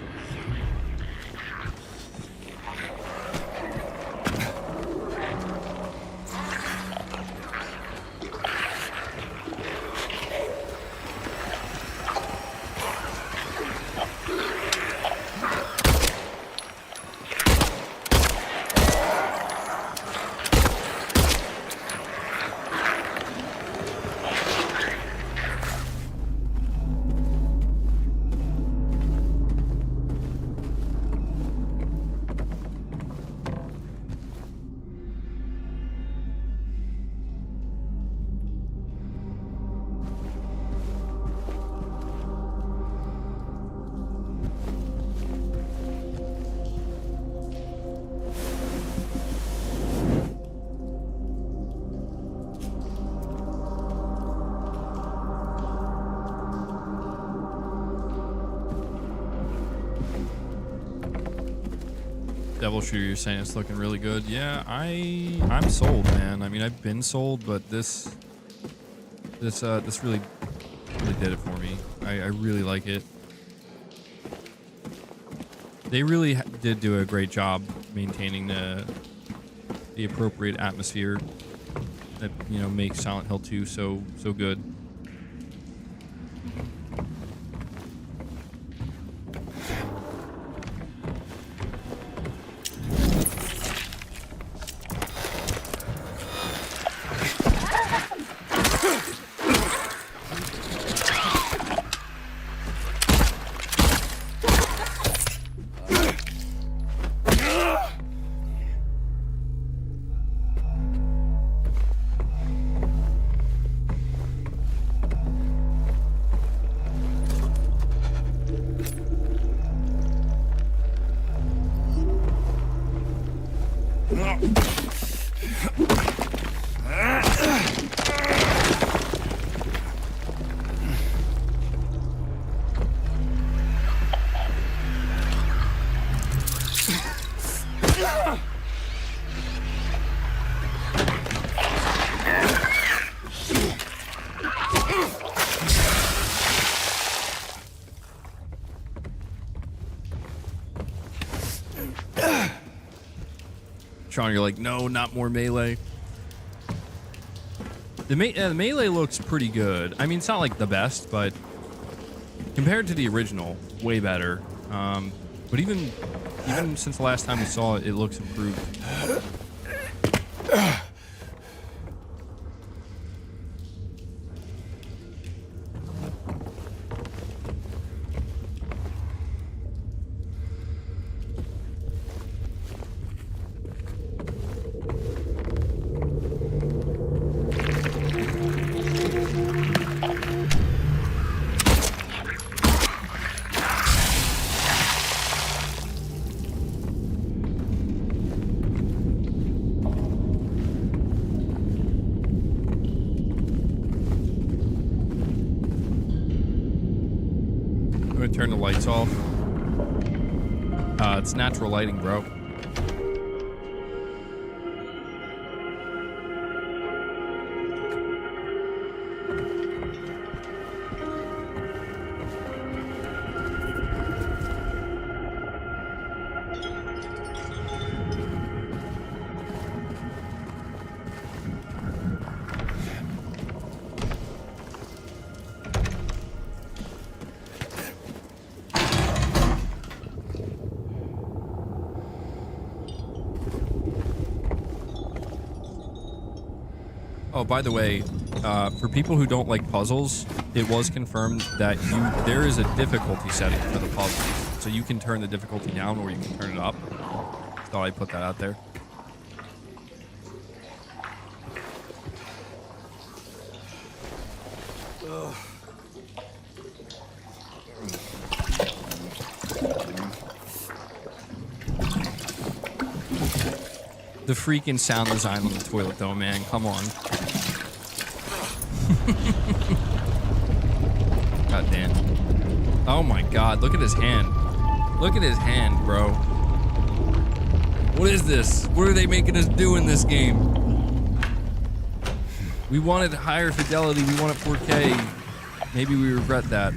Devil Shooter, you're saying it's looking really good. Yeah, I'm sold, man. I mean, I've been sold, but this really did it for me. I really like it. They really did do a great job maintaining the appropriate atmosphere that, you know, makes Silent Hill 2 so good. Sean, you're like, no, not more melee. The melee looks pretty good. I mean, it's not like the best, but compared to the original, way better. But even since the last time we saw it, it looks improved. Turn the lights off. It's natural lighting, bro. Oh, by the way, for people who don't like puzzles, it was confirmed that there is a difficulty setting for the puzzles. So you can turn the difficulty down or you can turn it up. Thought I'd put that out there. The freaking sound design on the toilet, though, man. Come on. God damn. Oh my god, look at his hand. Look at his hand, bro. What is this? What are they making us do in this game? We wanted higher fidelity. We wanted 4K. Maybe we regret that.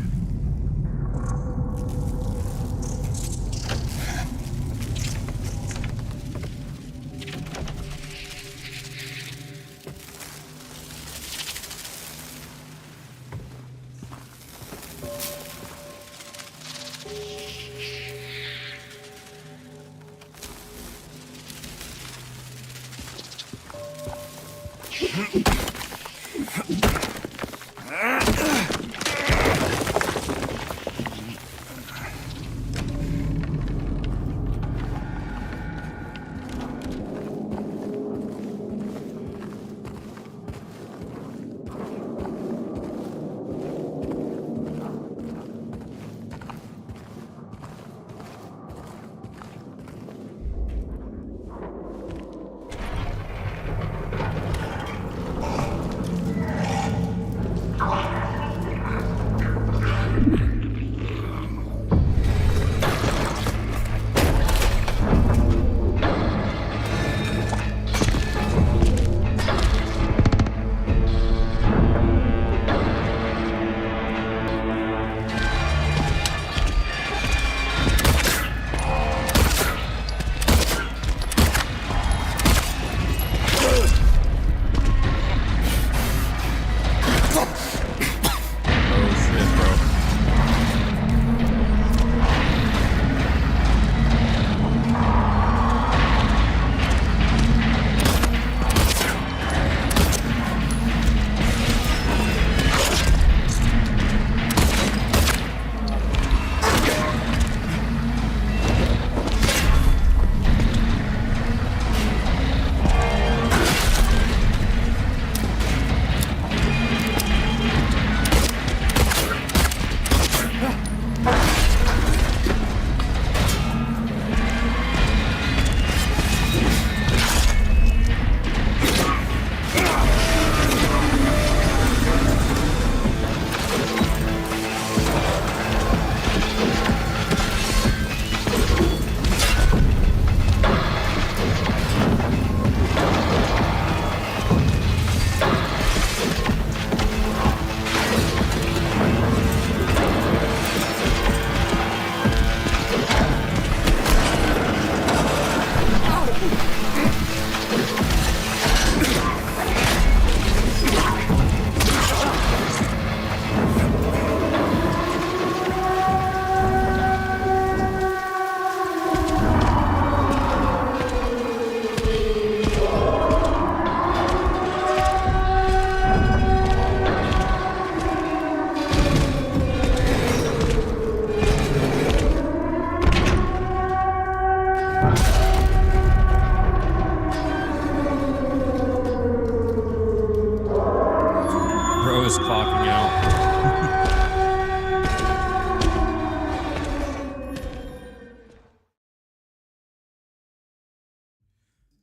was clocking out.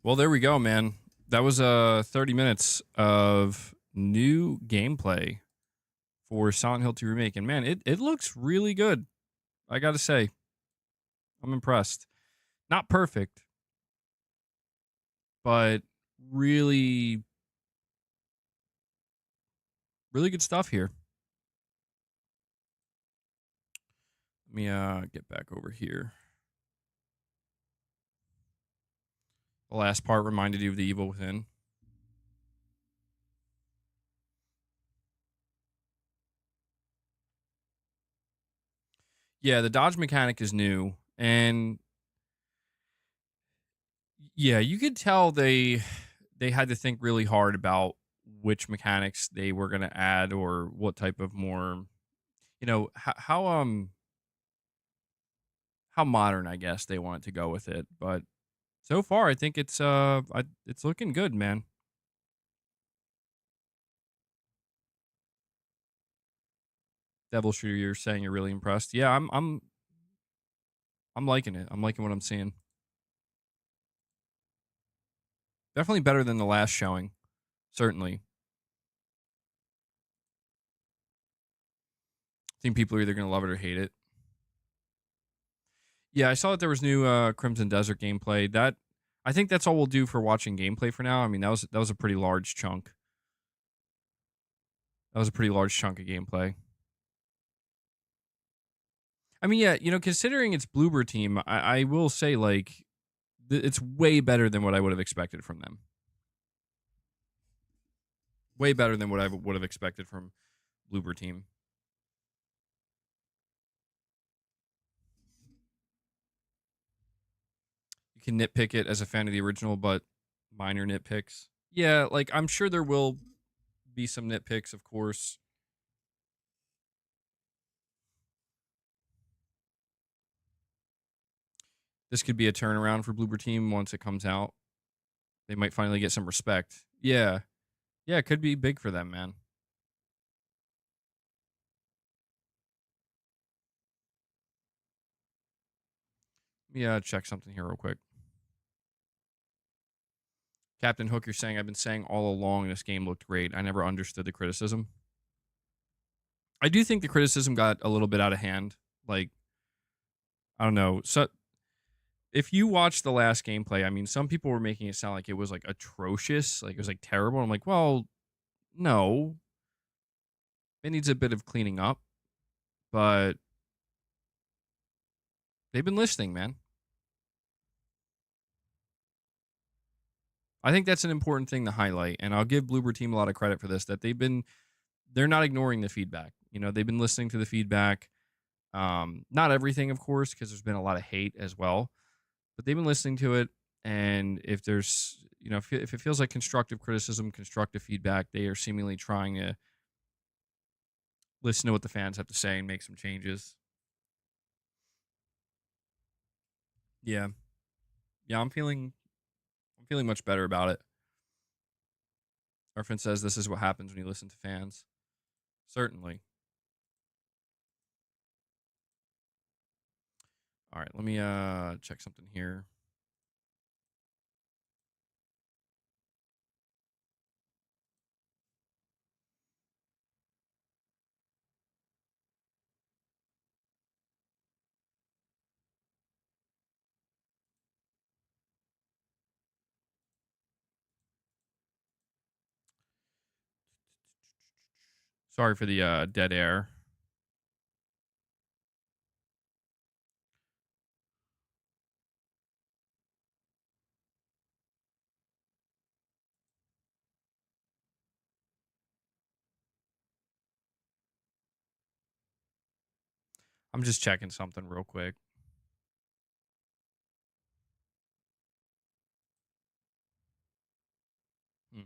Well, there we go, man. That was 30 minutes of new gameplay for Silent Hill 2 Remake. And man, it looks really good. I gotta say. I'm impressed. Not perfect, but really, really good stuff here. Let me get back over here. The last part reminded you of the evil within. Yeah, the dodge mechanic is new, and yeah, you could tell they had to think really hard about which mechanics they were going to add or what type of more, how modern I guess they wanted to go with it. But so far, I think it's looking good, man. Devil Shooter, you're saying you're really impressed. Yeah, I'm liking it. I'm liking what I'm seeing. Definitely better than the last showing. Certainly. I think people are either going to love it or hate it. Yeah, I saw that there was new Crimson Desert gameplay. That I think that's all we'll do for watching gameplay for now. I mean, that was a pretty large chunk. That was a pretty large chunk of gameplay. I mean, yeah, considering it's Bloober Team, I will say like it's way better than what I would have expected from them. Way better than what I would have expected from Bloober Team. You can nitpick it as a fan of the original, but minor nitpicks. Yeah, like I'm sure there will be some nitpicks, of course. This could be a turnaround for Bloober Team once it comes out. They might finally get some respect. Yeah. Yeah, it could be big for them, man. Let me check something here real quick. Captain Hook, you're saying I've been saying all along this game looked great. I never understood the criticism. I do think the criticism got a little bit out of hand. Like, I don't know. So if you watch the last gameplay, I mean, some people were making it sound like it was like atrocious, like it was like terrible. I'm like, well, no. It needs a bit of cleaning up, but they've been listening, man. I think that's an important thing to highlight, and I'll give Bloober Team a lot of credit for this, that they're not ignoring the feedback. They've been listening to the feedback. Not everything, of course, because there's been a lot of hate as well, but they've been listening to it. And if there's, if it feels like constructive criticism, constructive feedback, they are seemingly trying to listen to what the fans have to say and make some changes. Yeah. Yeah, I'm feeling much better about it. Our friend says this is what happens when you listen to fans. Certainly. All right, let me check something here. Sorry for the dead air. I'm just checking something real quick. Hmm.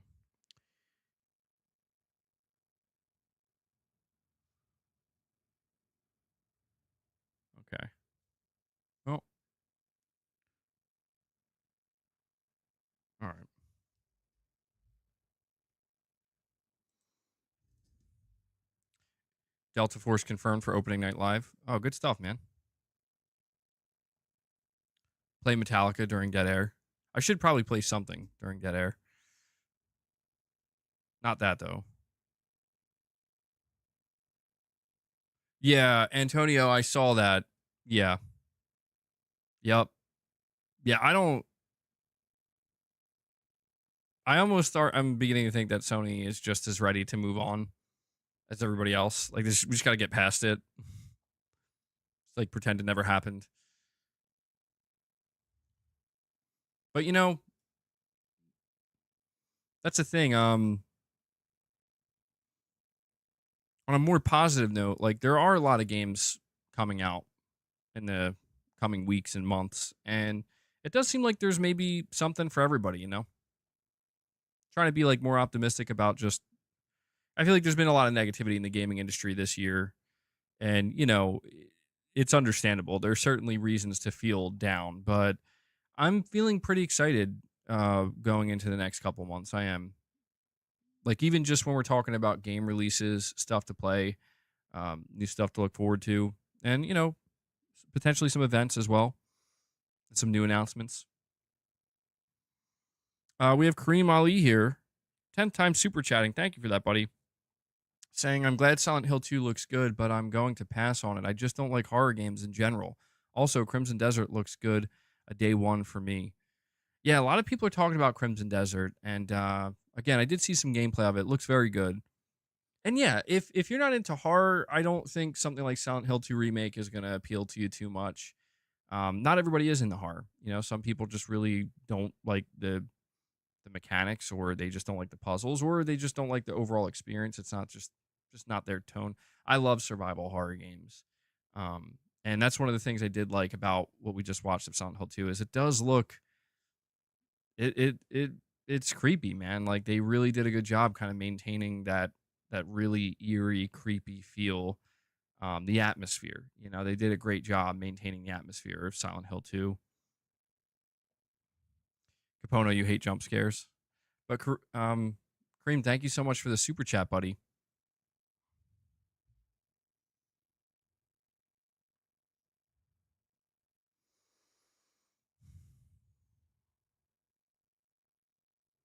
Okay. Oh, all right. Delta Force confirmed for opening night live. Oh, good stuff, man. Play Metallica during Dead Air. I should probably play something during Dead Air. Not that, though. Yeah, Antonio, I saw that. Yeah. Yep. Yeah, I'm beginning to think that Sony is just as ready to move on as everybody else. Like, we just got to get past it. It's like pretend it never happened. But, you know, that's the thing. On a more positive note, like, there are a lot of games coming out in the coming weeks and months, and it does seem like there's maybe something for everybody, you know? Trying to be, like, more optimistic about just I feel like there's been a lot of negativity in the gaming industry this year, and, you know, it's understandable. There's certainly reasons to feel down, but I'm feeling pretty excited going into the next couple months. I am. Like, even just when we're talking about game releases, stuff to play, new stuff to look forward to, and, you know, potentially some events as well, and some new announcements. We have Kareem Ali here, 10th time super chatting. Thank you for that, buddy. Saying, I'm glad Silent Hill 2 looks good, but I'm going to pass on it. I just don't like horror games in general. Also, Crimson Desert looks good, a day one for me. Yeah, a lot of people are talking about Crimson Desert, and again, I did see some gameplay of it. It looks very good. And yeah, if you're not into horror, I don't think something like Silent Hill 2 Remake is going to appeal to you too much. Not everybody is into horror. You know, some people just really don't like the mechanics, or they just don't like the puzzles, or they just don't like the overall experience. It's not just not their tone. I love survival horror games. And that's one of the things I did like about what we just watched of Silent Hill 2 is it does look it's creepy, man. Like, they really did a good job kind of maintaining that really eerie, creepy feel. The atmosphere, you know, they did a great job maintaining the atmosphere of Silent Hill 2. Capono, you hate jump scares. But Kareem, thank you so much for the super chat, buddy.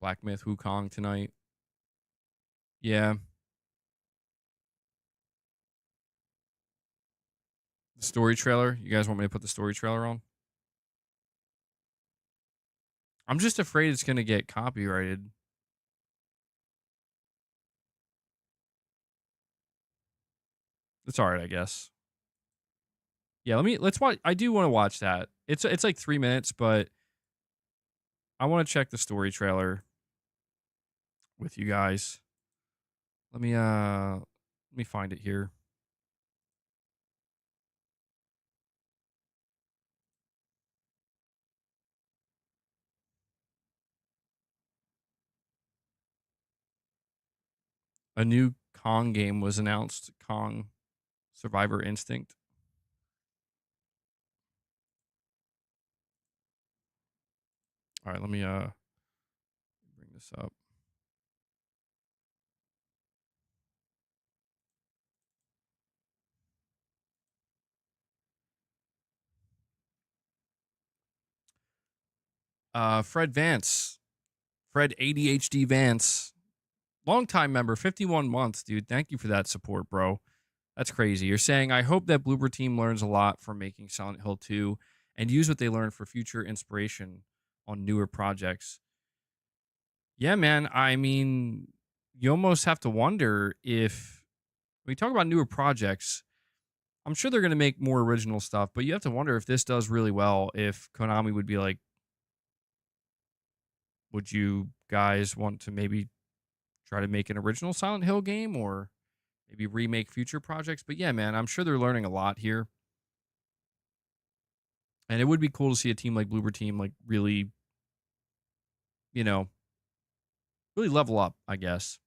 Black Myth Wukong tonight. Yeah. The story trailer. You guys want me to put the story trailer on? I'm just afraid it's going to get copyrighted. It's all right, I guess. Yeah, let's watch. I do want to watch that. It's like 3 minutes, but I want to check the story trailer with you guys. Let me find it here. A new Kong game was announced. Kong Survivor Instinct. All right, let me bring this up. Fred Vance. Fred ADHD Vance. Longtime member, 51 months, dude. Thank you for that support, bro. That's crazy. You're saying, I hope that Bloober Team learns a lot from making Silent Hill 2 and use what they learned for future inspiration on newer projects. Yeah, man. I mean, you almost have to wonder if when we talk about newer projects, I'm sure they're going to make more original stuff, but you have to wonder if this does really well, if Konami would be like, would you guys want to maybe try to make an original Silent Hill game or maybe remake future projects? But yeah, man, I'm sure they're learning a lot here. And it would be cool to see a team like Bloober Team like really, you know, really level up, I guess.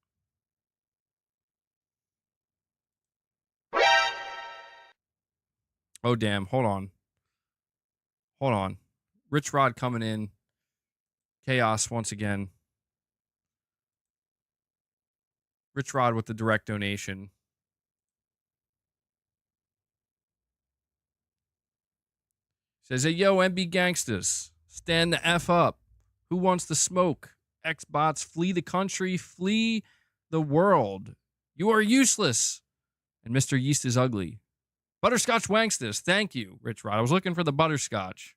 Oh, damn. Hold on. Hold on. Rich Rod coming in. Chaos once again. Rich Rod with the direct donation. Says, hey, yo, MB gangsters, stand the F up. Who wants to smoke? Xbots, flee the country, flee the world. You are useless. And Mr. Yeast is ugly. Butterscotch Wanksters, thank you, Rich Rod. I was looking for the butterscotch.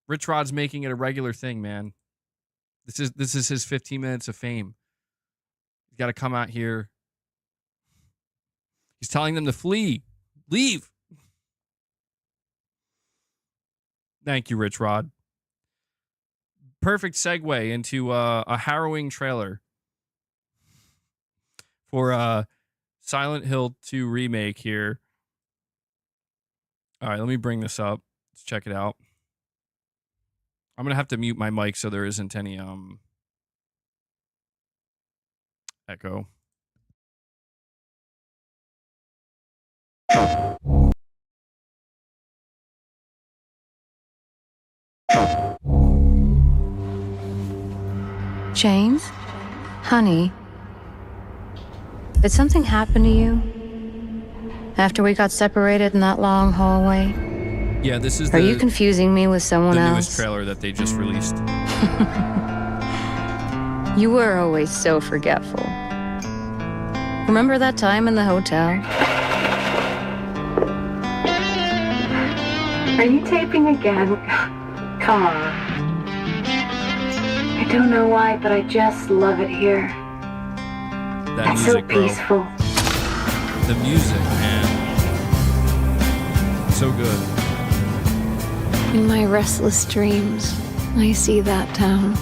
Rich Rod's making it a regular thing, man. This is his 15 minutes of fame. He's got to come out here. He's telling them to flee. Leave. Thank you, Rich Rod. Perfect segue into a harrowing trailer for Silent Hill 2 Remake here. All right, let me bring this up. Let's check it out. I'm going to have to mute my mic so there isn't any echo. James? Honey? Did something happen to you? After we got separated in that long hallway? Yeah, this is Are you confusing me with someone the else? newest trailer that they just released. You were always so forgetful. Remember that time in the hotel? Are you taping again? Come on. I don't know why, but I just love it here. That It's music, so peaceful. The music, man. So good. In my restless dreams, I see that town.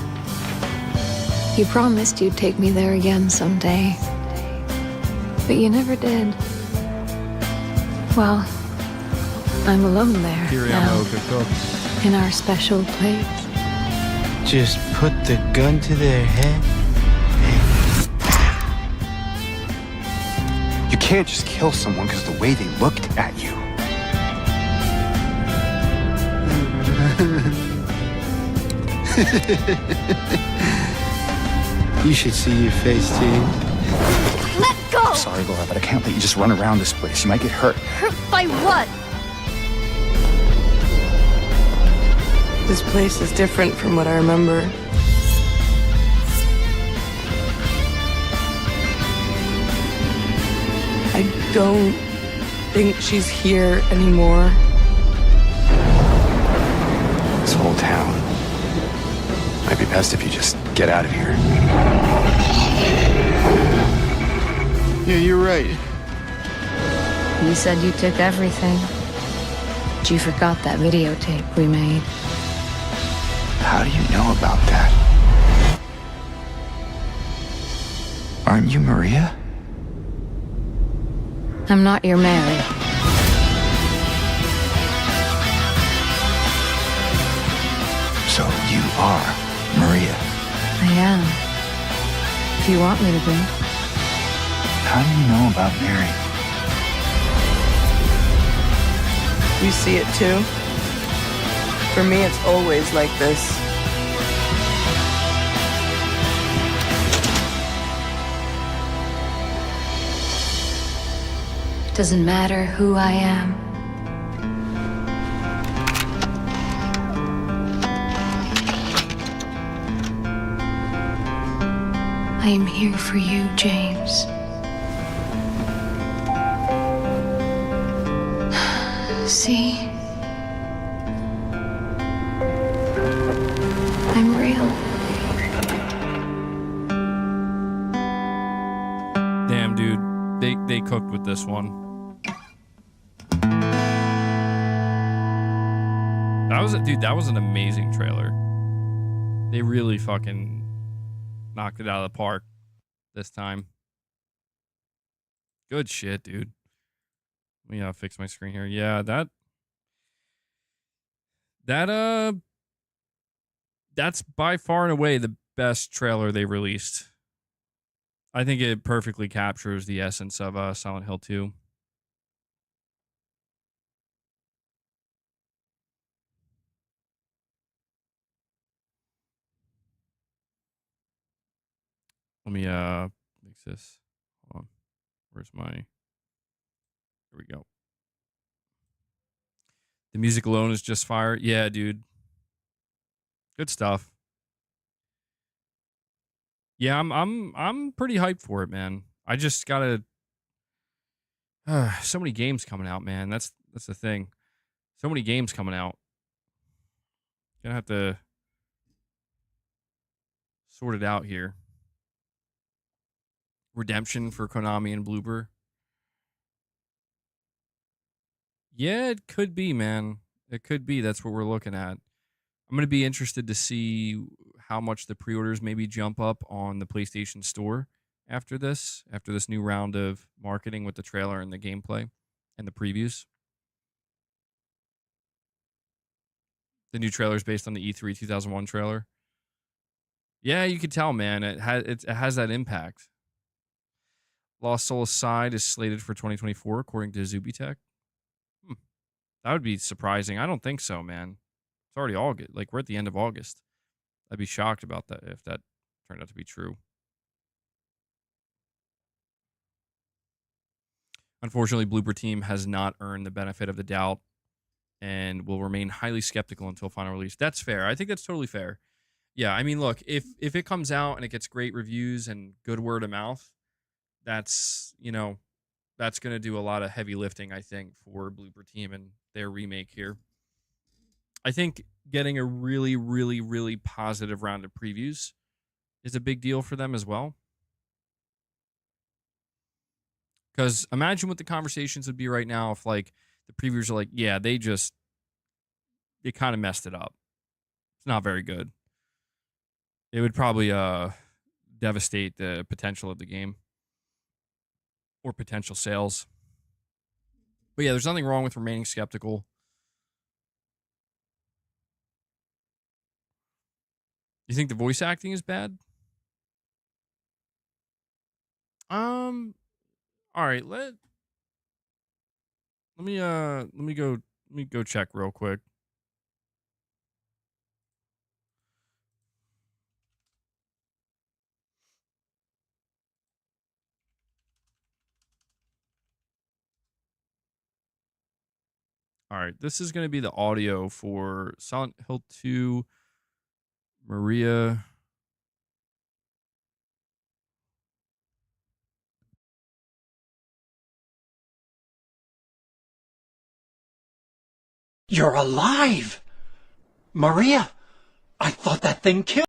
You promised you'd take me there again someday, but you never did. Well, I'm alone there now, Kiriyama cook. in our special place. Just put the gun to their head. You can't just kill someone because the way they looked at you. You should see your face, Team. Let go! I'm sorry, Laura, but I can't let you just run around this place. You might get hurt. Hurt by what? This place is different from what I remember. I don't think she's here anymore. This whole town. Might be best if you just get out of here. Yeah, you're right. You said you took everything. But you forgot that videotape we made. How do you know about that? Aren't you Maria? I'm not your Mary. So you are Maria. I am. If you want me to be. How do you know about Mary? You see it too? For me, it's always like this. Doesn't matter who I am. I am here for you, James. See? I'm real. Damn, dude. They cooked with this one. That was an amazing trailer. They really fucking knocked it out of the park this time. Good shit, dude. Let me fix my screen here. Yeah, that's by far and away the best trailer they released. I think it perfectly captures the essence of Silent Hill 2. Let me fix this. Hold on. Where's my... Here we go. The music alone is just fire. Yeah, dude. Good stuff. Yeah, I'm pretty hyped for it, man. I just gotta so many games coming out, man. That's the thing. So many games coming out. Gonna have to sort it out here. Redemption for Konami and Bloober. Yeah, it could be, man. It could be. That's what we're looking at. I'm going to be interested to see how much the pre-orders maybe jump up on the PlayStation Store after this new round of marketing with the trailer and the gameplay and the previews. The new trailer is based on the E3 2001 trailer. Yeah, you can tell, man. It has that impact. Lost Soul Aside is slated for 2024, according to Zubitech. That would be surprising. I don't think so, man. It's already August. Like, we're at the end of August. I'd be shocked about that if that turned out to be true. Unfortunately, Bloober Team has not earned the benefit of the doubt and will remain highly skeptical until final release. That's fair. I think that's totally fair. Yeah, I mean, look, if it comes out and it gets great reviews and good word of mouth, that's, you know, that's going to do a lot of heavy lifting, I think, for Bloober Team and their remake here. I think getting a really, really, really positive round of previews is a big deal for them as well. Because imagine what the conversations would be right now if, like, the previews are like, yeah, they kind of messed it up. It's not very good. It would probably devastate the potential of the game or potential sales. But yeah, there's nothing wrong with remaining skeptical. You think the voice acting is bad? All right, let me go check real quick. All right, this is going to be the audio for Silent Hill 2 Maria. You're alive! Maria, I thought that thing killed.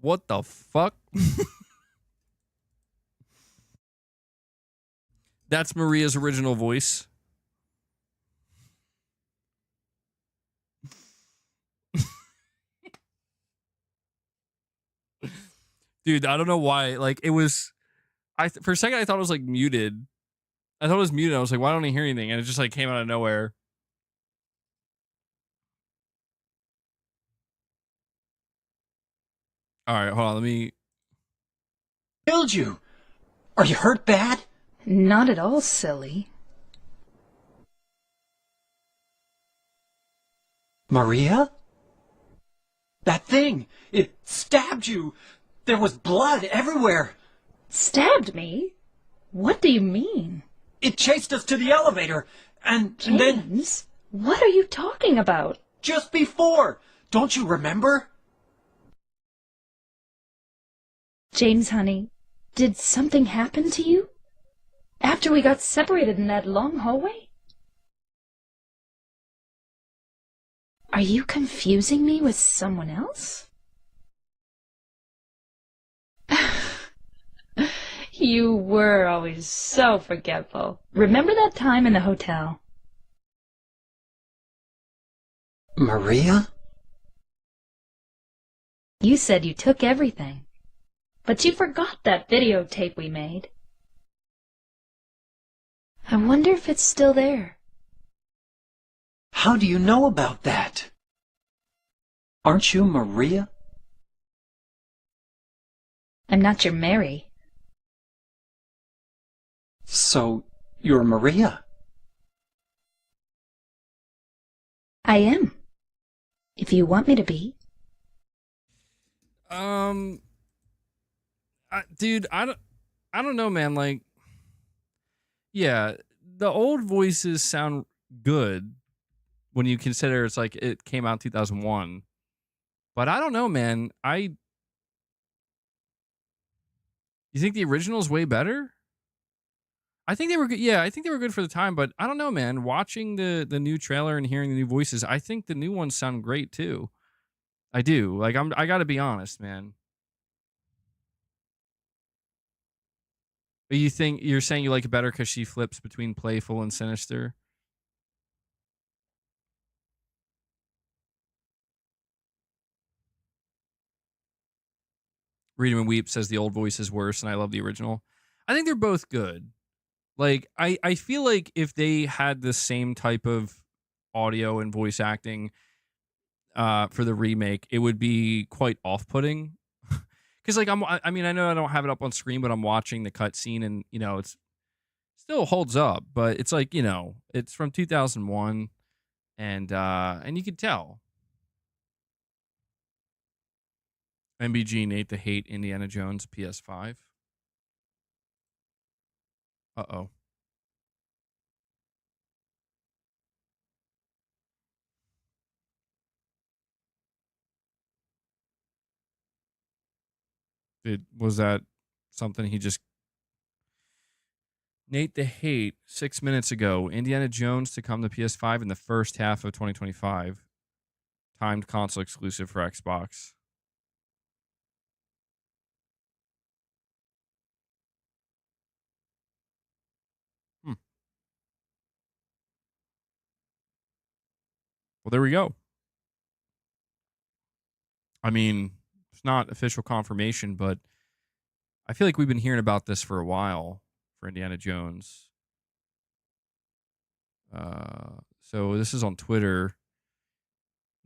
What the fuck? That's Maria's original voice. Dude, I don't know why. Like, it was... for a second, I thought it was, like, muted. I thought it was muted. I was like, why don't I hear anything? And it just, like, came out of nowhere. All right, hold on. Let me... Killed you! Are you hurt bad? Not at all, silly. Maria? That thing! It stabbed you! There was blood everywhere! Stabbed me? What do you mean? It chased us to the elevator, and James, what are you talking about? Just before! Don't you remember? James, honey, did something happen to you? After we got separated in that long hallway? Are you confusing me with someone else? You were always so forgetful. Remember that time in the hotel? Maria? You said you took everything, but you forgot that videotape we made. I wonder if it's still there. How do you know about that? Aren't you Maria? I'm not your Mary. So, you're Maria? I am. If you want me to be. Dude, I don't know, man. Like, yeah, the old voices sound good when you consider it's like it came out in 2001. But I don't know, man. You think the original is way better? I think they were good. Yeah, I think they were good for the time, but I don't know, man. Watching the new trailer and hearing the new voices, I think the new ones sound great too. I do. Like I got to be honest, man. But you're saying you like it better because she flips between playful and sinister? Read 'em and Weep says the old voice is worse, and I love the original. I think they're both good. Like I feel like if they had the same type of audio and voice acting for the remake, it would be quite off-putting. Because like I mean I know I don't have it up on screen, but I'm watching the cutscene and it's still holds up, but it's like it's from 2001, and you can tell. MBG Nate the Hate Indiana Jones PS5. Uh-oh. Was that something he just... Nate the Hate 6 minutes ago. Indiana Jones to come to PS5 in the first half of 2025. Timed console exclusive for Xbox. Well, there we go. I mean, it's not official confirmation, but I feel like we've been hearing about this for a while for Indiana Jones. So this is on Twitter.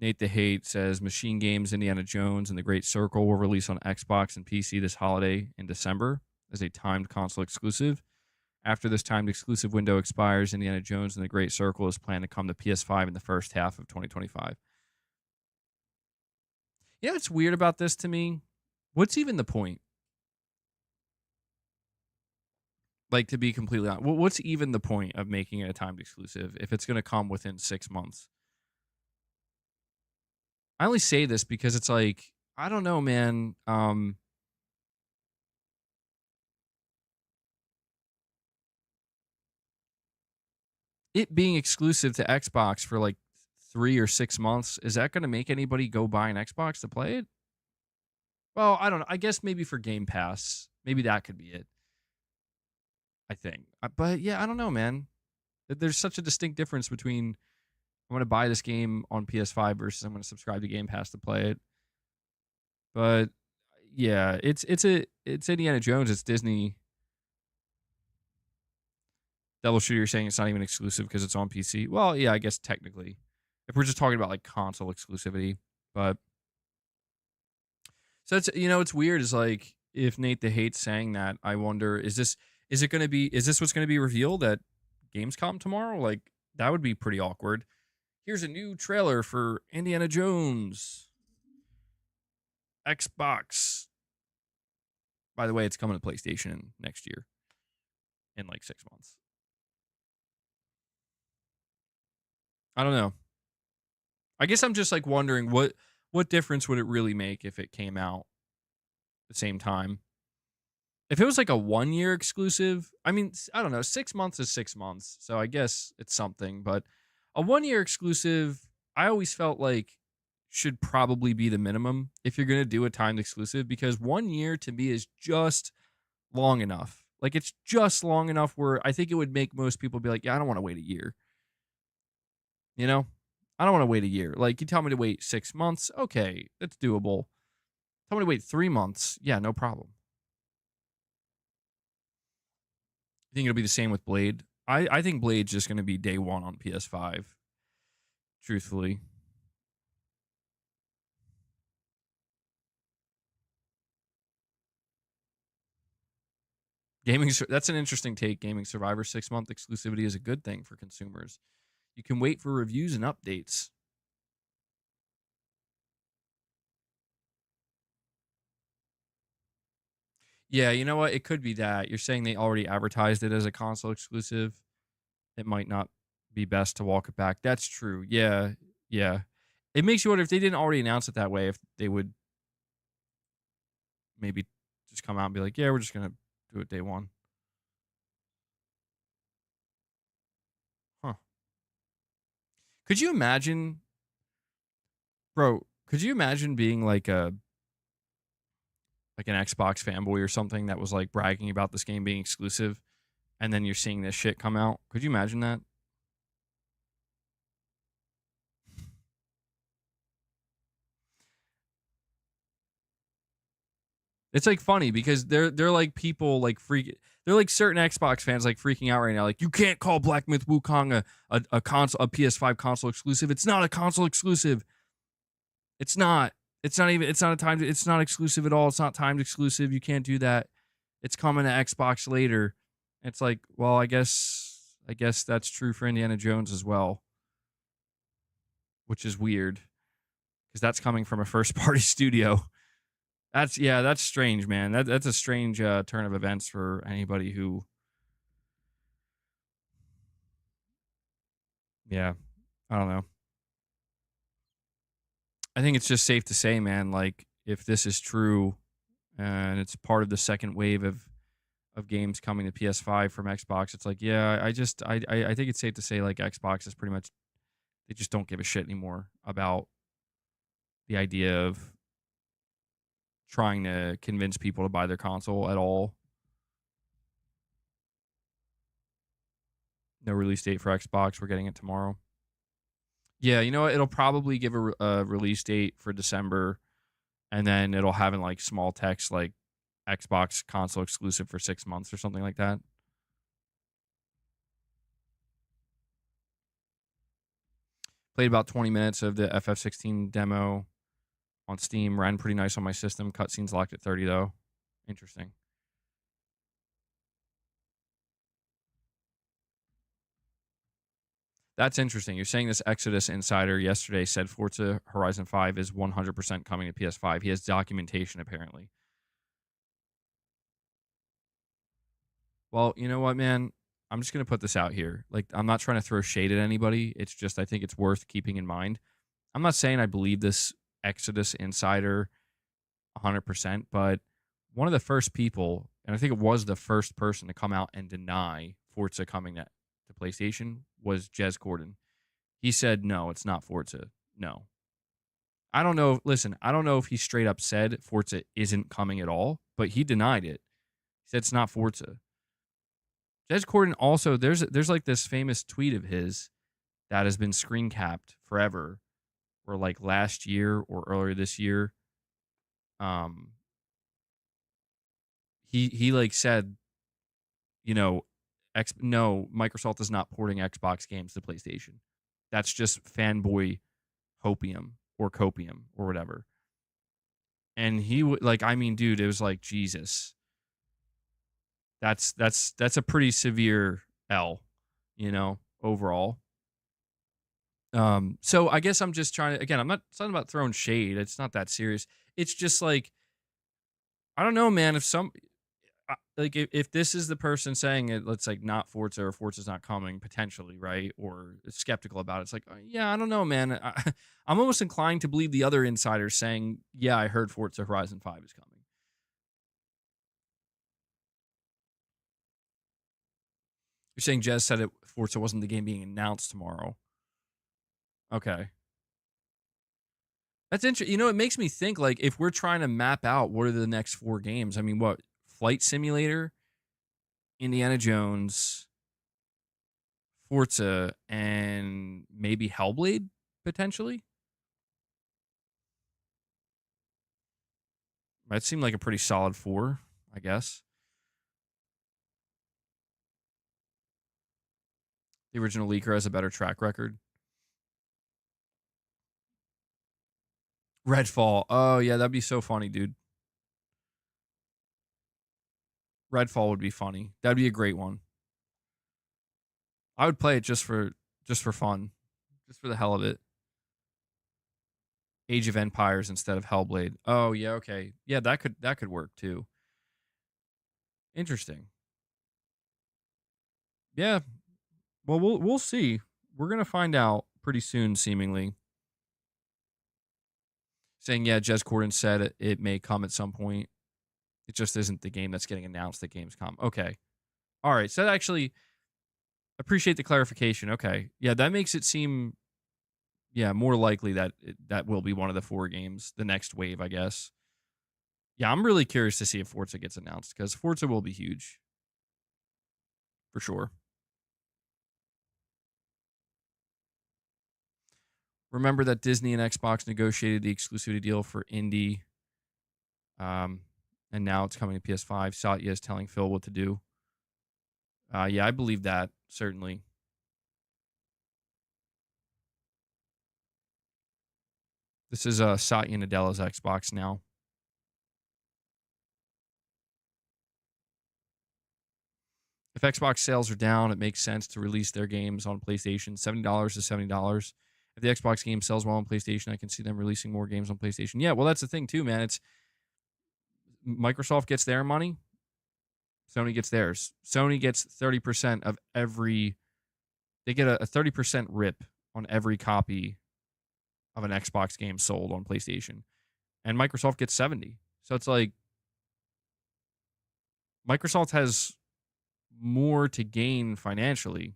Nate the Hate says Machine Games Indiana Jones and the Great Circle will release on Xbox and PC this holiday in December as a timed console exclusive. After this timed exclusive window expires, Indiana Jones and the Great Circle is planned to come to PS5 in the first half of 2025. You know what's weird about this to me? What's even the point? Like, to be completely honest, what's even the point of making it a timed exclusive if it's going to come within 6 months? I only say this because it's like, I don't know, man. It being exclusive to Xbox for like 3 or 6 months, is that going to make anybody go buy an Xbox to play it? Well, I don't know. I guess maybe for Game Pass, maybe that could be it. I think. But yeah, I don't know, man. There's such a distinct difference between I'm going to buy this game on PS5 versus I'm going to subscribe to Game Pass to play it. But yeah, it's Indiana Jones, it's Disney. Devil Shooter, you're saying it's not even exclusive because it's on PC. Well, yeah, I guess technically. If we're just talking about like console exclusivity, but so it's it's weird is like if Nate the Hate's saying that, I wonder is this what's going to be revealed at Gamescom tomorrow? Like that would be pretty awkward. Here's a new trailer for Indiana Jones. Xbox. By the way, it's coming to PlayStation next year in like 6 months. I don't know. I guess I'm just like wondering what difference would it really make if it came out at the same time? If it was like a 1 year exclusive, I mean, I don't know, 6 months is 6 months, so I guess it's something. But a 1 year exclusive, I always felt like should probably be the minimum if you're gonna do a timed exclusive, because 1 year to me is just long enough. Like it's just long enough where I think it would make most people be like, yeah, I don't want to wait a year. You know, I don't want to wait a year. Like you tell me to wait 6 months, okay, that's doable. Tell me to wait 3 months, yeah, no problem. I think it'll be the same with Blade. I think Blade's just going to be day one on PS5. Truthfully. That's an interesting take. Gaming Survivor 6-month exclusivity is a good thing for consumers. You can wait for reviews and updates. Yeah, you know what? It could be that. You're saying they already advertised it as a console exclusive. It might not be best to walk it back. That's true. Yeah. Yeah. It makes you wonder if they didn't already announce it that way, if they would maybe just come out and be like, yeah, we're just going to do it day one. Huh. Could you imagine, bro, could you imagine being like an Xbox fanboy or something that was like bragging about this game being exclusive, and then you're seeing this shit come out? Could you imagine that? It's like funny because they're like people like they're like certain Xbox fans like freaking out right now. Like, you can't call Black Myth Wukong a console, a PS5 console exclusive. It's not a console exclusive. It's not. It's not even. It's not a timed. It's not exclusive at all. It's not timed exclusive. You can't do that. It's coming to Xbox later. It's like, well, I guess that's true for Indiana Jones as well, which is weird because that's coming from a first party studio. That's strange, man. That's a strange turn of events for anybody who, yeah, I don't know. I think it's just safe to say, man, like, if this is true and it's part of the second wave of games coming to PS5 from Xbox, it's like, yeah, I think it's safe to say like Xbox is pretty much, they just don't give a shit anymore about the idea of trying to convince people to buy their console at all. No release date for Xbox. We're getting it tomorrow. Yeah, you know what? It'll probably give a release date for December, and then it'll have in like small text like Xbox console exclusive for 6 months or something like that. Played about 20 minutes of the FF16 demo on Steam. Ran pretty nice on my system. Cutscenes locked at 30 though. Interesting. That's interesting. You're saying this Exodus insider yesterday said Forza Horizon 5 is 100% coming to PS5. He has documentation apparently. Well, you know what, man? I'm just going to put this out here. Like, I'm not trying to throw shade at anybody. It's just, I think it's worth keeping in mind. I'm not saying I believe this Exodus insider 100%, but one of the first people, and I think it was the first person to come out and deny Forza coming to PlayStation, was Jez Corden. He said, no, it's not Forza. No. I don't know. Listen, I don't know if he straight up said Forza isn't coming at all, but he denied it. He said it's not Forza. Jez Corden also, there's like this famous tweet of his that has been screen capped forever, or like last year or earlier this year. He like said, you know, no, Microsoft is not porting Xbox games to PlayStation. That's just fanboy hopium or copium or whatever. And he would like, I mean, dude, it was like, Jesus. That's a pretty severe L, you know, overall. So I guess I'm just trying to, again, it's not about throwing shade. It's not that serious. It's just like, I don't know, man, if this is the person saying it, let's like not Forza or Forza's not coming potentially, right? Or skeptical about it. It's like, yeah, I don't know, man. I'm almost inclined to believe the other insiders saying, yeah, I heard Forza Horizon 5 is coming. You're saying Jez said Forza wasn't the game being announced tomorrow. Okay. That's interesting. You know, it makes me think, like, if we're trying to map out what are the next 4 games, I mean, what? Flight Simulator, Indiana Jones, Forza, and maybe Hellblade, potentially? That seemed like a pretty solid 4, I guess. The original leaker has a better track record. Redfall. Oh, yeah, that'd be so funny, dude. Redfall would be funny. That'd be a great one. I would play it just for fun. Just for the hell of it. Age of Empires instead of Hellblade. Oh, yeah, okay. Yeah, that could work too. Interesting. Yeah. Well, we'll see. we're gonna find out pretty soon, seemingly. Saying, yeah, Jez Corden said it may come at some point. It just isn't the game that's getting announced at Gamescom. Okay. All right. So that actually appreciate the clarification. Okay. Yeah, that makes it seem, yeah, more likely that that will be one of the 4 games, the next wave, I guess. Yeah, I'm really curious to see if Forza gets announced because Forza will be huge. For sure. Remember that Disney and Xbox negotiated the exclusivity deal for Indie. And now it's coming to PS5. Satya is telling Phil what to do. Yeah, I believe that, certainly. This is Satya Nadella's Xbox now. If Xbox sales are down, it makes sense to release their games on PlayStation. $70 is $70. If the Xbox game sells well on PlayStation, I can see them releasing more games on PlayStation. Yeah, well, that's the thing too, man. It's Microsoft gets their money, Sony gets theirs. Sony gets 30% of every. They get a 30% rip on every copy of an Xbox game sold on PlayStation, and Microsoft gets 70. So it's like Microsoft has more to gain financially,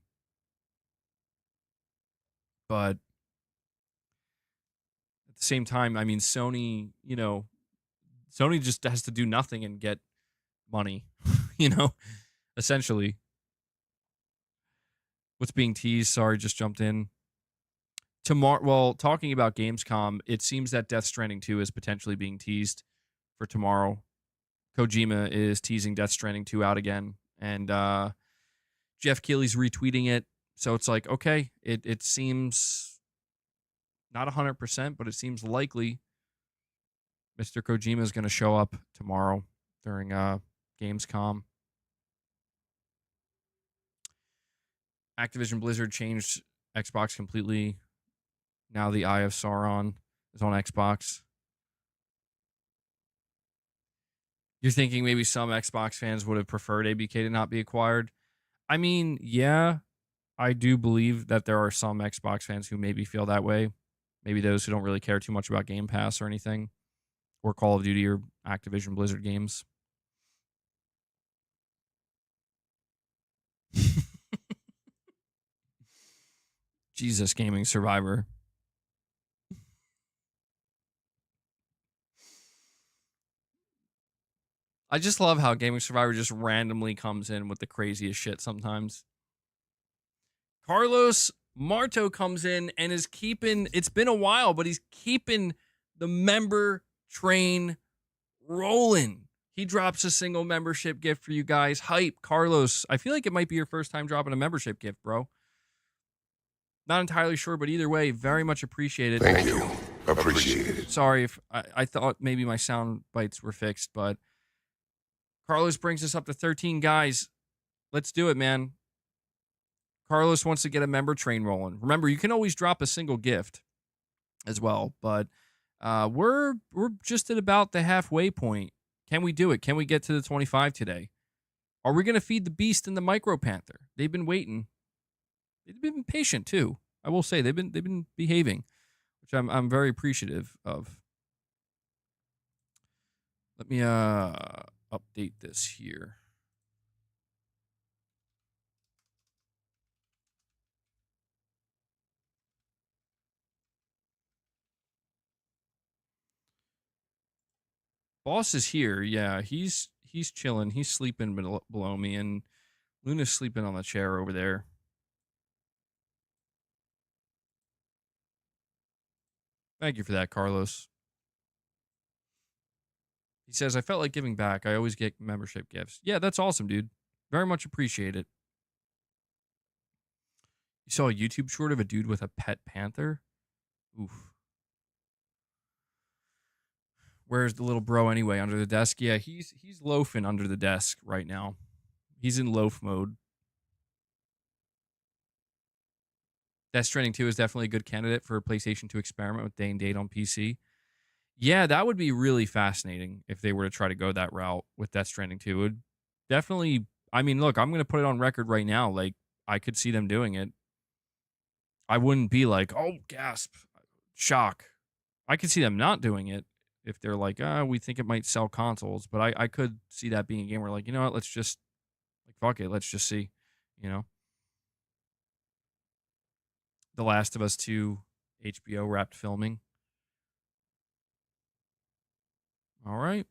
but at the same time, I mean, Sony, Sony just has to do nothing and get money, essentially. What's being teased? Sorry, just jumped in. Tomorrow, well, talking about Gamescom, it seems that Death Stranding 2 is potentially being teased for tomorrow. Kojima is teasing Death Stranding 2 out again, and Jeff Keighley's retweeting it. So it's like, okay, it seems not 100%, but it seems likely Mr. Kojima is going to show up tomorrow during Gamescom. Activision Blizzard changed Xbox completely. Now the Eye of Sauron is on Xbox. You're thinking maybe some Xbox fans would have preferred ABK to not be acquired. I mean, yeah, I do believe that there are some Xbox fans who maybe feel that way. Maybe those who don't really care too much about Game Pass or anything, or Call of Duty or Activision Blizzard games. Jesus, Gaming Survivor. I just love how Gaming Survivor just randomly comes in with the craziest shit sometimes. Carlos Marto comes in and is keeping, it's been a while, but he's keeping the member train rolling. He drops a single membership gift for you guys. Hype, Carlos. I feel like it might be your first time dropping a membership gift, bro. Not entirely sure, but either way, very much appreciated. Thank you. Appreciate it. Sorry if I thought maybe my sound bites were fixed, but Carlos brings us up to 13 guys. Let's do it, man. Carlos wants to get a member train rolling. Remember, you can always drop a single gift as well, but we're just at about the halfway point. Can we do it? Can we get to the 25 today? Are we going to feed the beast and the Micro Panther? They've been waiting. They've been patient too. I will say they've been behaving, which I'm very appreciative of. Let me update this here. Boss is here. Yeah, he's chilling. He's sleeping below me, and Luna's sleeping on the chair over there. Thank you for that, Carlos. He says, I felt like giving back. I always get membership gifts. Yeah, that's awesome, dude. Very much appreciate it. You saw a YouTube short of a dude with a pet panther? Oof. Where's the little bro anyway? Under the desk? Yeah, he's loafing under the desk right now. He's in loaf mode. Death Stranding 2 is definitely a good candidate for a PlayStation 2 experiment with day and date on PC. Yeah, that would be really fascinating if they were to try to go that route with Death Stranding 2. It would definitely, I mean, look, I'm going to put it on record right now. Like, I could see them doing it. I wouldn't be like, oh, gasp, shock. I could see them not doing it if they're like, we think it might sell consoles. But I could see that being a game where like, you know what, let's just like fuck it, let's just see, you know. The Last of Us 2 HBO wrapped filming. All right.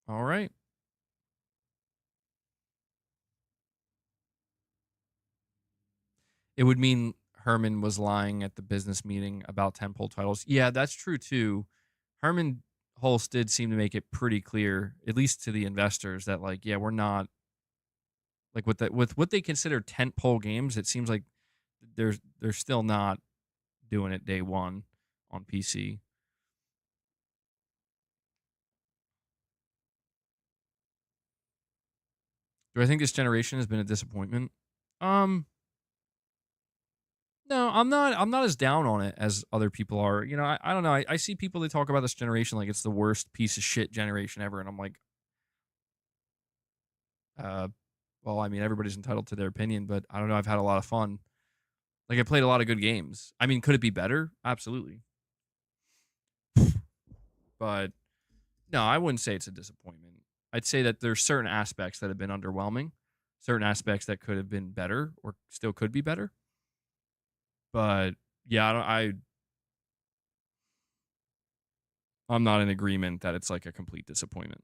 All right. It would mean Herman was lying at the business meeting about tentpole titles. Yeah, that's true too. Herman Hulse did seem to make it pretty clear, at least to the investors, that like, yeah, we're not like with what they consider tentpole games. It seems like they're still not doing it day one on PC. Do I think this generation has been a disappointment? No, I'm not. I'm not as down on it as other people are. You know, I don't know. I see people that talk about this generation like it's the worst piece of shit generation ever, and I'm like, well, I mean, everybody's entitled to their opinion, but I don't know. I've had a lot of fun. Like, I played a lot of good games. I mean, could it be better? Absolutely. But no, I wouldn't say it's a disappointment. I'd say that there's certain aspects that have been underwhelming, certain aspects that could have been better or still could be better. But yeah, I'm not in agreement that it's like a complete disappointment.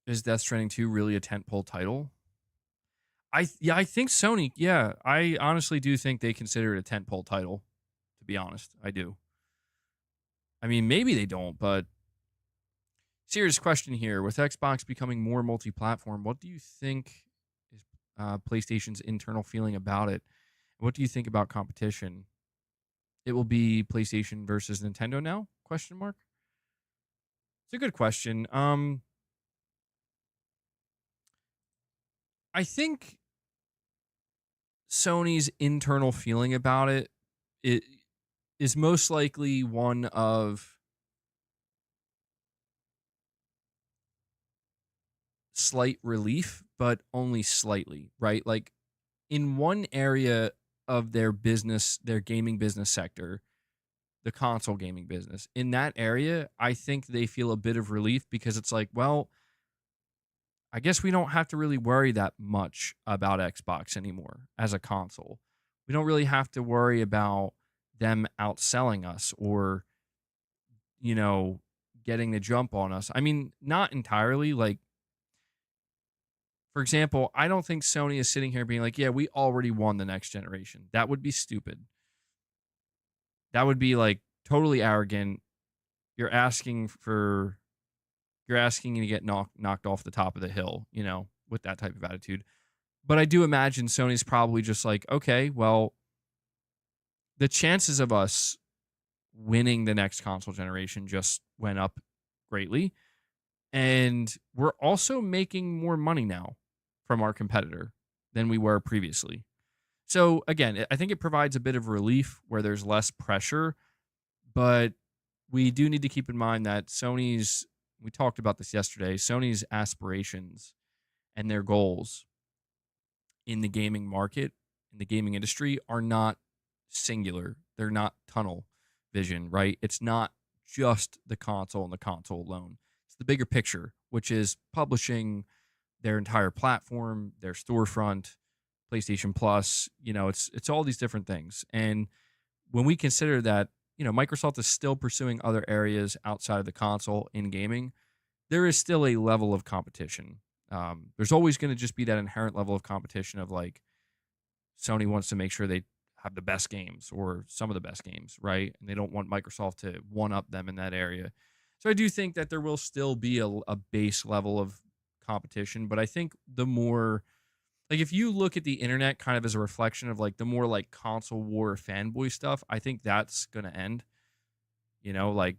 Is Death Stranding 2 really a tentpole title? I think Sony, yeah, I honestly do think they consider it a tentpole title, to be honest. I do. I mean, maybe they don't, but serious question here. With Xbox becoming more multi-platform, what do you think is PlayStation's internal feeling about it? What do you think about competition? It will be PlayStation versus Nintendo now? Question mark. It's a good question. I think Sony's internal feeling about it is most likely one of slight relief, but only slightly, right? Like in one area of their business, their gaming business sector, the console gaming business, in that area, I think they feel a bit of relief because it's like, well, I guess we don't have to really worry that much about Xbox anymore as a console. We don't really have to worry about them outselling us or, you know, getting the jump on us. I mean, not entirely. Like, for example, I don't think Sony is sitting here being like, yeah, we already won the next generation. That would be stupid. That would be like totally arrogant. You're asking to get knocked off the top of the hill, you know, with that type of attitude. But I do imagine Sony's probably just like, okay, well, the chances of us winning the next console generation just went up greatly. And we're also making more money now from our competitor than we were previously. So again, I think it provides a bit of relief where there's less pressure, but we do need to keep in mind that we talked about this yesterday, Sony's aspirations and their goals in the gaming market, in the gaming industry, are not singular. They're not tunnel vision, right? It's not just the console and the console alone. It's the bigger picture, which is publishing their entire platform, their storefront, PlayStation Plus, you know, it's all these different things. And when we consider that, you know, Microsoft is still pursuing other areas outside of the console in gaming, there is still a level of competition. There's always going to just be that inherent level of competition of like Sony wants to make sure they have the best games or some of the best games, right? And they don't want Microsoft to one up them in that area. So I do think that there will still be a base level of competition, but I think the more like if you look at the internet kind of as a reflection of like the more like console war fanboy stuff, I think that's going to end. You know, like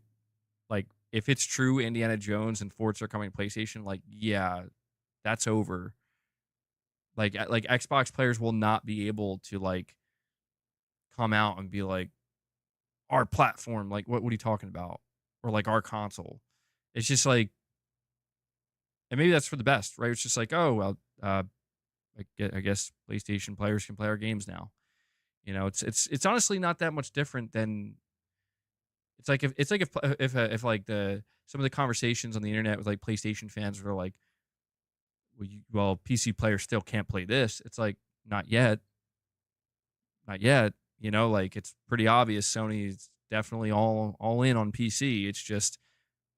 if it's true Indiana Jones and Forza are coming to PlayStation, like yeah, that's over. Like Xbox players will not be able to like come out and be like, our platform. Like, what are you talking about? Or like our console. It's just like, and maybe that's for the best, right? It's just like, oh, well, I guess PlayStation players can play our games now. You know, it's honestly not that much different than, it's like if like some of the conversations on the internet with like PlayStation fans were like, well, PC players still can't play this. It's like, not yet. Not yet. You know, like, it's pretty obvious Sony's definitely all in on PC. It's just,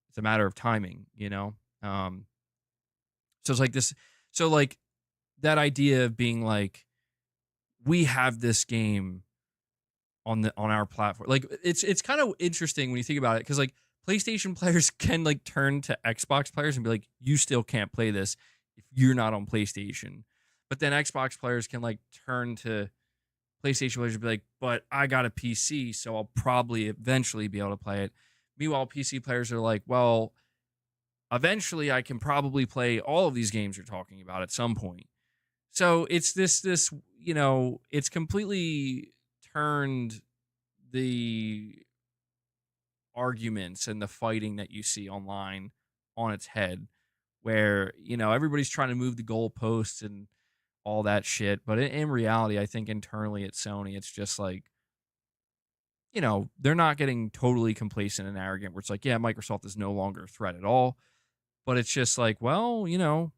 it's a matter of timing, you know? So it's like this, so like that idea of being like, we have this game on our platform. Like, it's kind of interesting when you think about it, because like PlayStation players can like turn to Xbox players and be like, you still can't play this if you're not on PlayStation. But then Xbox players can like turn to PlayStation players and be like, but I got a PC, so I'll probably eventually be able to play it. Meanwhile, PC players are like, well, eventually I can probably play all of these games you're talking about at some point. So it's this, you know, it's completely turned the arguments and the fighting that you see online on its head, where, you know, everybody's trying to move the goalposts and all that shit. But in reality, I think internally at Sony, it's just like, you know, they're not getting totally complacent and arrogant where it's like, yeah, Microsoft is no longer a threat at all. But it's just like, well, you know,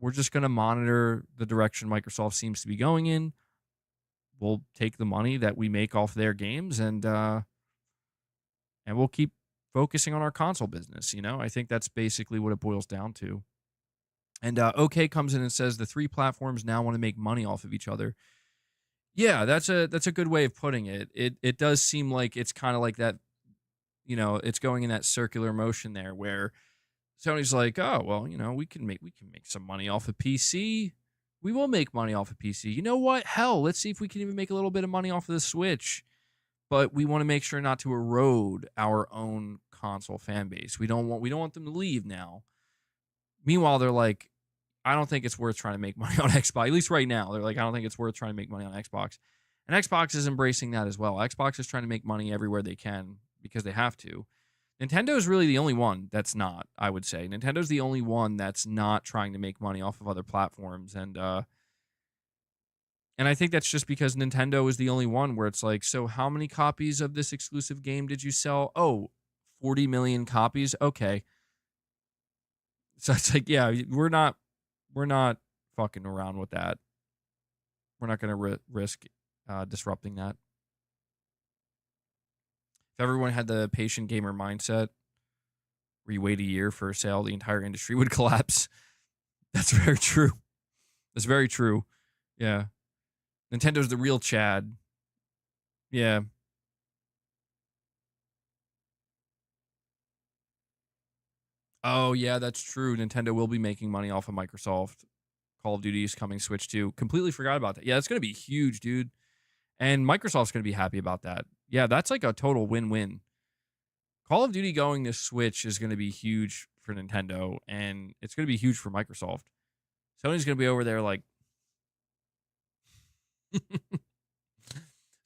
we're just going to monitor the direction Microsoft seems to be going in. We'll take the money that we make off their games and we'll keep focusing on our console business. You know, I think that's basically what it boils down to. And OK comes in and says the three platforms now want to make money off of each other. Yeah, that's a good way of putting it. It does seem like it's kind of like that, you know, it's going in that circular motion there where Sony's like, oh, well, you know, we can make some money off of PC. We will make money off of PC. You know what? Hell, let's see if we can even make a little bit of money off of the Switch. But we want to make sure not to erode our own console fan base. We don't want them to leave now. Meanwhile, they're like, I don't think it's worth trying to make money on Xbox. At least right now, they're like, I don't think it's worth trying to make money on Xbox. And Xbox is embracing that as well. Xbox is trying to make money everywhere they can because they have to. Nintendo is really the only one that's not, I would say. Nintendo's the only one that's not trying to make money off of other platforms. And I think that's just because Nintendo is the only one where it's like, so how many copies of this exclusive game did you sell? Oh, 40 million copies? Okay. So it's like, yeah, we're not fucking around with that. We're not going to risk disrupting that. If everyone had the patient gamer mindset where you wait a year for a sale, the entire industry would collapse. That's very true. That's very true. Yeah. Nintendo's the real Chad. Yeah. Oh, yeah, that's true. Nintendo will be making money off of Microsoft. Call of Duty is coming Switch 2. Completely forgot about that. Yeah, it's going to be huge, dude. And Microsoft's going to be happy about that. Yeah, that's like a total win-win. Call of Duty going to Switch is going to be huge for Nintendo, and it's going to be huge for Microsoft. Sony's going to be over there like...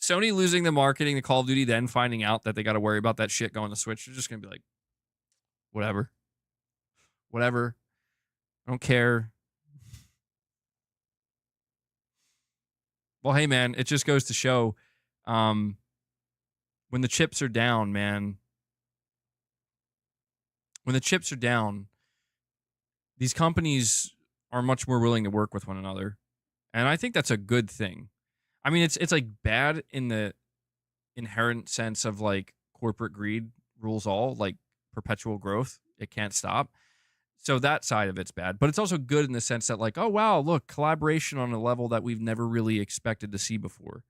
Sony losing the marketing to Call of Duty, then finding out that they got to worry about that shit going to Switch. They're just going to be like, whatever. Whatever. I don't care. Well, hey, man, it just goes to show when the chips are down, man, when the chips are down, these companies are much more willing to work with one another. And I think that's a good thing. I mean, it's like bad in the inherent sense of like corporate greed rules all, like perpetual growth. It can't stop. So that side of it's bad, but it's also good in the sense that like, oh, wow, look, collaboration on a level that we've never really expected to see before.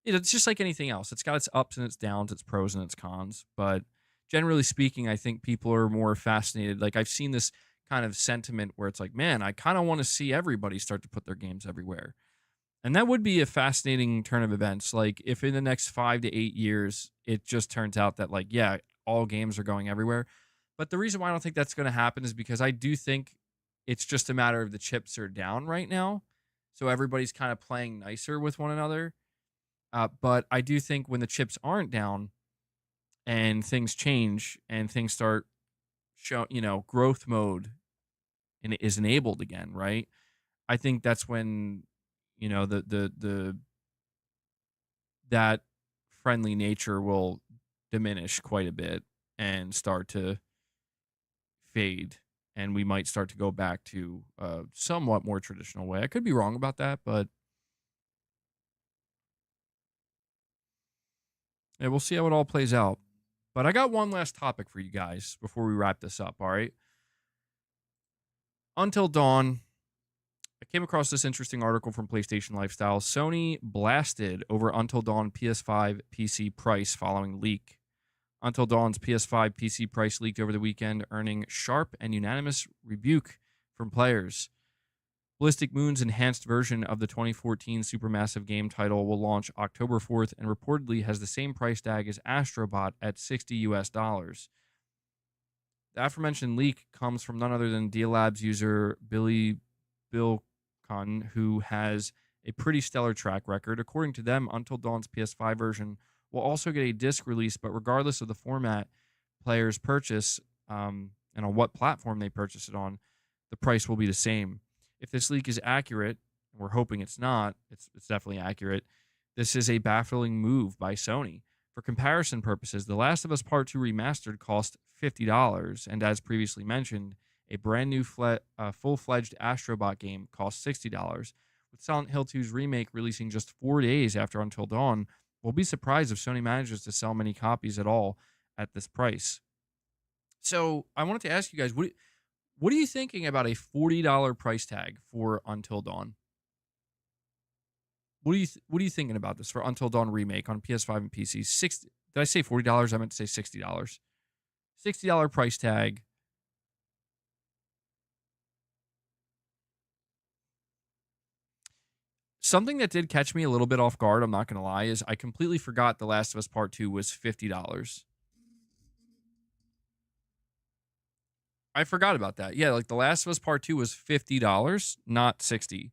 It's just like anything else. It's got its ups and its downs, its pros and its cons. But generally speaking, I think people are more fascinated. Like I've seen this kind of sentiment where it's like, man, I kind of want to see everybody start to put their games everywhere. And that would be a fascinating turn of events. Like if in the next 5 to 8 years, it just turns out that like, yeah, all games are going everywhere. But the reason why I don't think that's going to happen is because I do think it's just a matter of the chips are down right now. So everybody's kind of playing nicer with one another. But I do think when the chips aren't down, and things change and things start growth mode and it is enabled again, right? I think that's when, the that friendly nature will diminish quite a bit and start to fade, and we might start to go back to a somewhat more traditional way. I could be wrong about that, but yeah, we'll see how it all plays out. But I got one last topic for you guys before we wrap this up, all right? Until Dawn, I came across this interesting article from PlayStation Lifestyle. Sony blasted over Until Dawn PS5 PC price following leak. Until Dawn's PS5 PC price leaked over the weekend, earning sharp and unanimous rebuke from players. Ballistic Moon's enhanced version of the 2014 supermassive game title will launch October 4th and reportedly has the same price tag as Astrobot at $60 US. The aforementioned leak comes from none other than Deal Labs user Billy Bilcon, who has a pretty stellar track record. According to them, Until Dawn's PS5 version will also get a disc release, but regardless of the format players purchase and on what platform they purchase it on, the price will be the same. If this leak is accurate, and we're hoping it's not, it's definitely accurate, this is a baffling move by Sony. For comparison purposes, The Last of Us Part 2 Remastered cost $50, and as previously mentioned, a brand new full-fledged Astrobot game cost $60. With Silent Hill 2's remake releasing just 4 days after Until Dawn, we'll be surprised if Sony manages to sell many copies at all at this price. So I wanted to ask you guys, what are you thinking about a $40 price tag for Until Dawn? What are you thinking about this for Until Dawn remake on PS5 and PC? Did I say $40? I meant to say $60. $60 price tag. Something that did catch me a little bit off guard, I'm not going to lie, is I completely forgot The Last of Us Part 2 was $50. I forgot about that. Yeah, like The Last of Us Part 2 was $50, not $60.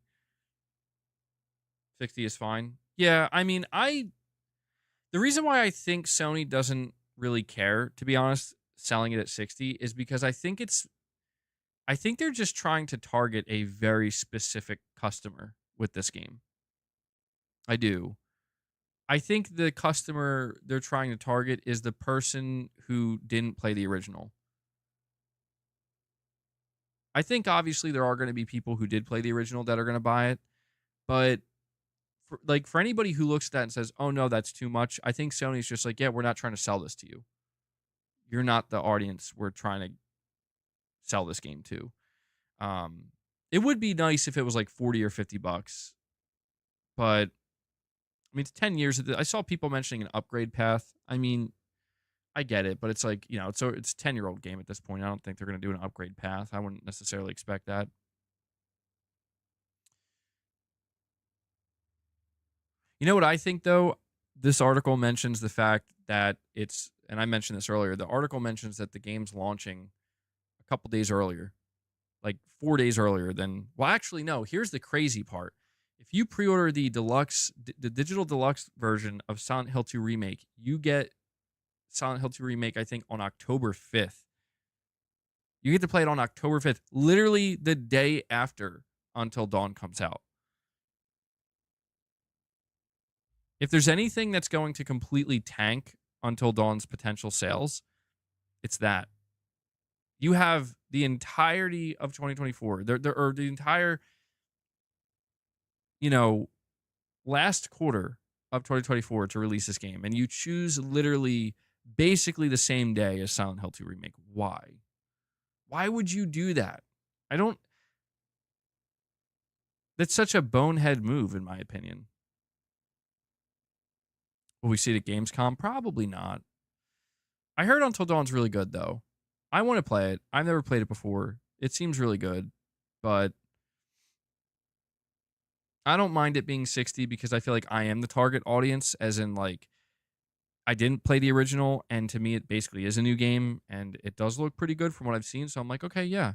60 is fine. Yeah, I mean, the reason why I think Sony doesn't really care, to be honest, selling it at 60 is because I think they're just trying to target a very specific customer with this game. I do. I think the customer they're trying to target is the person who didn't play the original. I think obviously there are going to be people who did play the original that are going to buy it, but for anybody who looks at that and says, "Oh no, that's too much," I think Sony's just like, "Yeah, we're not trying to sell this to you. You're not the audience we're trying to sell this game to." It would be nice if it was like $40 or $50, but I mean, it's 10 years. I saw people mentioning an upgrade path. I mean, I get it, but it's like, it's a 10-year-old game at this point. I don't think they're going to do an upgrade path. I wouldn't necessarily expect that. You know what I think, though? This article mentions the fact that and I mentioned this earlier, the article mentions that the game's launching a couple days earlier, like 4 days earlier than, well, actually, no, here's the crazy part. If you pre-order the digital deluxe version of Silent Hill 2 Remake, you get Silent Hill 2 Remake, I think, on October 5th. You get to play it on October 5th, literally the day after Until Dawn comes out. If there's anything that's going to completely tank Until Dawn's potential sales, it's that. You have the entirety of 2024, or the entire, last quarter of 2024 to release this game, and you choose literally basically the same day as Silent Hill 2 Remake. Why? Why would you do that? That's such a bonehead move, in my opinion. Will we see it at Gamescom? Probably not. I heard Until Dawn's really good, though. I want to play it. I've never played it before. It seems really good, but I don't mind it being 60 because I feel like I am the target audience, as in, like, I didn't play the original, and to me, it basically is a new game, and it does look pretty good from what I've seen, so I'm like, okay, yeah.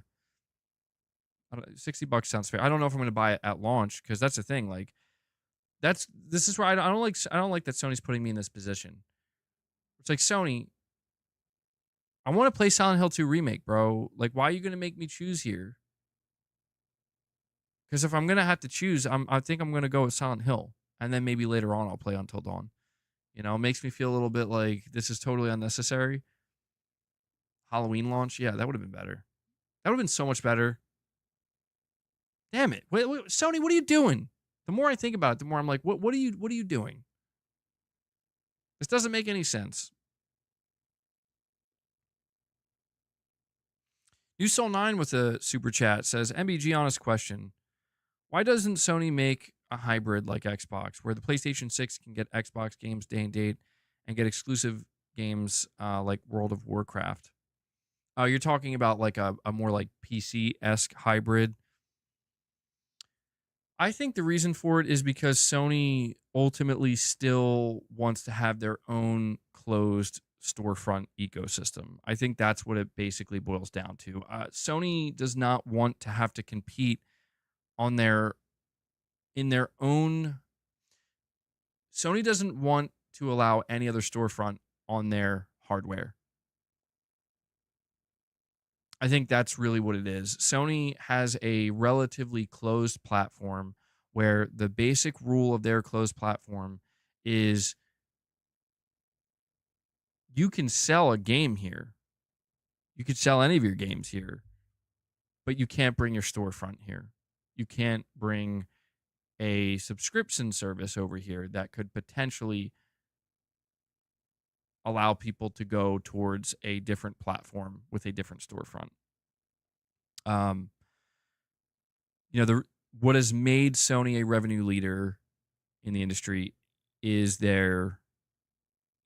$60 sounds fair. I don't know if I'm going to buy it at launch, because that's the thing, like, this is where I don't like that Sony's putting me in this position. It's like, Sony, I want to play Silent Hill 2 Remake, bro. Like, why are you going to make me choose here? Because if I'm going to have to choose, I think I'm going to go with Silent Hill. And then maybe later on I'll play Until Dawn. You know, it makes me feel a little bit like this is totally unnecessary. Halloween launch, yeah, that would have been better. That would have been so much better. Damn it. Wait, Sony, what are you doing? The more I think about it, the more I'm like, what are you doing? This doesn't make any sense. New Soul 9 with a super chat says, MBG honest question. Why doesn't Sony make a hybrid like Xbox, where the PlayStation 6 can get Xbox games day and date and get exclusive games like World of Warcraft? You're talking about like a more like PC-esque hybrid. I think the reason for it is because Sony ultimately still wants to have their own closed storefront ecosystem. I think that's what it basically boils down to. Sony does not want to have to compete in their own. Sony doesn't want to allow any other storefront on their hardware. I think that's really what it is. Sony has a relatively closed platform where the basic rule of their closed platform is you can sell a game here. You could sell any of your games here, but you can't bring your storefront here. You can't bring a subscription service over here that could potentially allow people to go towards a different platform with a different storefront. What has made Sony a revenue leader in the industry is their,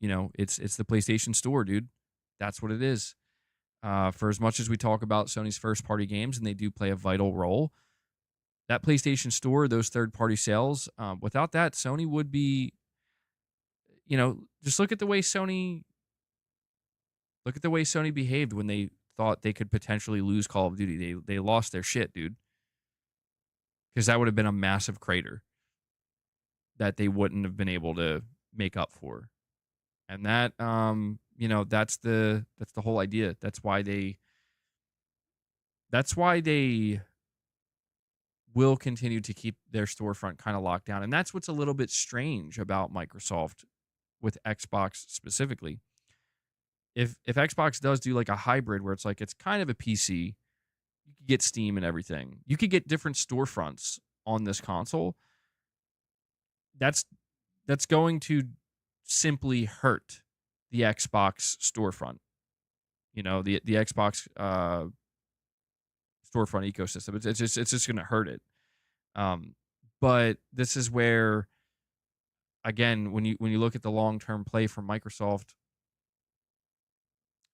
it's the PlayStation Store, dude. That's what it is. For as much as we talk about Sony's first party games, and they do play a vital role, that PlayStation Store, those third party sales, without that, Sony would be, just look at the way Sony behaved when they thought they could potentially lose Call of Duty. They lost their shit, dude. Because that would have been a massive crater that they wouldn't have been able to make up for. And that, that's the whole idea. That's why they will continue to keep their storefront kind of locked down. And that's what's a little bit strange about Microsoft with Xbox specifically. If Xbox does do like a hybrid where it's like it's kind of a PC, you could get Steam and everything. You could get different storefronts on this console. That's going to simply hurt the Xbox storefront. The Xbox storefront ecosystem. It's just going to hurt it. But this is where, again, when you look at the long-term play from Microsoft,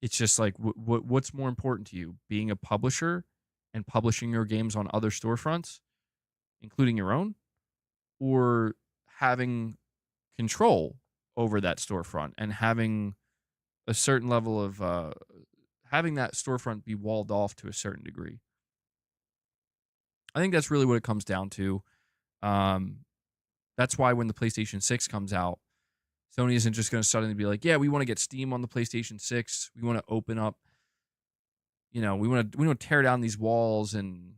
it's just like what's more important to you, being a publisher and publishing your games on other storefronts, including your own, or having control over that storefront and having a certain level of having that storefront be walled off to a certain degree. I think that's really what it comes down to. That's why when the PlayStation 6 comes out, Sony isn't just going to suddenly be like, yeah, we want to get Steam on the PlayStation 6. We want to open up, we want to tear down these walls and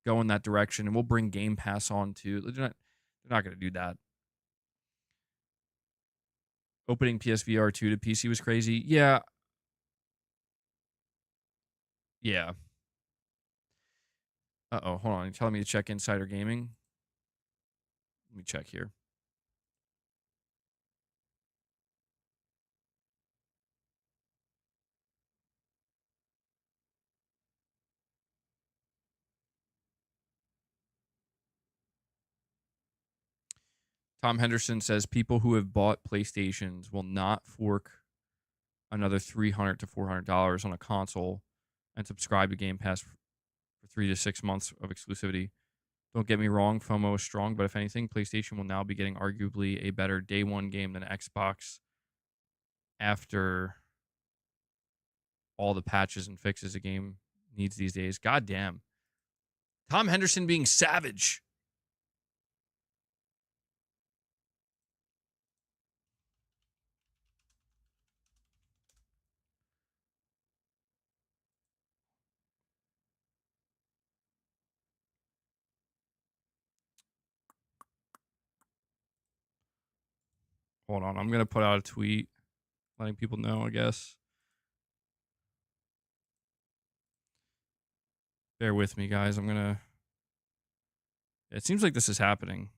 go in that direction, and we'll bring Game Pass on too. They're not going to do that. Opening PSVR 2 to PC was crazy. Yeah. Uh-oh, hold on. You're telling me to check Insider Gaming? Let me check here. Tom Henderson says people who have bought PlayStations will not fork another $300 to $400 on a console and subscribe to Game Pass for 3 to 6 months of exclusivity. Don't get me wrong, FOMO is strong, but if anything, PlayStation will now be getting arguably a better day one game than Xbox after all the patches and fixes a game needs these days. God damn. Tom Henderson being savage. Hold on, I'm gonna put out a tweet letting people know, I guess. Bear with me, guys. I'm gonna... It seems like this is happening.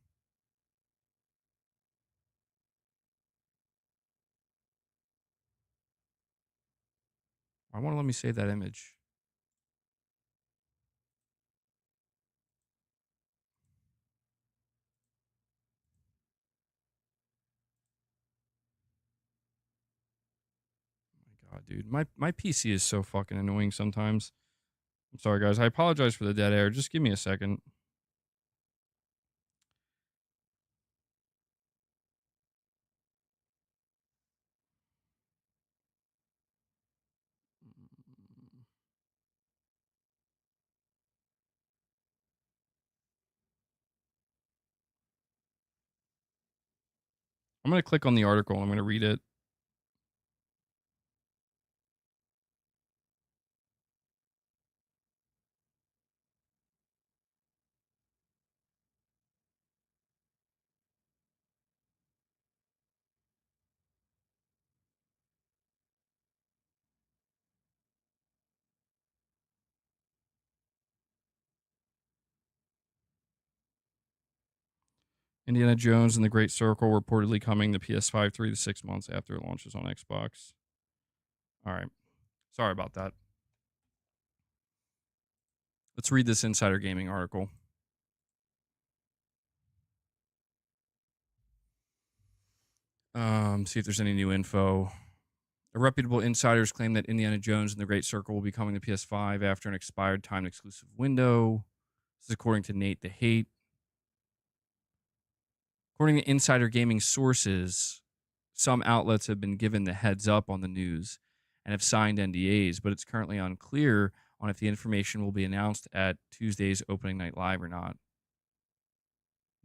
I want to let me save that image. Oh my god, dude. My PC is so fucking annoying sometimes. I'm sorry, guys. I apologize for the dead air. Just give me a second. I'm going to click on the article and I'm going to read it. Indiana Jones and the Great Circle reportedly coming to PS5 3 to 6 months after it launches on Xbox. All right. Sorry about that. Let's read this Insider Gaming article. See if there's any new info. A reputable insiders claim that Indiana Jones and the Great Circle will be coming to PS5 after an expired timed exclusive window. This is according to Nate the Hate. According to Insider Gaming sources, some outlets have been given the heads up on the news and have signed NDAs, but it's currently unclear on if the information will be announced at Tuesday's opening night live or not.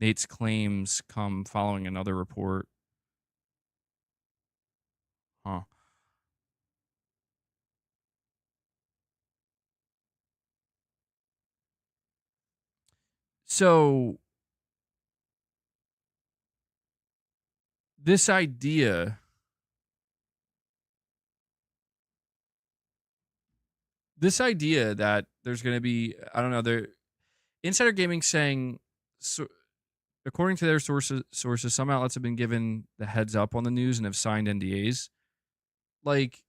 Nate's claims come following another report. Huh. So this idea that there's going to be, I don't know, there Insider Gaming saying, so according to their sources, some outlets have been given the heads up on the news and have signed NDAs. Like,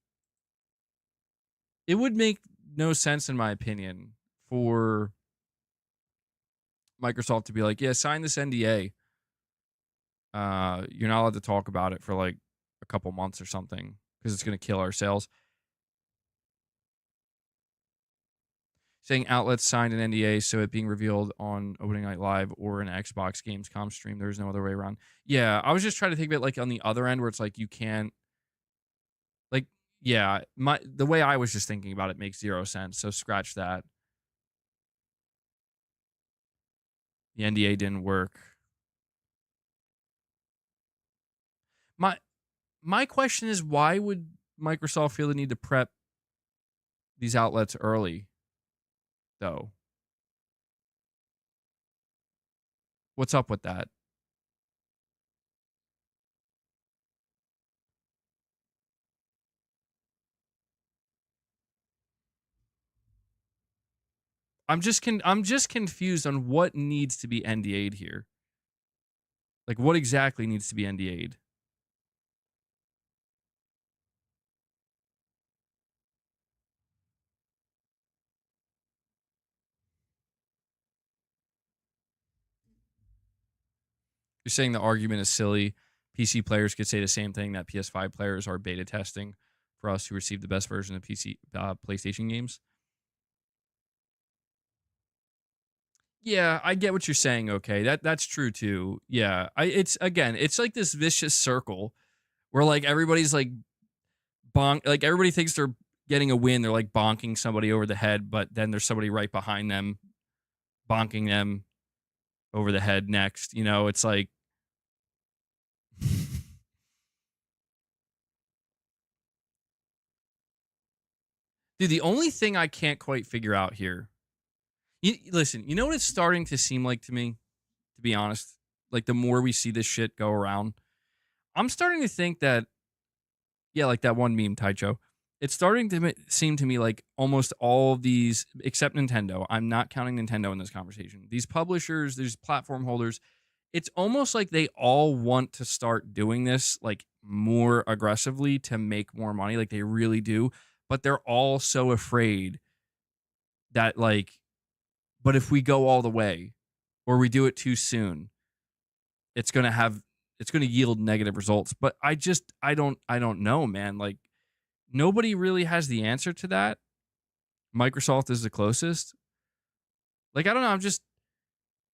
it would make no sense, in my opinion, for Microsoft to be like, yeah, sign this NDA. You're not allowed to talk about it for like a couple months or something because it's going to kill our sales. Saying outlets signed an NDA, so it being revealed on opening night live or an Xbox Gamescom stream. There's no other way around. Yeah, I was just trying to think of it like on the other end where it's like you can't, like, yeah, the way I was just thinking about it makes zero sense. So scratch that. The NDA didn't work. My question is, why would Microsoft feel the need to prep these outlets early, though? What's up with that? I'm just confused on what needs to be NDA'd here. Like, what exactly needs to be NDA'd? You're saying the argument is silly. PC players could say the same thing that PS5 players are beta testing for us who receive the best version of PlayStation games. Yeah, I get what you're saying. Okay, that's true too. Yeah, it's like this vicious circle where like everybody's like like everybody thinks they're getting a win. They're like bonking somebody over the head, but then there's somebody right behind them bonking them over the head next. You know, it's like dude, the only thing I can't quite figure out here. Listen, you know what it's starting to seem like to me, to be honest? Like the more we see this shit go around, I'm starting to think that, yeah, like that one meme, Taicho. It's starting to seem to me like almost all of these, except Nintendo, I'm not counting Nintendo in this conversation. These publishers, these platform holders, it's almost like they all want to start doing this like more aggressively to make more money. Like they really do. But they're all so afraid that like, but if we go all the way or we do it too soon, it's going to yield negative results. But I don't know, man. Like nobody really has the answer to that. Microsoft is the closest. Like, I don't know.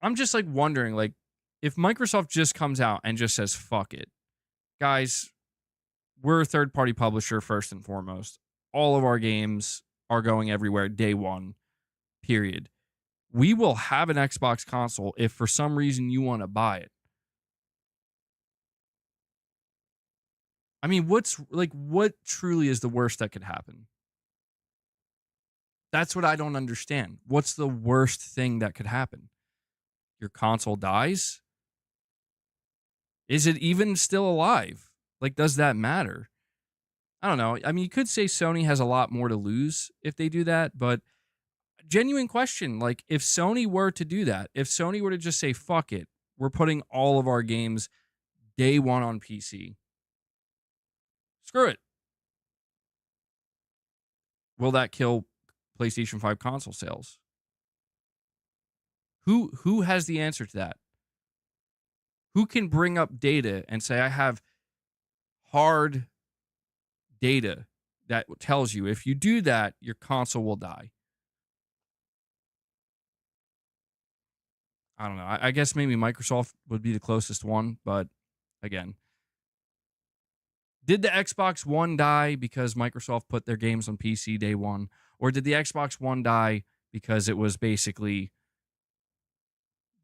I'm just like wondering, like, if Microsoft just comes out and just says, fuck it, guys, we're a third party publisher first and foremost. All of our games are going everywhere day one, period. We will have an Xbox console if for some reason you want to buy it. I mean, what truly is the worst that could happen? That's what I don't understand. What's the worst thing that could happen? Your console dies? Is it even still alive? Like, does that matter? I don't know. I mean, you could say Sony has a lot more to lose if they do that, but genuine question. Like, if Sony were to do that, if Sony were to just say, fuck it, we're putting all of our games day one on PC. Screw it. Will that kill PlayStation 5 console sales? Who has the answer to that? Who can bring up data and say, I have hard data that tells you if you do that, your console will die? I don't know. I guess maybe Microsoft would be the closest one, but again, did the Xbox One die because Microsoft put their games on PC day one? Or did the Xbox One die because it was basically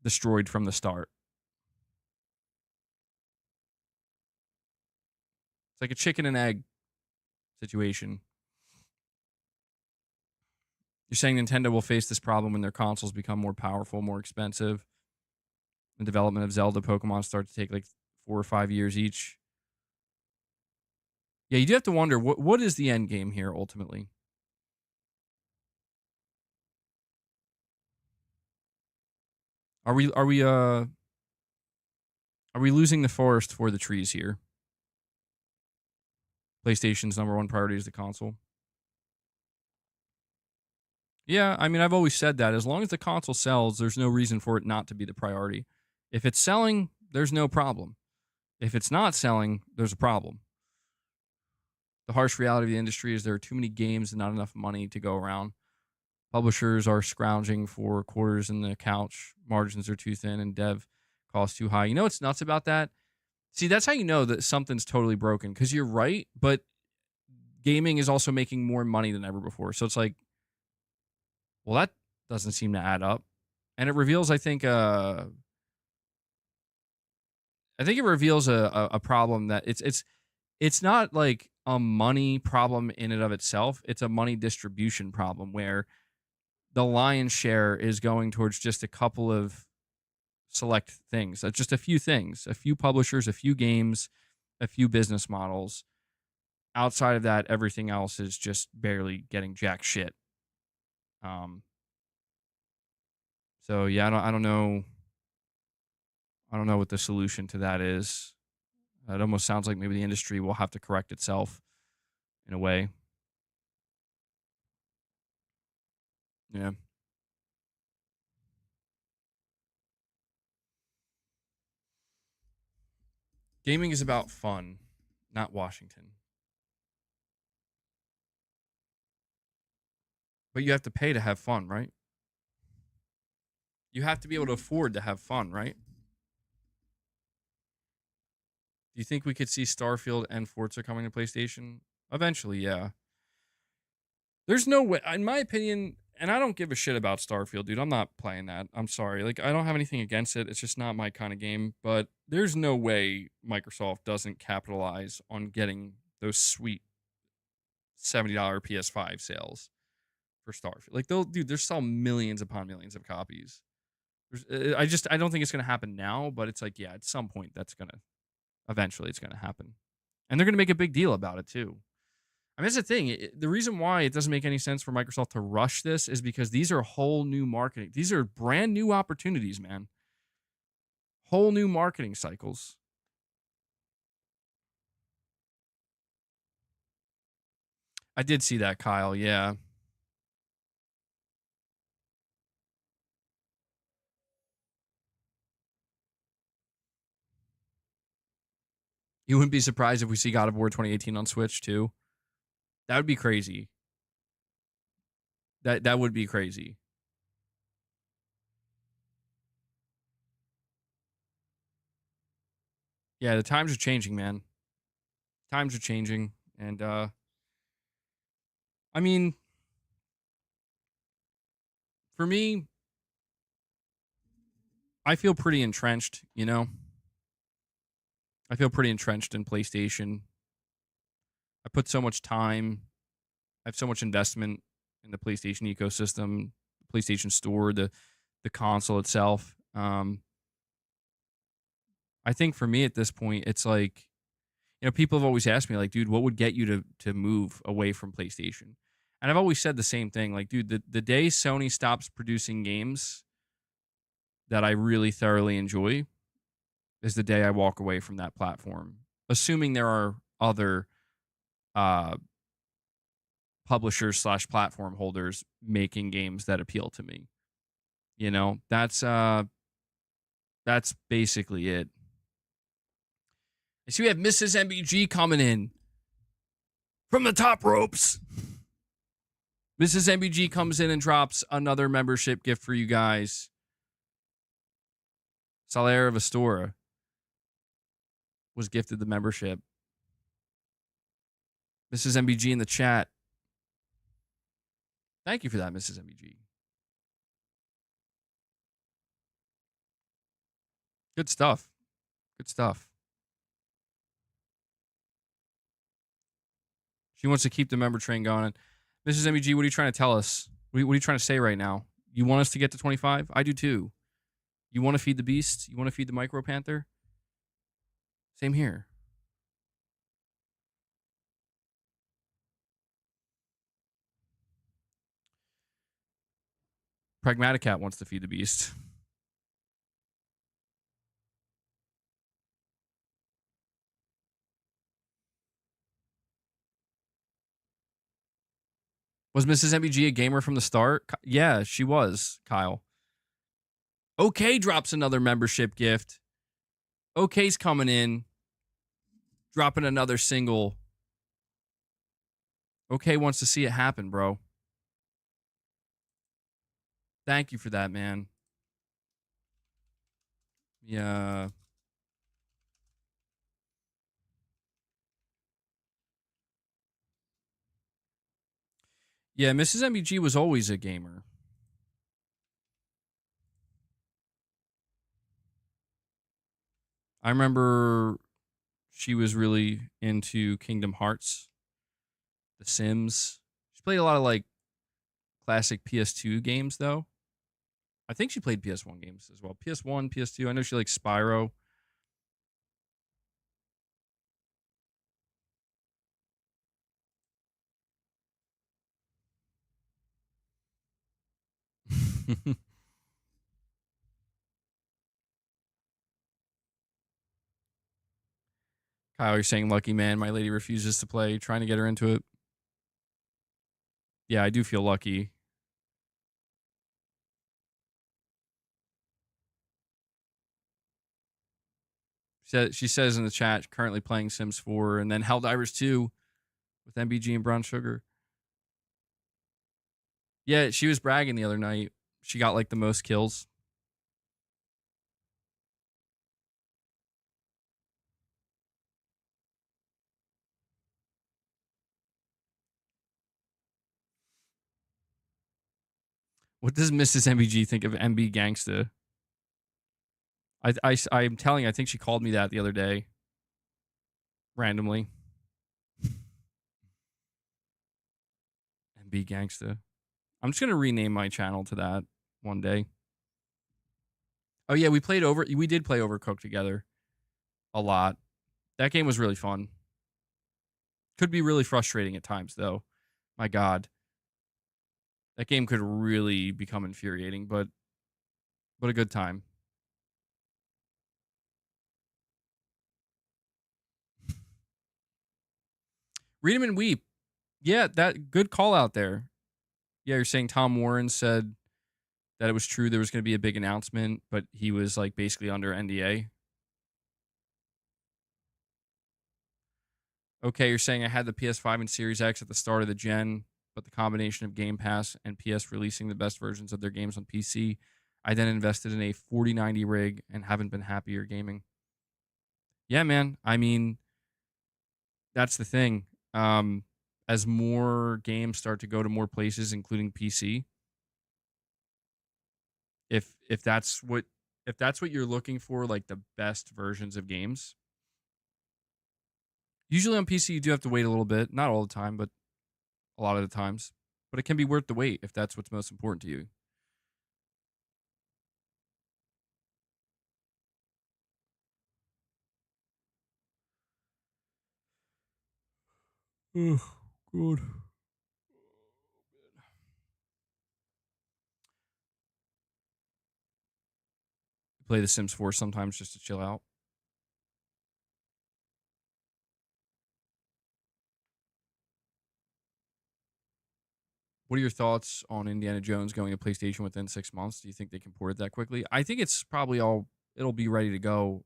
destroyed from the start? It's like a chicken and egg situation. You're saying Nintendo will face this problem when their consoles become more powerful, more expensive. The development of Zelda, Pokemon start to take like 4 or 5 years each. Yeah, you do have to wonder what is the end game here ultimately. Are we losing the forest for the trees here? PlayStation's number one priority is the console. Yeah, I mean, I've always said that. As long as the console sells, there's no reason for it not to be the priority. If it's selling, there's no problem. If it's not selling, there's a problem. The harsh reality of the industry is there are too many games and not enough money to go around. Publishers are scrounging for quarters in the couch. Margins are too thin and dev costs too high. You know what's nuts about that? See, that's how you know that something's totally broken, because you're right, but gaming is also making more money than ever before. So it's like, well, that doesn't seem to add up. And it reveals, I think it reveals a problem that it's not like a money problem in and of itself. It's a money distribution problem where the lion's share is going towards just a couple of select things, just a few things, a few publishers, a few games, a few business models. Outside of that, everything else is just barely getting jack shit. So yeah, I don't know what the solution to that is. It almost sounds like maybe the industry will have to correct itself in a way. Yeah. Gaming is about fun, not Washington. But you have to pay to have fun, right? You have to be able to afford to have fun, right? Do you think we could see Starfield and Forza coming to PlayStation? Eventually, yeah. There's no way, in my opinion, and I don't give a shit about Starfield, dude. I'm not playing that. I'm sorry. Like, I don't have anything against it. It's just not my kind of game. But there's no way Microsoft doesn't capitalize on getting those sweet $70 PS5 sales for Starfield. Like, they'll sell millions upon millions of copies. I don't think it's going to happen now, but it's like, yeah, at some point that's going to Eventually, it's going to happen. And they're going to make a big deal about it, too. I mean, that's the thing. The reason why it doesn't make any sense for Microsoft to rush this is because these are whole new marketing. These are brand new opportunities, man. Whole new marketing cycles. I did see that, Kyle. Yeah. You wouldn't be surprised if we see God of War 2018 on Switch, too. That would be crazy. That would be crazy. Yeah, the times are changing, man. Times are changing. And, I mean, for me, I feel pretty entrenched, you know? I feel pretty entrenched in PlayStation. I put so much time. I have so much investment in the PlayStation ecosystem, the PlayStation Store, the console itself. I think for me at this point, it's like, you know, people have always asked me, like, dude, what would get you to move away from PlayStation? And I've always said the same thing. Like, dude, the day Sony stops producing games that I really thoroughly enjoy is the day I walk away from that platform. Assuming there are other publishers / platform holders making games that appeal to me. You know, that's basically it. I see we have Mrs. MBG coming in from the top ropes. Mrs. MBG comes in and drops another membership gift for you guys. Salera Vestora was gifted the membership. Mrs. MBG in the chat. Thank you for that, Mrs. MBG. Good stuff. Good stuff. She wants to keep the member train going. Mrs. MBG, what are you trying to tell us? What are you trying to say right now? You want us to get to 25? I do too. You want to feed the beast? You want to feed the Micro Panther? Same here. Pragmatic Cat wants to feed the beast. Was Mrs. MBG a gamer from the start? Yeah, she was, Kyle. OK drops another membership gift. OK's coming in, dropping another single. OK wants to see it happen, bro. Thank you for that, man. Yeah. Yeah, Mrs. MBG was always a gamer. I remember she was really into Kingdom Hearts, The Sims. She played a lot of like classic PS2 games, though. I think she played PS1 games as well. PS1, PS2. I know she likes Spyro. Kyle, you're saying lucky man. My lady refuses to play, trying to get her into it. Yeah, I do feel lucky. She says in the chat, currently playing Sims 4 and then Helldivers 2 with MBG and Brown Sugar. Yeah, she was bragging the other night. She got like the most kills. What does Mrs. MBG think of MB Gangsta? I'm telling you, I think she called me that the other day. Randomly. MB Gangsta. I'm just going to rename my channel to that one day. Oh, yeah, we did play Overcooked together. A lot. That game was really fun. Could be really frustrating at times, though. My God. That game could really become infuriating, but a good time. Read 'em and weep. Yeah, that good call out there. Yeah, you're saying Tom Warren said that it was true there was going to be a big announcement, but he was like basically under NDA. Okay, you're saying I had the PS5 and Series X at the start of the gen, but the combination of Game Pass and PS releasing the best versions of their games on PC, I then invested in a 4090 rig and haven't been happier gaming. Yeah, man. I mean, that's the thing. As more games start to go to more places, including PC, if that's what you're looking for, like the best versions of games, usually on PC you do have to wait a little bit, not all the time, but a lot of the times. But it can be worth the wait if that's what's most important to you. Oh, God. Play The Sims 4 sometimes just to chill out. What are your thoughts on Indiana Jones going to PlayStation within 6 months? Do you think they can port it that quickly? I think it's probably it'll be ready to go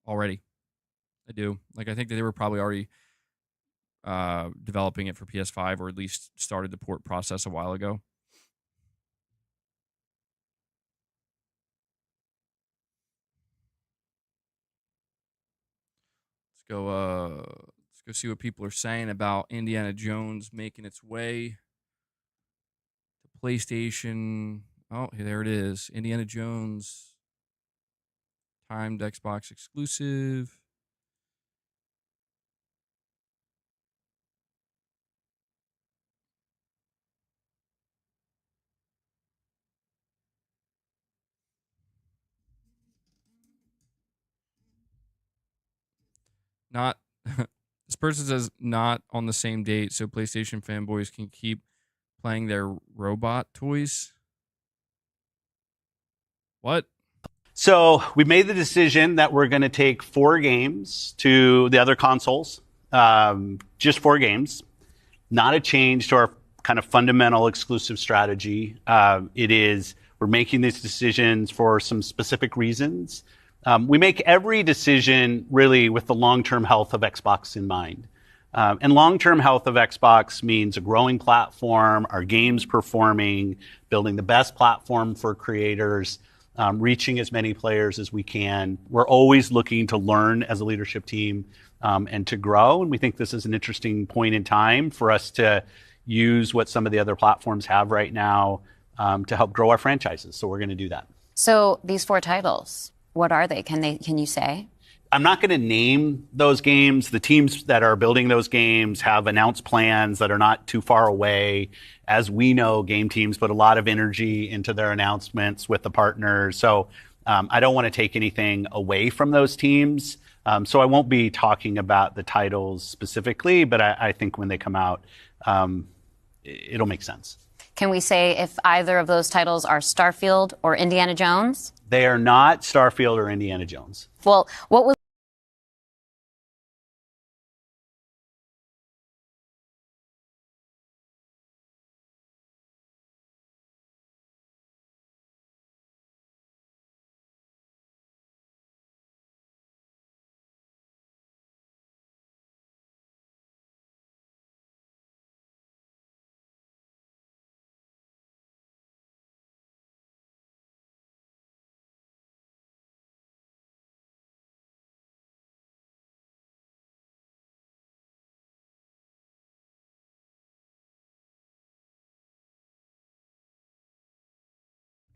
already. I do. Like, I think that they were probably already developing it for PS5, or at least started the port process a while ago. Let's go see what people are saying about Indiana Jones making its way to PlayStation. Oh, there it is. Indiana Jones timed Xbox exclusive. Not this person says not on the same date, so PlayStation fanboys can keep playing their robot toys. What? So we made the decision that we're going to take 4 games to the other consoles, just 4 games, not a change to our kind of fundamental exclusive strategy. We're making these decisions for some specific reasons. We make every decision really with the long-term health of Xbox in mind. And long-term health of Xbox means a growing platform, our games performing, building the best platform for creators, reaching as many players as we can. We're always looking to learn as a leadership team and to grow. And we think this is an interesting point in time for us to use what some of the other platforms have right now to help grow our franchises. So we're going to do that. So these 4 titles, what are they? Can you say? I'm not going to name those games. The teams that are building those games have announced plans that are not too far away. As we know, game teams put a lot of energy into their announcements with the partners. So I don't want to take anything away from those teams. So I won't be talking about the titles specifically, but I think when they come out, it'll make sense. Can we say if either of those titles are Starfield or Indiana Jones? They are not Starfield or Indiana Jones. Well, what was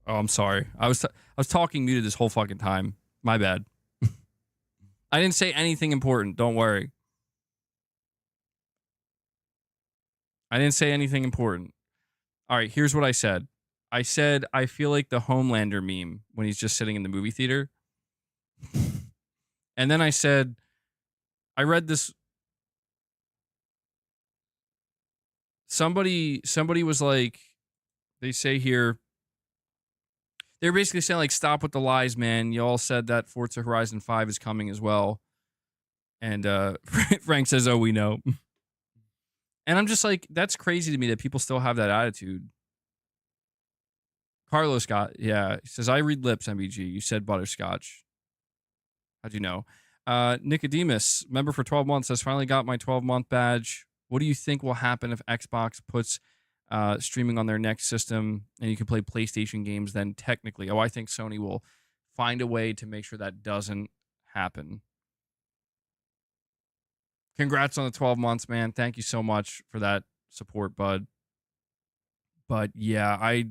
Oh, I'm sorry. I was talking muted this whole fucking time. My bad. I didn't say anything important. Don't worry. I didn't say anything important. All right, here's what I said. I said I feel like the Homelander meme when he's just sitting in the movie theater. And then I said, I read this. Somebody was like, they say here, they're basically saying like, stop with the lies, man. You all said that Forza Horizon 5 is coming as well. And Frank says, oh, we know. And I'm just like, that's crazy to me that people still have that attitude. Carlos got, yeah. He says, I read lips, MBG. You said butterscotch. How'd you know? Nicodemus, member for 12 months, says, finally got my 12-month badge. What do you think will happen if Xbox puts streaming on their next system and you can play PlayStation games then technically? Oh, I think Sony will find a way to make sure that doesn't happen. Congrats on the 12 months, man. Thank you so much for that support, bud. But yeah, I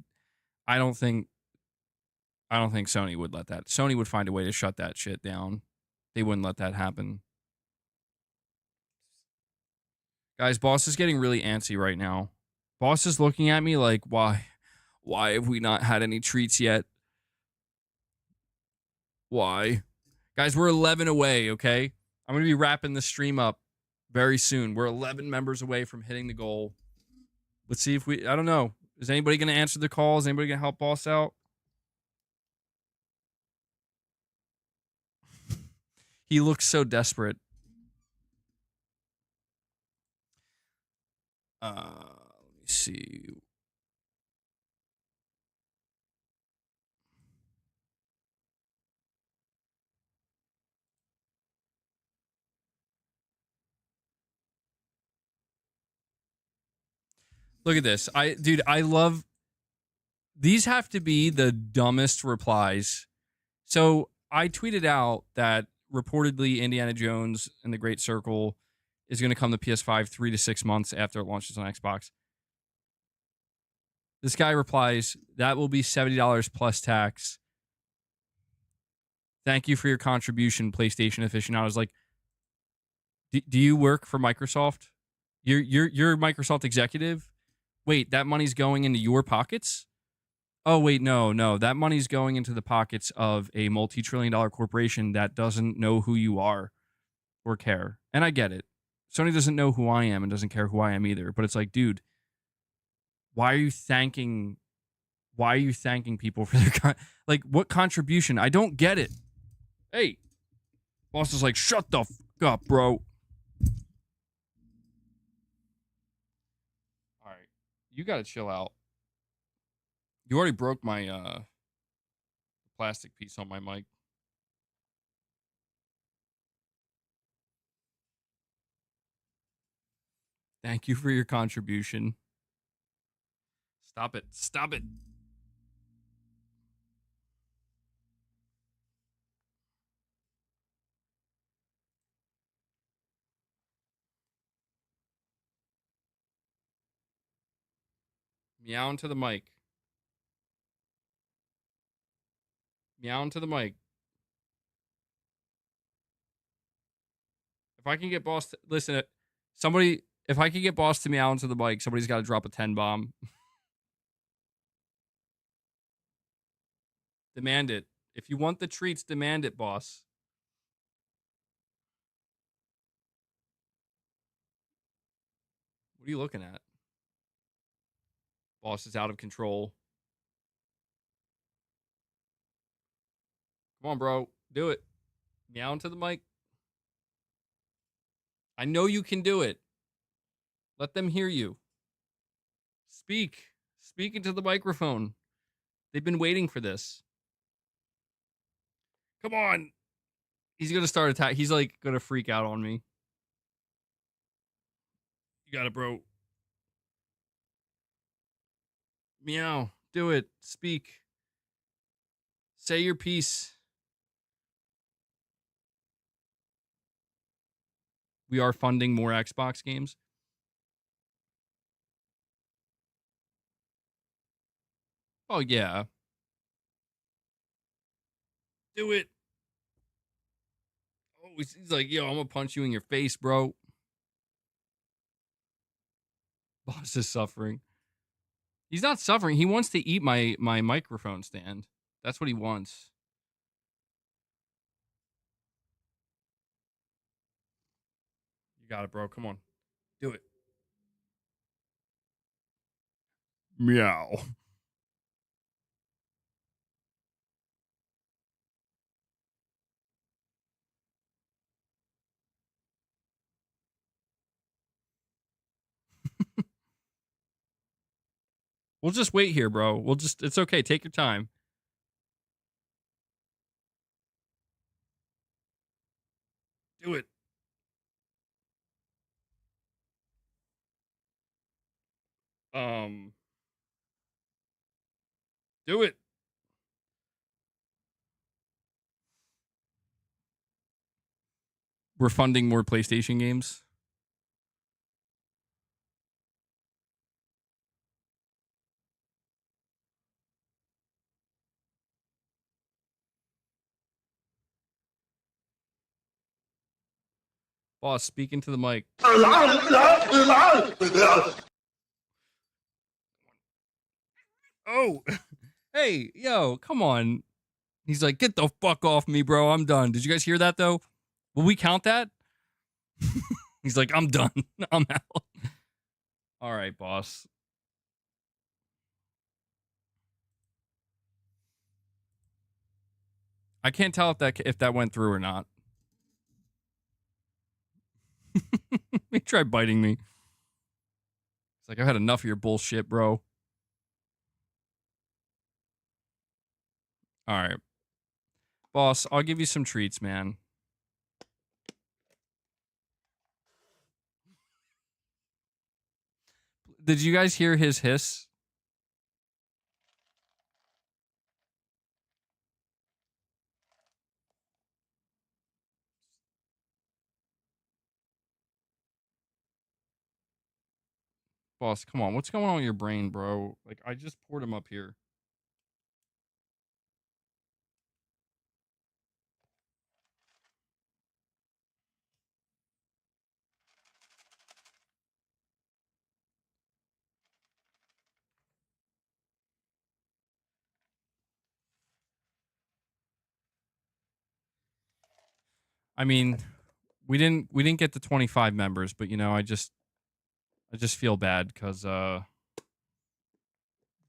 don't think Sony would let that. Sony would find a way to shut that shit down. They wouldn't let that happen. Guys, boss is getting really antsy right now. Boss is looking at me like, why have we not had any treats yet? Why? Guys, we're 11 away, okay? I'm going to be wrapping the stream up very soon. We're 11 members away from hitting the goal. Let's see if I don't know. Is anybody going to answer the call? Is anybody going to help boss out? He looks so desperate. Let me see. Look at this. I love these. Have to be the dumbest replies. So I tweeted out that reportedly Indiana Jones and the Great Circle is going to come to PS5 3 to 6 months after it launches on Xbox. This guy replies, that will be $70 plus tax. Thank you for your contribution, PlayStation aficionado. I was like, do you work for Microsoft? You're a Microsoft executive? Wait, that money's going into your pockets? Oh, wait, no. That money's going into the pockets of a multi-trillion-dollar corporation that doesn't know who you are or care. And I get it. Sony doesn't know who I am and doesn't care who I am either. But it's like, dude, why are you thanking people for their like what contribution? I don't get it. Hey, boss is like, shut the fuck up, bro. All right, you gotta chill out. You already broke my plastic piece on my mic. Thank you for your contribution. Stop it. Stop it. Meow into the mic. Meow into the mic. If I can get boss to listen, somebody, if I can get boss to meow into the mic, somebody's got to drop a 10 bomb. Demand it. If you want the treats, demand it, boss. What are you looking at? Boss is out of control. Come on, bro. Do it. Meow into the mic. I know you can do it. Let them hear you. Speak. Speak into the microphone. They've been waiting for this. Come on. He's going to start attack. He's like going to freak out on me. You got it, bro. Meow. Do it. Speak. Say your piece. We are funding more Xbox games. Oh, yeah. Do it. Oh, he's like, yo, I'm going to punch you in your face, bro. Boss is suffering. He's not suffering. He wants to eat my microphone stand. That's what he wants. You got it, bro. Come on. Do it. Meow. We'll just wait here, bro. It's okay. Take your time. Do it. Do it. We're funding more PlayStation games. Boss, speak into the mic. Oh, hey, yo, come on. He's like, get the fuck off me, bro. I'm done. Did you guys hear that, though? Will we count that? He's like, I'm done. I'm out. All right, boss. I can't tell if that went through or not. He tried biting me. It's like, I've had enough of your bullshit, bro. All right. Boss, I'll give you some treats, man. Did you guys hear his hiss? Boss, come on. What's going on with your brain, bro? Like, I just poured him up here. I mean, we didn't get to 25 members, but you know, I just feel bad because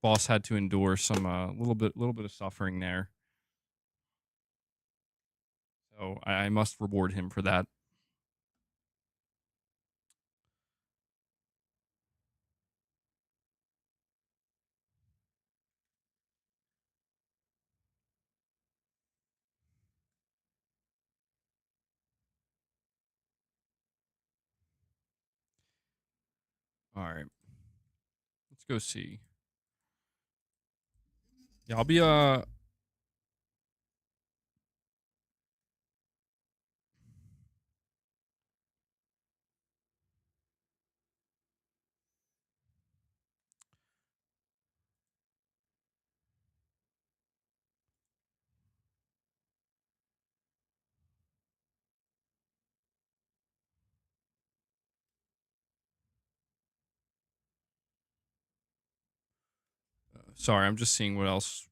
boss had to endure some little bit of suffering there. So I must reward him for that. All right. Let's go see. Yeah, I'll be sorry, I'm just seeing what else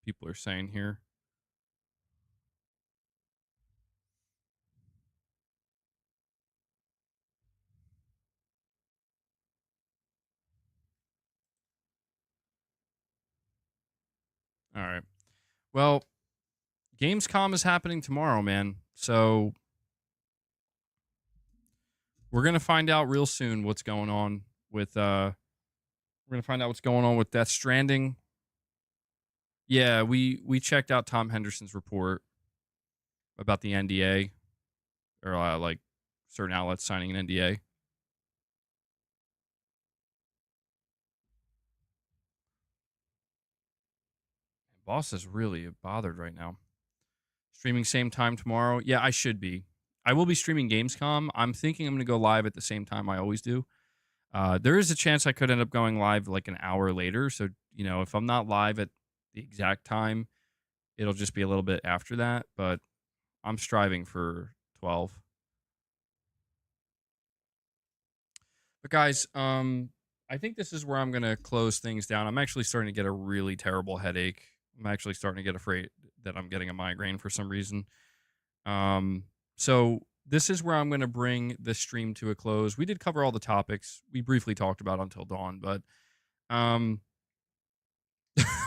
people are saying here. All right. Well, Gamescom is happening tomorrow, man. So we're going to find out real soon what's going on with we're going to find out what's going on with Death Stranding. Yeah, we checked out Tom Henderson's report about the NDA, or like certain outlets signing an NDA. Boss is really bothered right now. Streaming same time tomorrow. Yeah, I should be. I will be streaming Gamescom. I'm thinking I'm going to go live at the same time I always do. There is a chance I could end up going live like an hour later. So, you know, if I'm not live at the exact time, it'll just be a little bit after that. But I'm striving for 12. But guys, I think this is where I'm going to close things down. I'm actually starting to get a really terrible headache. I'm actually starting to get afraid that I'm getting a migraine for some reason. So this is where I'm going to bring the stream to a close. We did cover all the topics we briefly talked about Until Dawn, but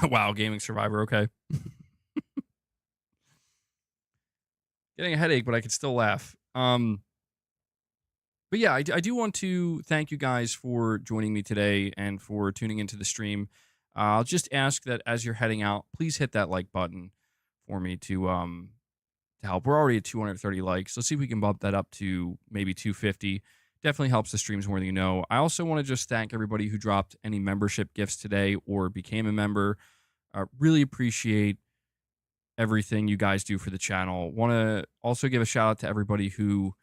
wow, Gaming Survivor, okay. Getting a headache, but I can still laugh. But yeah, I do want to thank you guys for joining me today and for tuning into the stream. I'll just ask that as you're heading out, please hit that like button for me to help. We're already at 230 likes. Let's see if we can bump that up to maybe 250. Definitely helps the streams more than you know. I also want to just thank everybody who dropped any membership gifts today or became a member. Really appreciate everything you guys do for the channel. Want to also give a shout out to everybody who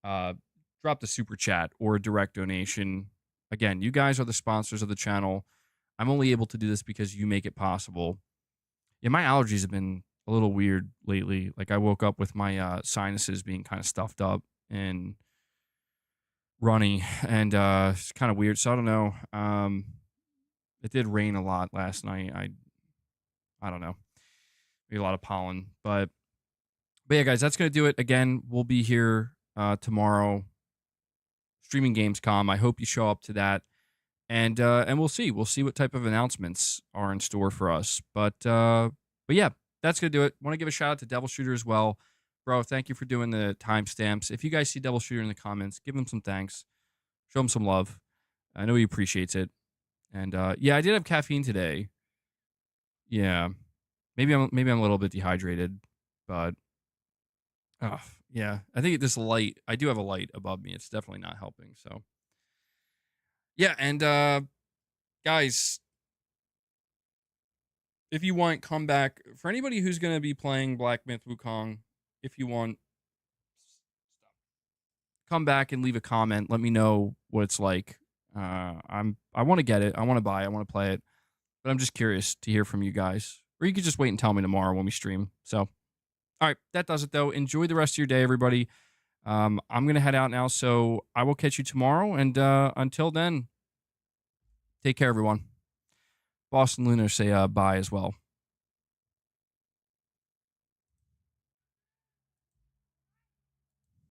dropped a super chat or a direct donation. Again, you guys are the sponsors of the channel. I'm only able to do this because you make it possible. Yeah, my allergies have been a little weird lately. Like I woke up with my sinuses being kind of stuffed up and runny, and it's kind of weird. So I don't know. It did rain a lot last night. I don't know. Maybe a lot of pollen, but yeah, guys, that's gonna do it. Again, we'll be here tomorrow streaming Gamescom. I hope you show up to that, and we'll see what type of announcements are in store for us. But yeah, that's gonna do it. Want to give a shout out to Devil Shooter as well, bro. Thank you for doing the timestamps. If you guys see Devil Shooter in the comments, give him some thanks, show him some love. I know he appreciates it. And yeah, I did have caffeine today. Yeah. Maybe I'm a little bit dehydrated, but yeah, I think this light, I do have a light above me. It's definitely not helping. So yeah, and guys, if you want, come back. For anybody who's going to be playing Black Myth Wukong, if you want, come back and leave a comment. Let me know what it's like. I want to get it. I want to buy it. I want to play it. But I'm just curious to hear from you guys. Or you could just wait and tell me tomorrow when we stream. So, all right, that does it, though. Enjoy the rest of your day, everybody. I'm going to head out now, so I will catch you tomorrow. And until then, take care, everyone. Boston Lunar say bye as well.